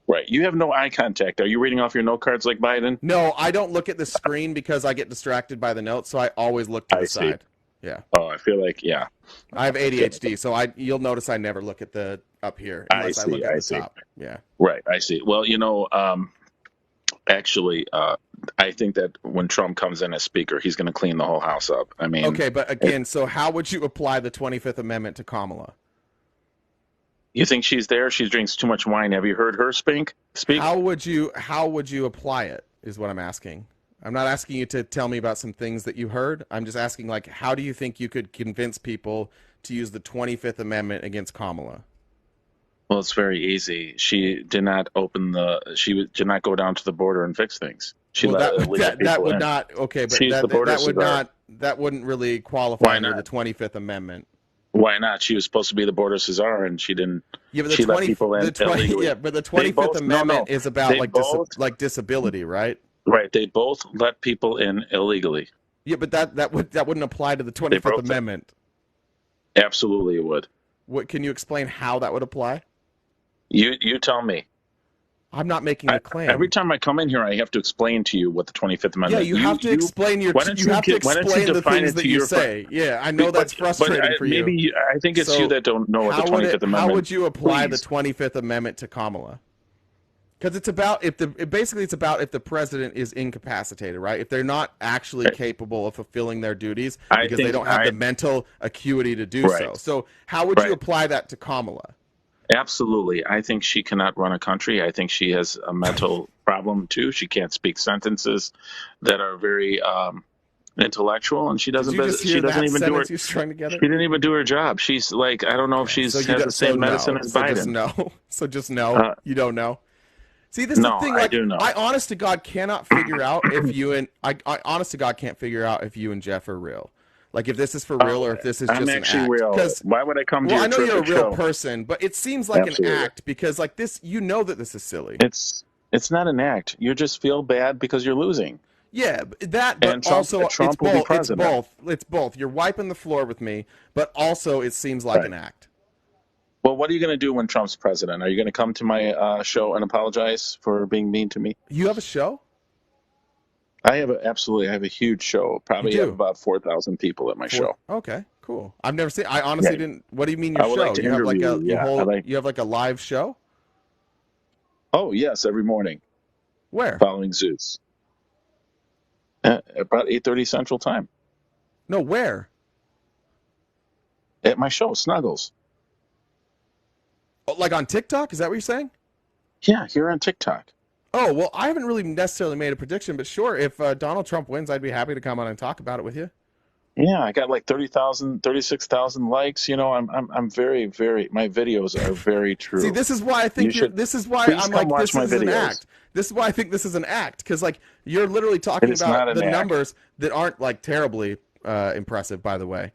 Right. You have no eye contact. Are you reading off your note cards like Biden? No, I don't look at the screen because I get distracted by the notes, so I always look to the side. Yeah. Oh, I feel like, yeah. I have ADHD, so you'll notice I never look at the up here unless I look at the top. Yeah. Right. I see. Well, actually, I think that when Trump comes in as speaker, he's going to clean the whole house up. I mean, okay, but again, so how would you apply the 25th Amendment to Kamala? You think she's there? She drinks too much wine. Have you heard her speak? How would you apply it is what I'm asking. I'm not asking you to tell me about some things that you heard. I'm just asking, like, how do you think you could convince people to use the 25th Amendment against Kamala? Well, it's very easy. She did not did not go down to the border and fix things. She that would not okay, but that wouldn't really qualify under the 25th Amendment. Why not? She was supposed to be the border czar, and she didn't. Yeah, but she let people in illegally. Yeah, but the 25th Amendment is about like disability, right? Right. They both let people in illegally. Yeah, but that wouldn't apply to the 25th Amendment. Absolutely, it would. What can you explain how that would apply? You tell me. I'm not making a claim. Every time I come in here, I have to explain to you what the 25th Amendment. Yeah, you have to explain the things that you say. Yeah, I know that's frustrating for you. Maybe I think it's you that don't know what the 25th Amendment. How would you apply the 25th Amendment to Kamala? Because it's about if the president is incapacitated, right? If they're not actually capable of fulfilling their duties because they don't have the mental acuity to do so. So how would you apply that to Kamala? Absolutely. I think she cannot run a country. I think she has a mental problem too. She can't speak sentences that are very intellectual, and she doesn't. She doesn't even do her. She didn't even do her job. She's like, I don't know if she's has the same medicine as Biden. So just no. You don't know. See, this is the thing. Like, I do know. I honest to God cannot figure out if you and I honest to God can't figure out if you and Jeff are real. Like if this is for real or if this is just an act. I'm actually real. Why would I come to your I know you're a real show? person, but it seems like an act because like this, you know that this is silly. It's not an act. You just feel bad because you're losing. Yeah, but also Trump will be president. It's both. You're wiping the floor with me, but also it seems like an act. Well, what are you going to do when Trump's president? Are you going to come to my show and apologize for being mean to me? You have a show? I have a huge show. Probably have about 4,000 people at my show. Okay, cool. I've never seen. I honestly didn't. What do you mean your show? Like to you have like interview, you have like a live show? Oh yes, every morning. Where? Following Zeus. About 8:30 Central Time. No, where? At my show, Snuggles. Oh, like on TikTok? Is that what you're saying? Yeah, here on TikTok. Oh, well, I haven't really necessarily made a prediction, but sure, if Donald Trump wins, I'd be happy to come on and talk about it with you. Yeah, I got like 36,000 likes. You know, I'm very, very. My videos are very true. See, this is why I think this is why I'm like this is an act. This is why I think this is an act because like you're literally talking about the numbers that aren't like terribly impressive, by the way.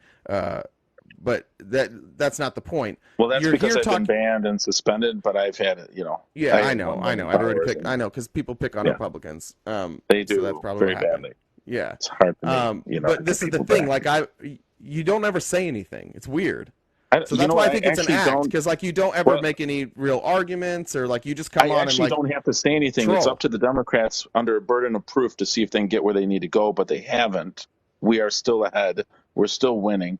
But that's not the point. Well, that's because I've been banned and suspended, but I've had it, Yeah, I know. I know because people pick on Republicans. They do so that's probably very badly. Yeah, it's hard for me, but this is the thing. Like you don't ever say anything. It's weird. So that's why I think it's an act because like you don't ever make any real arguments or like you just come on and like don't have to say anything. Troll. It's up to the Democrats under a burden of proof to see if they can get where they need to go, but they haven't. We are still ahead. We're still winning.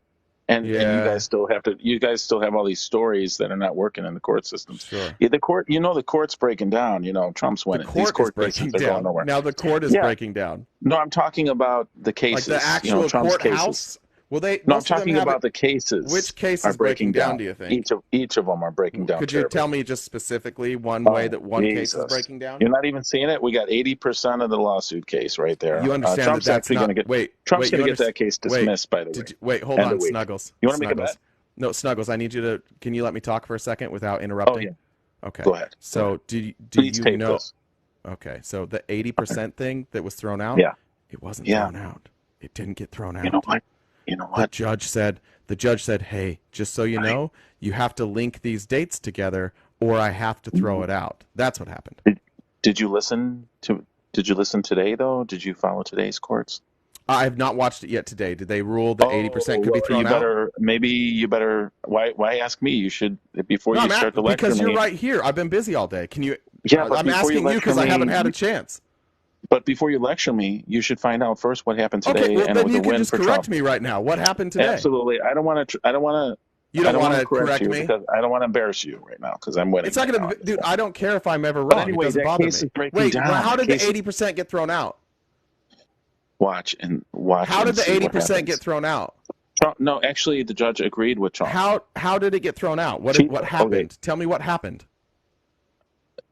And you guys still have all these stories that are not working in the court systems. Sure. Yeah, the court's breaking down. Trump's winning. These court cases are going nowhere. Now the court is breaking down. No, I'm talking about the cases. Like the actual Trump's courthouse. Cases. Well, I'm talking about the cases. Which case is breaking down? Do you think each of them are breaking down? Could you tell me just specifically one way that one case is breaking down? You're not even seeing it. We got 80% of the lawsuit case right there. You understand Trump's that's actually not. Trump's going to get that case dismissed. By the way. Wait, hold on, Snuggles. You want to make a bet? No, Snuggles. I need you to. Can you let me talk for a second without interrupting? Oh, yeah. Okay. Go ahead. So do Please you know? This. Okay, so the 80% thing that was thrown out. Yeah. It wasn't thrown out. It didn't get thrown out. You know what? The judge said, "Hey, just so you know, you have to link these dates together, or I have to throw it out." That's what happened. Did you listen today though? Did you follow today's courts? I have not watched it yet today. Did they rule that 80% could be thrown out? Maybe you better. Why ask me? You should before No, you start the lecture. Because you're right here. I've been busy all day. Can you? Yeah, but I'm asking you because I haven't had a chance. But before you lecture me, you should find out first what happened today. Okay, well, and then it was you a can win just for correct Trump. me right now. What happened today? Absolutely. I don't want to. You don't want to correct me? because I don't want to embarrass you right now because I'm winning. It's not going to, dude. I don't care if I'm ever wrong. But anyway, it doesn't that bother case me. is breaking Wait, down. well, how did The the case- 80% get thrown out? Watch. How did the see what 80% happens. get thrown out? Trump, no, actually, the judge agreed with Trump. How did it get thrown out? What happened? Okay. Tell me what happened.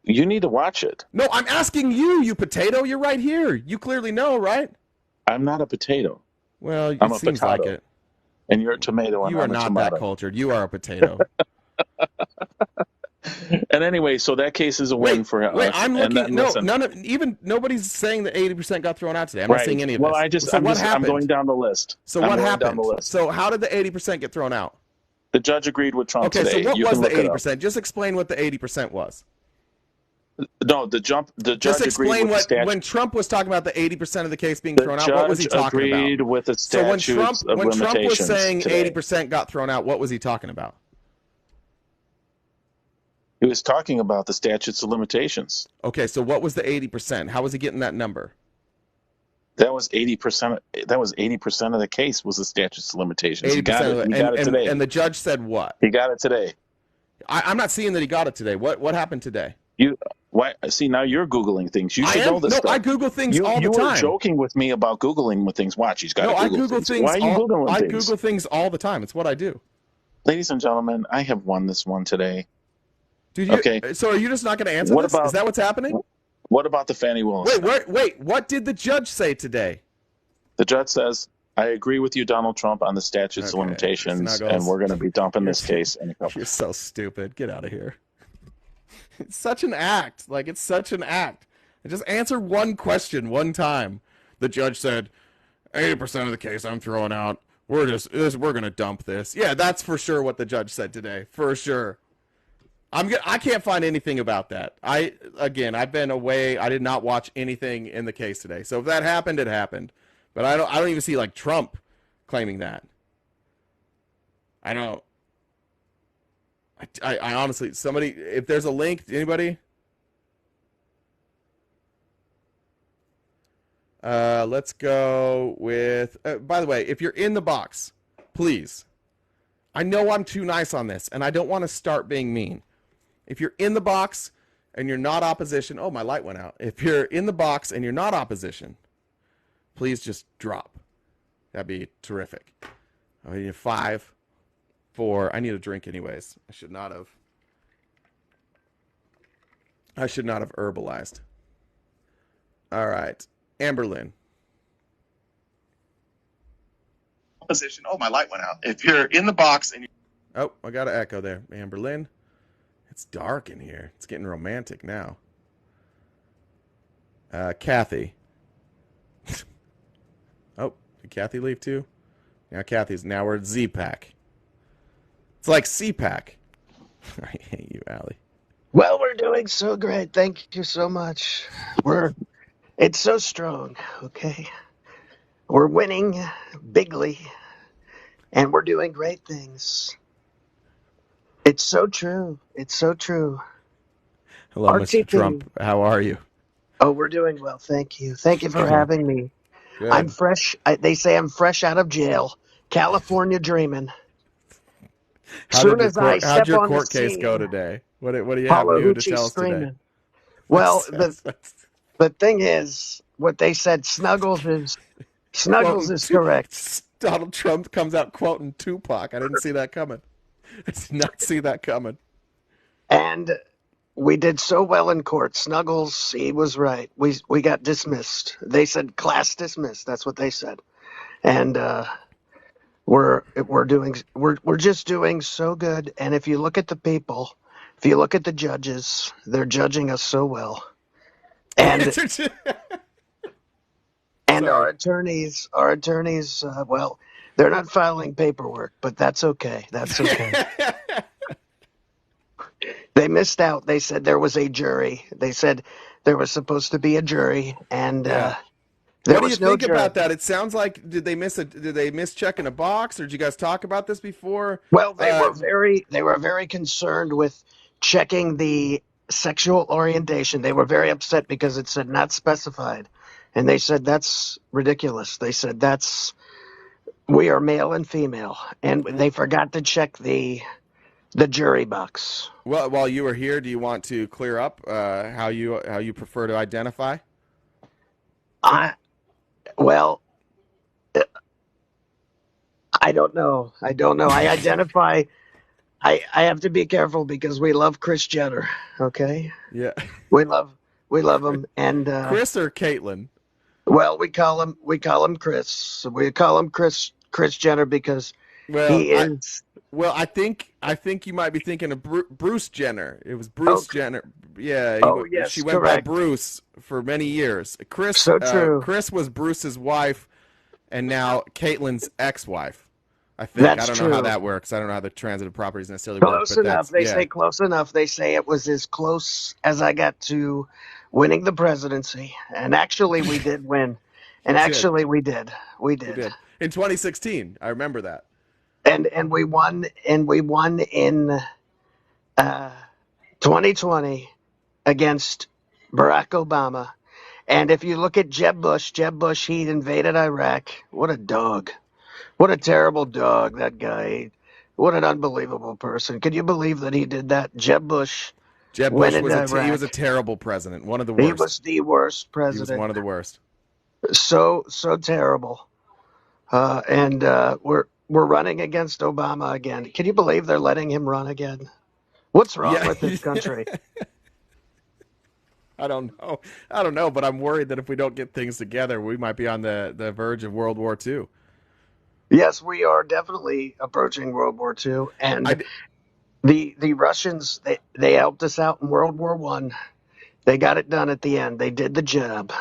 You need to watch it. No, I'm asking you, you potato. You're right here. You clearly know, right? I'm not a potato. Well, it I'm a seems potato. like it. And you're a tomato. And You are I'm a not tomato. that cultured. You are a potato. And anyway, so that case is a win for us. Wait, I'm And looking. then, No, listen, nobody's saying that 80% got thrown out today. I'm not right. seeing any of Well, this. I'm going down the list. So I'm what going happened? Down the list. So how did the 80% get thrown out? The judge agreed with Trump Okay, today. so what You was can the look it up. 80%? Just explain what the 80% was. No, the judge Just agreed explain with the what statute. when Trump was talking about the 80% of the case being thrown out. What was he talking about? agreed with the So when statutes of Trump was limitations saying today. 80% got thrown out, what was he talking about? He was talking about the statutes of limitations. Okay, so what was the 80%? How was he getting that number? That was 80%. That was 80% of the case was the statutes of limitations. He got 80% it. of it. He got it today. And the judge said what? He got it today. I'm not seeing that he got it today. What happened today? Why? See, now you're Googling things. You should know this stuff. I Google things all the You time. were joking with me about Googling with things. Watch, he's got to I Google Google things. Why are you Googling I things? Google things all the time. It's what I do. Ladies and gentlemen, I have won this one today. Dude, okay. So are you just not going to answer this? Is that what's happening? What about the Fannie Willis? Wait. What did the judge say today? The judge says, I agree with you, Donald Trump, on the statutes of limitations, and we're going to be dumping this case. You're so stupid. Get out of here. It's such an act. Like, it's such an act. Just answer one question one time. The judge said, 80% of the case I'm throwing out. We're going to dump this. Yeah, that's for sure what the judge said today. For sure. I can't find anything about that. I've been away. I did not watch anything in the case today. So if that happened, it happened. But I don't even see like Trump claiming that. I don't. I honestly, somebody, if there's a link, anybody? Let's go with, by the way, if you're in the box, please. I know I'm too nice on this, and I don't want to start being mean. If you're in the box and you're not opposition, oh, my light went out. If you're in the box and you're not opposition, please just drop. That'd be terrific. I need 5, 4. I need a drink anyways. I should not have herbalized. All right. Amberlynn. Opposition. Oh, my light went out. If you're in the box and Oh, I got an echo there. Amberlynn. It's dark in here. It's getting romantic now. Kathy. Oh, did Kathy leave too? Now we're at Z-Pack. It's like C-Pack. I hate you, Allie. Well, we're doing so great. Thank you so much. It's so strong, okay? We're winning bigly, and we're doing great things. It's so true. It's so true. Hello, Mr. RTP. Trump. How are you? Oh, we're doing well. Thank you. Thank you for having me. Good. I'm fresh. They say I'm fresh out of jail. California dreaming. How'd your court case go today? What do you have new to tell us today? Well, the thing is, what they said, Snuggles is correct. Donald Trump comes out quoting Tupac. I didn't see that coming. I did not see that coming. And we did so well in court. Snuggles, he was right. We got dismissed. They said class dismissed. That's what they said. And we're just doing so good. And if you look at the people, if you look at the judges, they're judging us so well. And our attorneys, well, they're not filing paperwork, but that's okay. That's okay. They missed out. They said there was a jury. They said there was supposed to be a jury, and There What do you was no think about jury. that? It sounds like did they miss checking a box, or did you guys talk about this before? Well, they were very concerned with checking the sexual orientation. They were very upset because it said not specified. And they said that's ridiculous. They said we are male and female. And they forgot to check the jury box. Well, while you were here, do you want to clear up how you prefer to identify? Well, I don't know. I identify. I have to be careful because we love Kris Jenner. Okay. Yeah. We love him, and Kris or Caitlyn? Well, we call him Kris. We call him Kris Jenner because he is. I think you might be thinking of Bruce Jenner. It was Bruce Jenner. Yeah. Yes, she went correct. by Bruce for many years. Kris. So true. Kris was Bruce's wife, and now Caitlyn's ex-wife. I think. That's I don't true. know how that works. I don't know how the transitive properties necessarily work. Close enough. They say close enough. They say it was as close as I got to winning the presidency, and actually we did win. And actually we did. We did. In 2016, I remember that. And we won. And we won in 2020 against Barack Obama. And if you look at Jeb Bush, he invaded Iraq. What a dog. What a terrible dog, that guy. What an unbelievable person. Can you believe that he did that? Jeb Bush was a terrible president. One of the worst. He was the worst president. He was one of the worst. So terrible. And we're running against Obama again. Can you believe they're letting him run again? What's wrong with this country? I don't know, but I'm worried that if we don't get things together, we might be on the verge of World War II. Yes, we are definitely approaching World War II, and the Russians they helped us out in World War I. They got it done at the end. They did the job.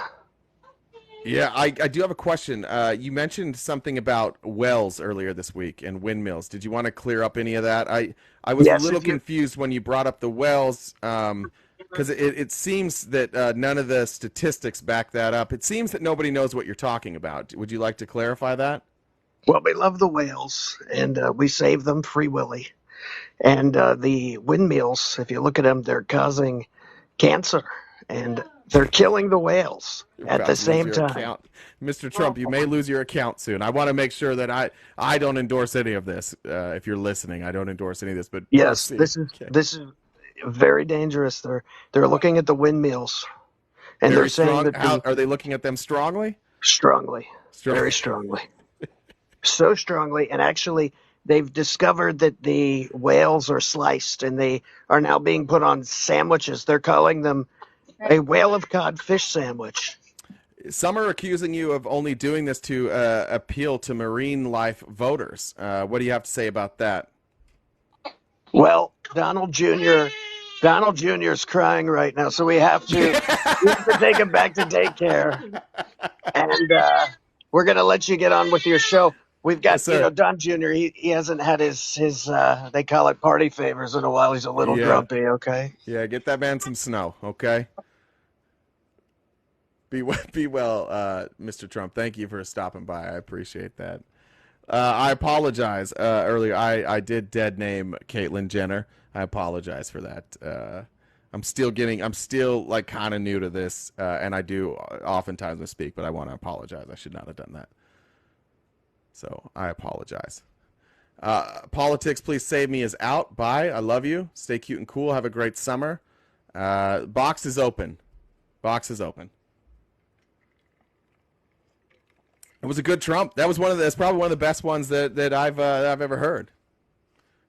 Yeah, I do have a question. You mentioned something about wells earlier this week and windmills. Did you want to clear up any of that? I was a little confused when you brought up the wells because it seems that none of the statistics back that up. It seems that nobody knows what you're talking about. Would you like to clarify that? Well, we love the whales, and we save them free willy. And the windmills, if you look at them, they're causing cancer, and they're killing the whales at the same time. Mr. Trump, you may lose your account soon. I want to make sure that I don't endorse any of this. If you're listening, I don't endorse any of this. But yes, this is very dangerous. They're looking at the windmills, and they're saying that are they looking at them strongly? Strongly, very strongly. So strongly, and actually they've discovered that the whales are sliced and they are now being put on sandwiches. They're calling them a whale of cod fish sandwich. Some are accusing you of only doing this to appeal to marine life voters. What do you have to say about that? Well, Donald Jr. is crying right now, so we have to take him back to daycare. And we're going to let you get on with your show. We've got, Don Jr., he hasn't had his they call it party favors in a while. He's a little grumpy, okay? Yeah, get that man some snow, okay? Be well, Mr. Trump. Thank you for stopping by. I appreciate that. I apologize earlier. I did dead name Caitlyn Jenner. I apologize for that. I'm still like kind of new to this, and I do oftentimes misspeak, but I want to apologize. I should not have done that. So I apologize. Politics, Please Save Me is out. Bye. I love you. Stay cute and cool. Have a great summer. Box is open. Box is open. It was a good Trump. That's probably one of the best ones that I've ever heard.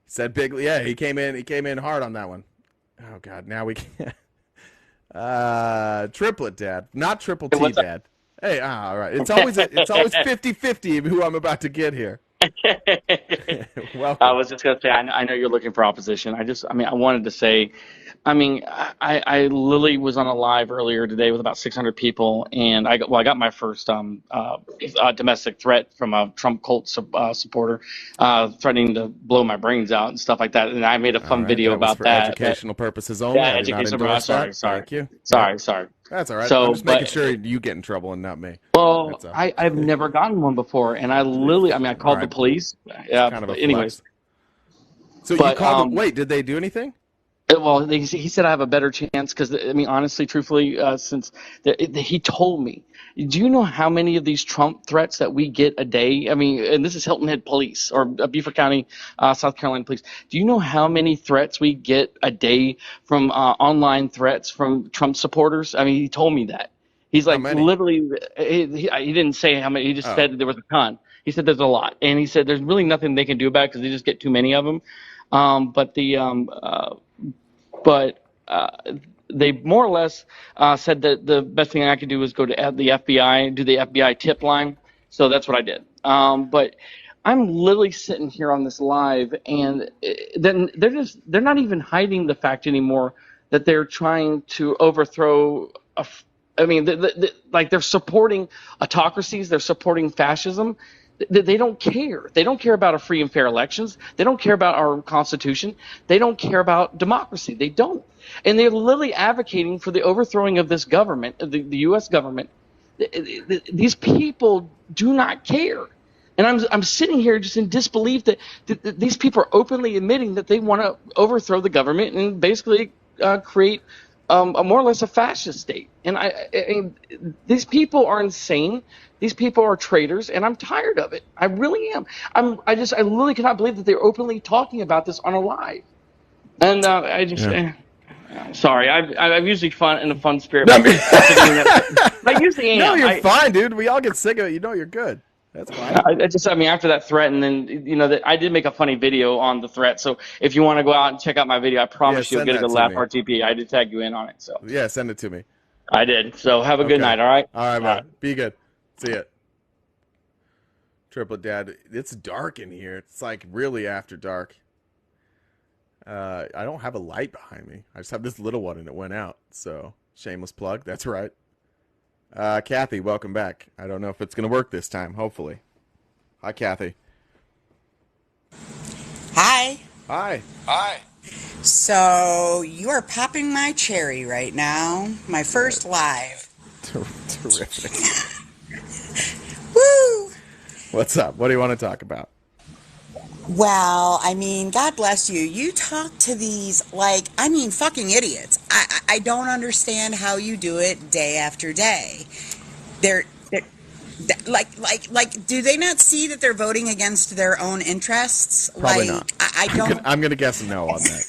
He said big. Yeah, he came in hard on that one. Oh God, now we can't. Triplet dad, not triple T dad. Hey, all right. It's always 50-50 who I'm about to get here. Welcome. I was just gonna say, I know you're looking for opposition. I wanted to say, I literally was on a live earlier today with about 600 people, and I got my first domestic threat from a Trump cult supporter, threatening to blow my brains out and stuff like that. And I made a fun video about for that. Educational purposes only. Yeah, educational purposes. Sorry. Thank you. Sorry. That's all right. So, I'm just making but sure you get in trouble and not me. well, That's all. I've never gotten one before, and I All called the right. police. It's kind of But a anyways, flex. So you but called them. Wait, did they do anything? well, he said I have a better chance because, I mean, honestly, truthfully, since he told me, do you know how many of these Trump threats that we get a day? I mean, and this is Hilton Head Police or Beaufort County, South Carolina Police. Do you know how many threats we get a day from online threats from Trump supporters? I mean, he told me that. He's like, literally, he didn't say how many. He just said there was a ton. He said there's a lot, and he said there's really nothing they can do about it because they just get too many of them. But they more or less said that the best thing I could do was go to the FBI, do the FBI tip line. So that's what I did. But I'm literally sitting here on this live, and then they're not even hiding the fact anymore that they're trying to overthrow. Like they're supporting autocracies, they're supporting fascism. They don't care. They don't care about our free and fair elections. They don't care about our Constitution. They don't care about democracy. They don't. And they're literally advocating for the overthrowing of this government, the U.S. government. These people do not care. And I'm sitting here just in disbelief that these people are openly admitting that they want to overthrow the government and basically create a more or less a fascist state. And I these people are insane. These people are traitors, and I'm tired of it. I really am. I literally cannot believe that they're openly talking about this on a live. And sorry, I'm usually in a fun spirit. I usually am. No, you're fine, dude. We all get sick of it. You know you're good. That's fine. After that threat, and then I did make a funny video on the threat. So if you want to go out and check out my video, I promise you'll get a good laugh. RTP. I did tag you in on it. So yeah, send it to me. I did. So have a good night. All right. All right, man. Be good. See ya. Triplet Dad. It's dark in here. It's like really after dark. I don't have a light behind me. I just have this little one and it went out. So shameless plug. That's right. Kathy, welcome back. I don't know if it's going to work this time. Hopefully. Hi, Kathy. Hi. Hi. Hi. So you are popping my cherry right now. My first live. Terrific. Woo! What's up? What do you want to talk about? Well, I mean, God bless you. You talk to these, fucking idiots. I don't understand how you do it day after day. They're do they not see that they're voting against their own interests? Probably not. I don't. I'm gonna guess no on that.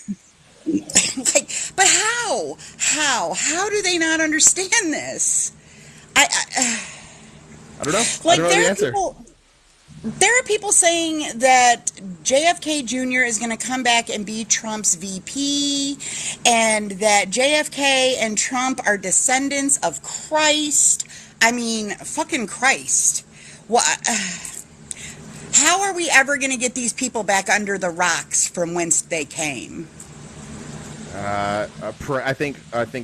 But how? How do they not understand this? I don't know. I don't know the answer. There are people saying that JFK Jr. is going to come back and be Trump's VP, and that JFK and Trump are descendants of Christ. I mean, fucking Christ. How are we ever going to get these people back under the rocks from whence they came? I think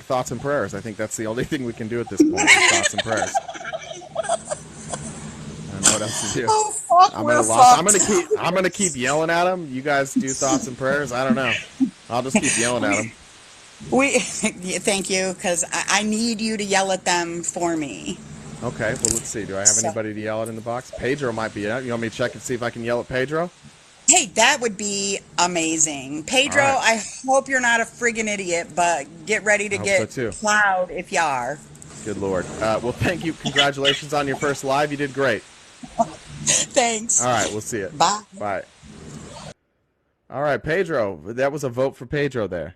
thoughts and prayers. I think that's the only thing we can do at this point. Is thoughts and prayers. I don't know what else to do. Oh fuck, I'm gonna keep yelling at them. You guys do thoughts and prayers. I don't know. I'll just keep yelling at them. Thank you, because I need you to yell at them for me. Okay. Well, let's see. Do I have anybody to yell at in the box? Pedro might be out. You want me to check and see if I can yell at Pedro? Hey, that would be amazing. Pedro, right. I hope you're not a friggin' idiot, but get ready to get plowed if you are. Good Lord. Well, thank you. Congratulations on your first live. You did great. Thanks. All right. We'll see you. Bye. Bye. All right, Pedro. That was a vote for Pedro there.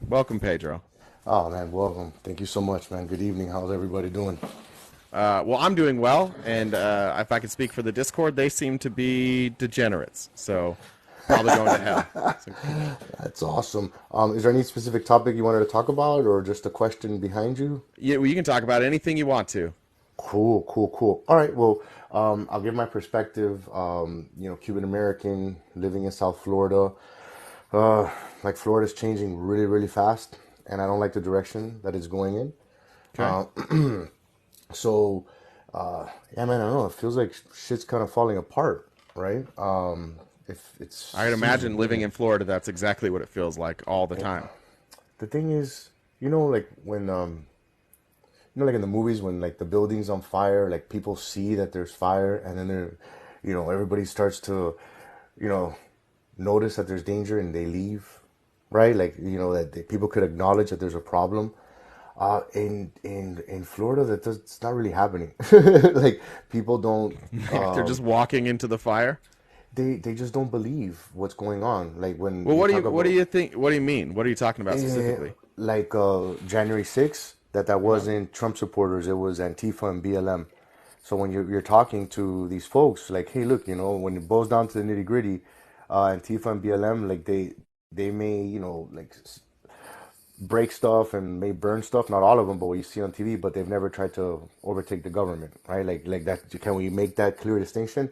Welcome, Pedro. Oh, man, welcome. Thank you so much, man. Good evening. How's everybody doing? Well, I'm doing well, and if I could speak for the Discord, they seem to be degenerates, so probably going to hell. That's awesome. Is there any specific topic you wanted to talk about, or just a question behind you? Yeah, well, you can talk about anything you want to. Cool. All right, well, I'll give my perspective. Cuban American, living in South Florida. Florida's changing really, really fast, and I don't like the direction that it's going in. Okay. Yeah, man, I don't know. It feels like shit's kind of falling apart, right? I'd imagine living in Florida, that's exactly what it feels like all the time. The thing is, like when like in the movies when like the building's on fire, like people see that there's fire, and then everybody starts to, you know, notice that there's danger and they leave, right? Like that people could acknowledge that there's a problem. In Florida, it's not really happening. Like people don't. They're just walking into the fire. They just don't believe what's going on. Like when. Well, what do you think? What do you mean? What are you talking about specifically? Like January 6th, that wasn't Trump supporters. It was Antifa and BLM. So when you're talking to these folks, like, hey, look, when it boils down to the nitty gritty, Antifa and BLM, like they may, like break stuff and may burn stuff. Not all of them, but what you see on TV. But they've never tried to overtake the government, right? Like that. Can we make that clear distinction?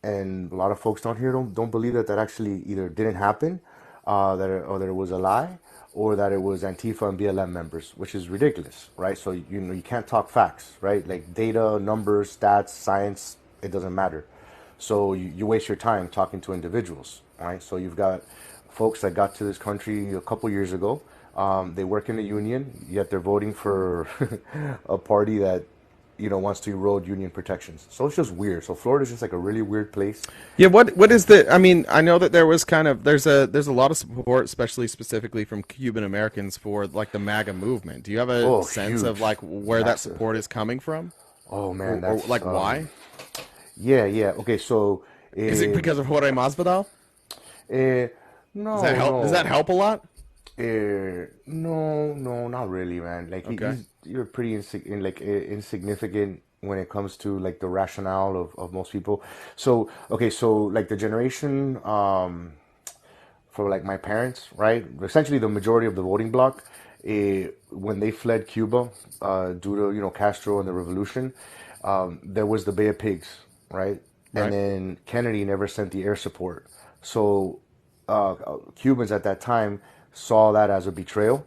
And a lot of folks down here don't believe that actually either didn't happen, that it was a lie, or that it was Antifa and BLM members, which is ridiculous, right? So you can't talk facts, right? Like data, numbers, stats, science, it doesn't matter. So you waste your time talking to individuals, right? So you've got folks that got to this country a couple years ago. They work in a union, yet they're voting for a party that wants to erode union protections. So it's just weird. So Florida's just like a really weird place. Yeah, what is the? I mean, I know that there was there's a lot of support, specifically from Cuban Americans for like the MAGA movement. Do you have a sense of like where that support is coming from? Oh man, or like why? Yeah. Okay, so is it because of Jorge Masvidal? No. Does that help? No. Does that help a lot? No, not really, man. Like you're pretty insignificant when it comes to like the rationale of most people. So like the generation for like my parents, right? Essentially the majority of the voting bloc, when they fled Cuba due to Castro and the revolution, there was the Bay of Pigs, right? And then Kennedy never sent the air support. So Cubans at that time saw that as a betrayal,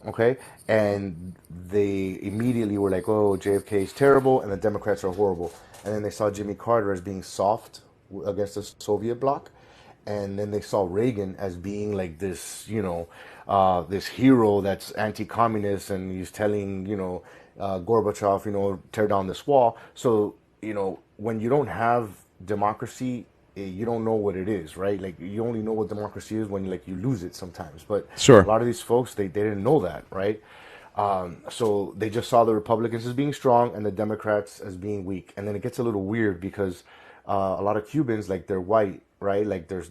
okay? And they immediately were like, oh, JFK is terrible and the Democrats are horrible. And then they saw Jimmy Carter as being soft against the Soviet bloc. And then they saw Reagan as being like this, this hero that's anti-communist, and he's telling, Gorbachev, tear down this wall. So, when you don't have democracy, you don't know what it is, right? Like you only know what democracy is when you lose it sometimes. But sure, a lot of these folks they didn't know that, right? So they just saw the Republicans as being strong and the Democrats as being weak. And then it gets a little weird because a lot of Cubans, like they're white, right? Like their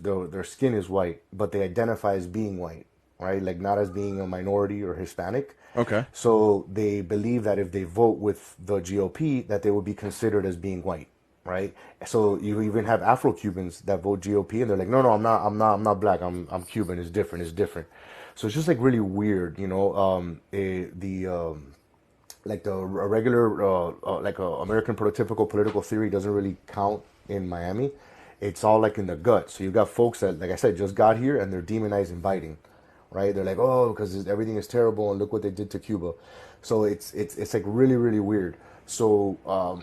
skin is white, but they identify as being white, right? Like not as being a minority or Hispanic. Okay. So they believe that if they vote with the GOP, that they will be considered as being white. Right, so you even have Afro-Cubans that vote GOP, and they're like, no, I'm not black. I'm Cuban. It's different. So it's just like really weird, like a regular like a American prototypical political theory doesn't really count in Miami. It's all like in the gut. So you got folks that, like I said, just got here and they're demonizing Biden, right? They're like, oh, because everything is terrible and look what they did to Cuba. So it's like really, really weird. So,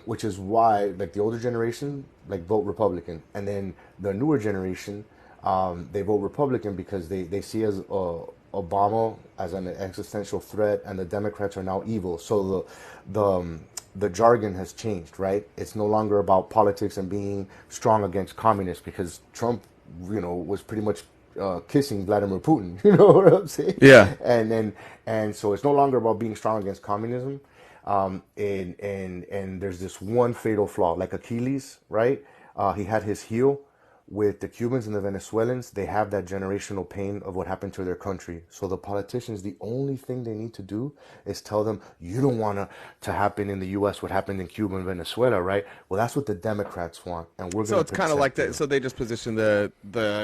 which is why, like the older generation, like vote Republican, and then the newer generation, they vote Republican because they see as Obama as an existential threat, and the Democrats are now evil. So the jargon has changed, right? It's no longer about politics and being strong against communists, because Trump, was pretty much kissing Vladimir Putin. You know what I'm saying? Yeah. And so it's no longer about being strong against communism. And there's this one fatal flaw, like Achilles, right? He had his heel. With the Cubans and the Venezuelans, they have that generational pain of what happened to their country. So the politicians, the only thing they need to do is tell them, you don't want to happen in the U.S. what happened in Cuba and Venezuela, right? Well, that's what the Democrats want, and we're going to. So it's kind of like that. So they just position the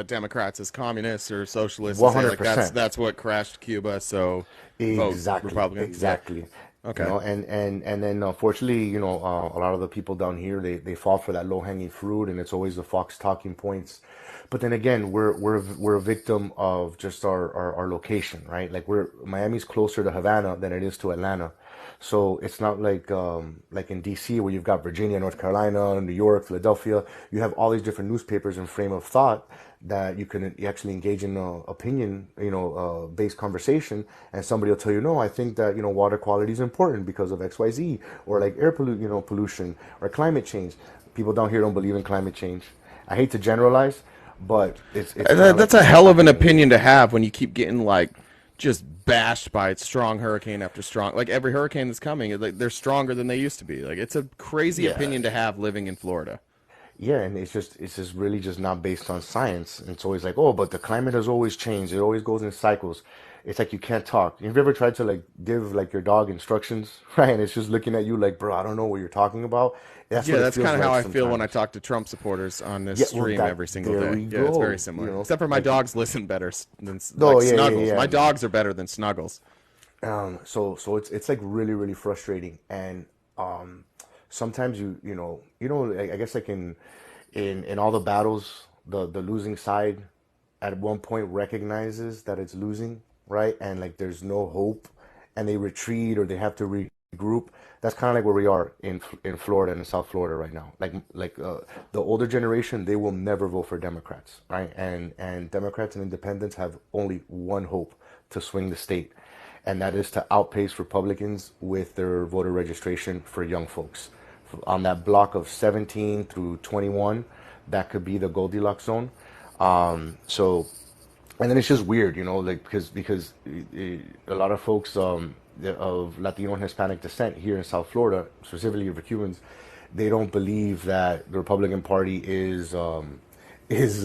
Democrats as communists or socialists. 100%. Like that's what crashed Cuba. So exactly, vote Republican. Exactly. Yeah. Okay. And then unfortunately, a lot of the people down here, they fall for that low hanging fruit, and it's always the Fox talking points. But then again, we're a victim of just our location, right? Like Miami's closer to Havana than it is to Atlanta. So it's not like in DC where you've got Virginia, North Carolina, New York, Philadelphia. You have all these different newspapers and frame of thought that you actually engage in opinion, based conversation, and somebody will tell you, no, I think that water quality is important because of XYZ, or like pollution or climate change. People down here don't believe in climate change. I hate to generalize, but it's That's a hell of an opinion to have when you keep getting like just bashed by strong hurricane after strong. Like every hurricane that's coming, like they're stronger than they used to be. Like it's a crazy opinion to have living in Florida. Yeah, and it's just really just not based on science. And it's always like, oh, but the climate has always changed. It always goes in cycles. It's like you can't talk. Have you ever tried to like give like your dog instructions, right? And it's just looking at you like, bro, I don't know what you're talking about. That's Yeah, what it that's feels kind of like how I feel when I sometimes. talk to Trump supporters on this Yeah, well, stream every single there day. we Yeah, it's very go. similar. Except for my Like, dogs listen better than no, like yeah, yeah, Snuggles. yeah. My dogs are better than Snuggles. So it's like really really frustrating, and sometimes I guess like in all the battles, the losing side at one point recognizes that it's losing, right? And like there's no hope, and they retreat or they have to regroup. That's kind of like where we are in Florida and in South Florida right now. Like the older generation, they will never vote for Democrats, right? And Democrats and independents have only one hope to swing the state, and that is to outpace Republicans with their voter registration for young folks. On that block of 17 through 21, that could be the Goldilocks zone. So, and then it's just weird, like because a lot of folks of Latino and Hispanic descent here in South Florida, specifically for Cubans, they don't believe that the Republican Party is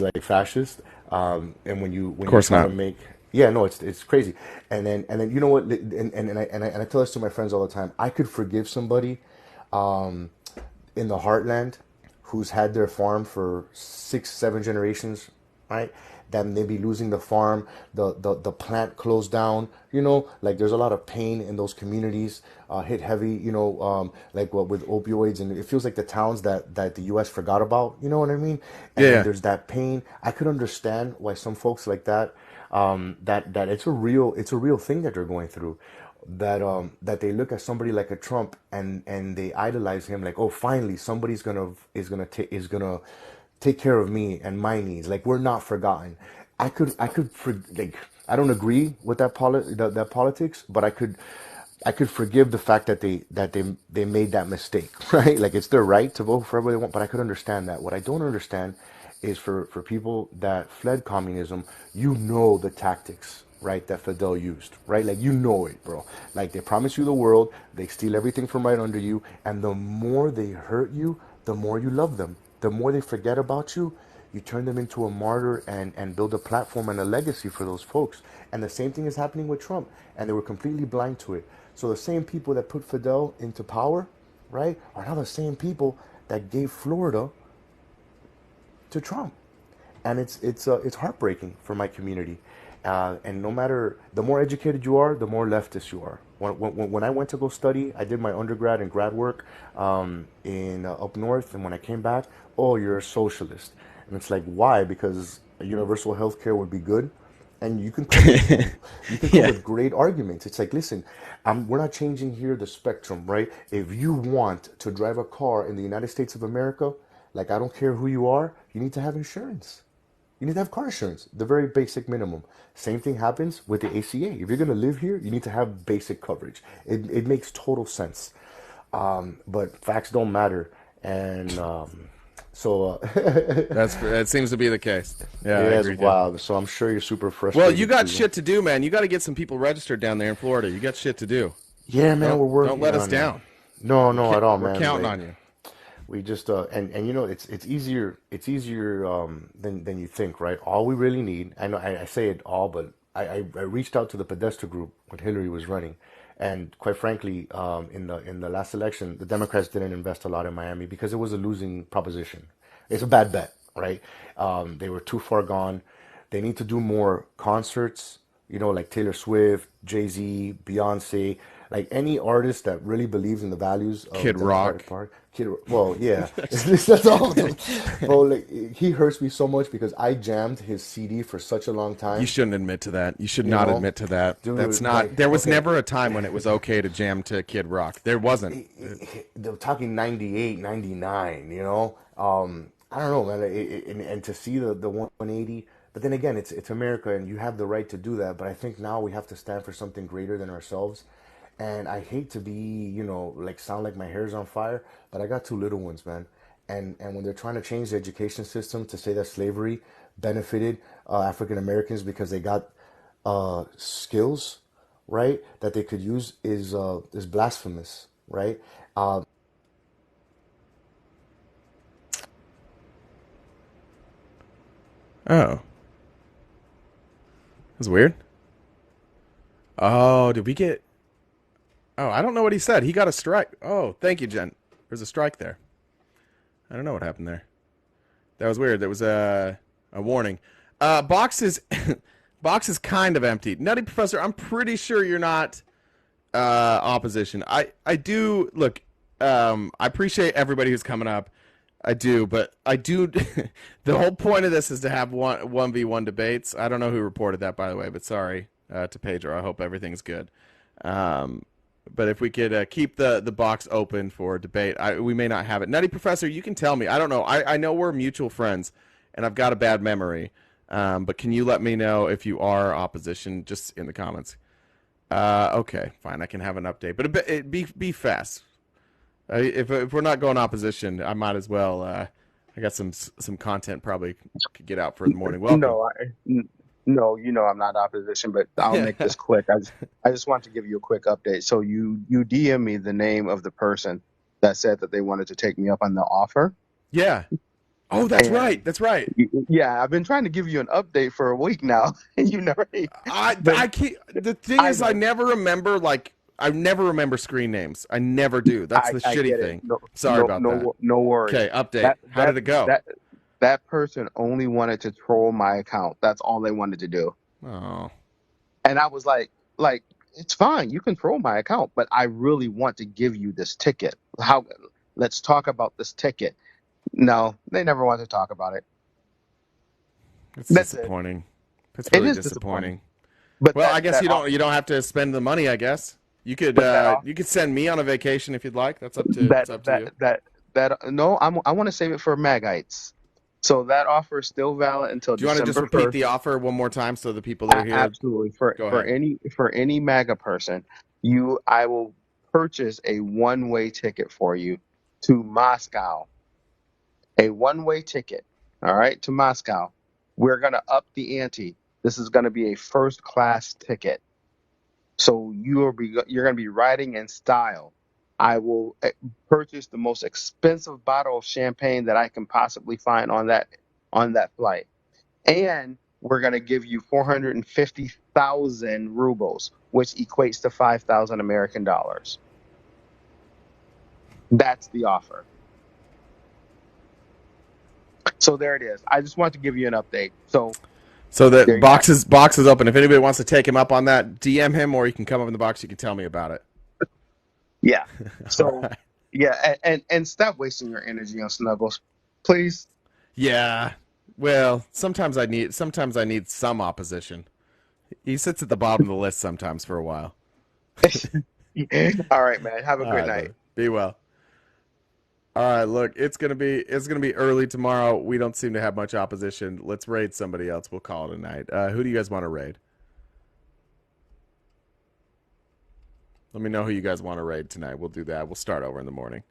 like fascist. And when Of you course try to not. make yeah, no, it's crazy. And you know what? And I tell this to my friends all the time. I could forgive somebody um, in the heartland who's had their farm for 6, 7 generations, right? Then they be losing the farm, the plant closed down. Like there's a lot of pain in those communities, hit heavy. Like what with opioids, and it feels like the towns that the U.S. forgot about. You know what I mean? And Yeah. there's that pain. I could understand why some folks like that, that it's a real thing that they're going through. That they look at somebody like a Trump and they idolize him, like, oh, finally somebody's gonna take care of me and my needs. Like we're not forgotten. Like I don't agree with that politics, but I could forgive the fact that they made that mistake, right? Like it's their right to vote for whoever they want, but I could understand that. What I don't understand is for people that fled communism, the tactics, right, that Fidel used, right? Like it, bro. Like they promise you the world, they steal everything from right under you, and the more they hurt you, the more you love them. The more they forget about you, you turn them into a martyr and build a platform and a legacy for those folks. And the same thing is happening with Trump, and they were completely blind to it. So the same people that put Fidel into power, right, are now the same people that gave Florida to Trump, and it's heartbreaking for my community. And no matter the more educated you are, the more leftist you are. When I went to go study, I did my undergrad and grad work in up north, and when I came back, oh, you're a socialist, and it's like, why? Because universal health care would be good, and you can come Yeah. with great arguments. It's like, listen, we're not changing here the spectrum, right? If you want to drive a car in the United States of America, like I don't care who you are, you need to have insurance. You need to have car insurance, the very basic minimum. Same thing happens with the ACA. If you're going to live here, you need to have basic coverage. It makes total sense. But facts don't matter. And That seems to be the case. Yeah, I yeah, it's agree, dude. wild. So I'm sure you're super Well, you frustrated got too. shit to do, man. You got to get some people registered down there in Florida. You got shit to do. Yeah, man, Don't we're don't working let us on it. down. No, no, at all, We're man. counting Like, on you. we just and it's easier than you think, right? All we really need, I know I say it all, but I reached out to the Podesta group when Hillary was running, and quite frankly, in the last election, the Democrats didn't invest a lot in Miami because it was a losing proposition. It's a bad bet, right? They were too far gone. They need to do more concerts, like Taylor Swift, Jay-Z, Beyonce, like any artist that really believes in the values of Kid Democratic Rock. Party. Well, yeah, that's all of them. Bro, like, he hurts me so much because I jammed his CD for such a long time. You shouldn't admit to that. You should You not know? admit to that. Dude, That's not. like, There was okay. never a time when it was okay to jam to Kid Rock. There wasn't. They're talking 98, 99, you know? I don't know, man. And to see the 180, but then again, it's America and you have the right to do that. But I think now we have to stand for something greater than ourselves. And I hate to be, you know, like sound like my hair's on fire, but I got two little ones, man. And when they're trying to change the education system to say that slavery benefited African Americans because they got skills, right, that they could use is blasphemous, right? Oh, that's weird. Oh, did we get? Oh, I don't know what he said. He got a strike. Oh, thank you, Jen. There's a strike there. I don't know what happened there. That was weird. There was a warning. Box is box is kind of empty. Nutty Professor, I'm pretty sure you're not opposition. I do look. I appreciate everybody who's coming up. I do, but I do. The whole point of this is to have 1v1 debates. I don't know who reported that, by the way, but sorry to Pedro. I hope everything's good. But if we could keep the box open for debate, we may not have it. Nutty Professor, you can tell me. I don't know. I know we're mutual friends, and I've got a bad memory. But can you let me know if you are opposition just in the comments? Okay, fine. I can have an update, but be fast. If we're not going opposition, I might as well. I got some content probably could get out for the morning. Welcome. No, you know I'm not opposition, but I'll make this quick. I just want to give you a quick update. So you DM me the name of the person that said that they wanted to take me up on the offer. Yeah. Oh, that's And right. That's right. Yeah, I've been trying to give you an update for a week now, and you never. I can't. The thing is, I never remember I never remember screen names. I never do. That's the I shitty get it. thing. No, Sorry about that. No worries. Okay, update. How did it go? That person only wanted to troll my account. That's all they wanted to do. Oh. And I was like, it's fine. You can troll my account, but I really want to give you this ticket. Let's talk about this ticket. No, they never want to talk about it. That's disappointing. That's It really is disappointing. But Well, I guess you don't have to spend the money. I guess you could send me on a vacation if you'd like. That's up to you. No, I want to save it for Magites. So that offer is still valid until Do you want to December just repeat 1st. the offer one more time so the people that are here? Absolutely. Go ahead. For any MAGA person, I will purchase a one-way ticket for you to Moscow. A one-way ticket, all right, to Moscow. We're gonna up the ante. This is gonna be a first-class ticket. So you're gonna be riding in style. I will purchase the most expensive bottle of champagne that I can possibly find on that flight. And we're going to give you 450,000 rubles, which equates to 5,000 American dollars. That's the offer. So there it is. I just want to give you an update. So the box is open. If anybody wants to take him up on that, DM him, or you can come up in the box. You can tell me about it. Yeah. So yeah, and stop wasting your energy on Snuggles, please. Yeah. Well, sometimes I need some opposition. He sits at the bottom of the list sometimes for a while. All right, man. Have a good night. Brother. Be well. All right, look, it's gonna be early tomorrow. We don't seem to have much opposition. Let's raid somebody else. We'll call it a night. Who do you guys want to raid? Let me know who you guys want to raid tonight. We'll do that. We'll start over in the morning.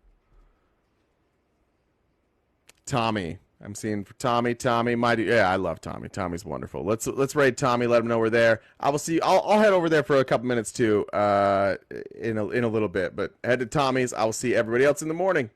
Tommy. I'm seeing for Tommy. I love Tommy. Tommy's wonderful. Let's raid Tommy. Let him know we're there. I will see. I'll head over there for a couple minutes too. In a little bit. But head to Tommy's. I will see everybody else in the morning.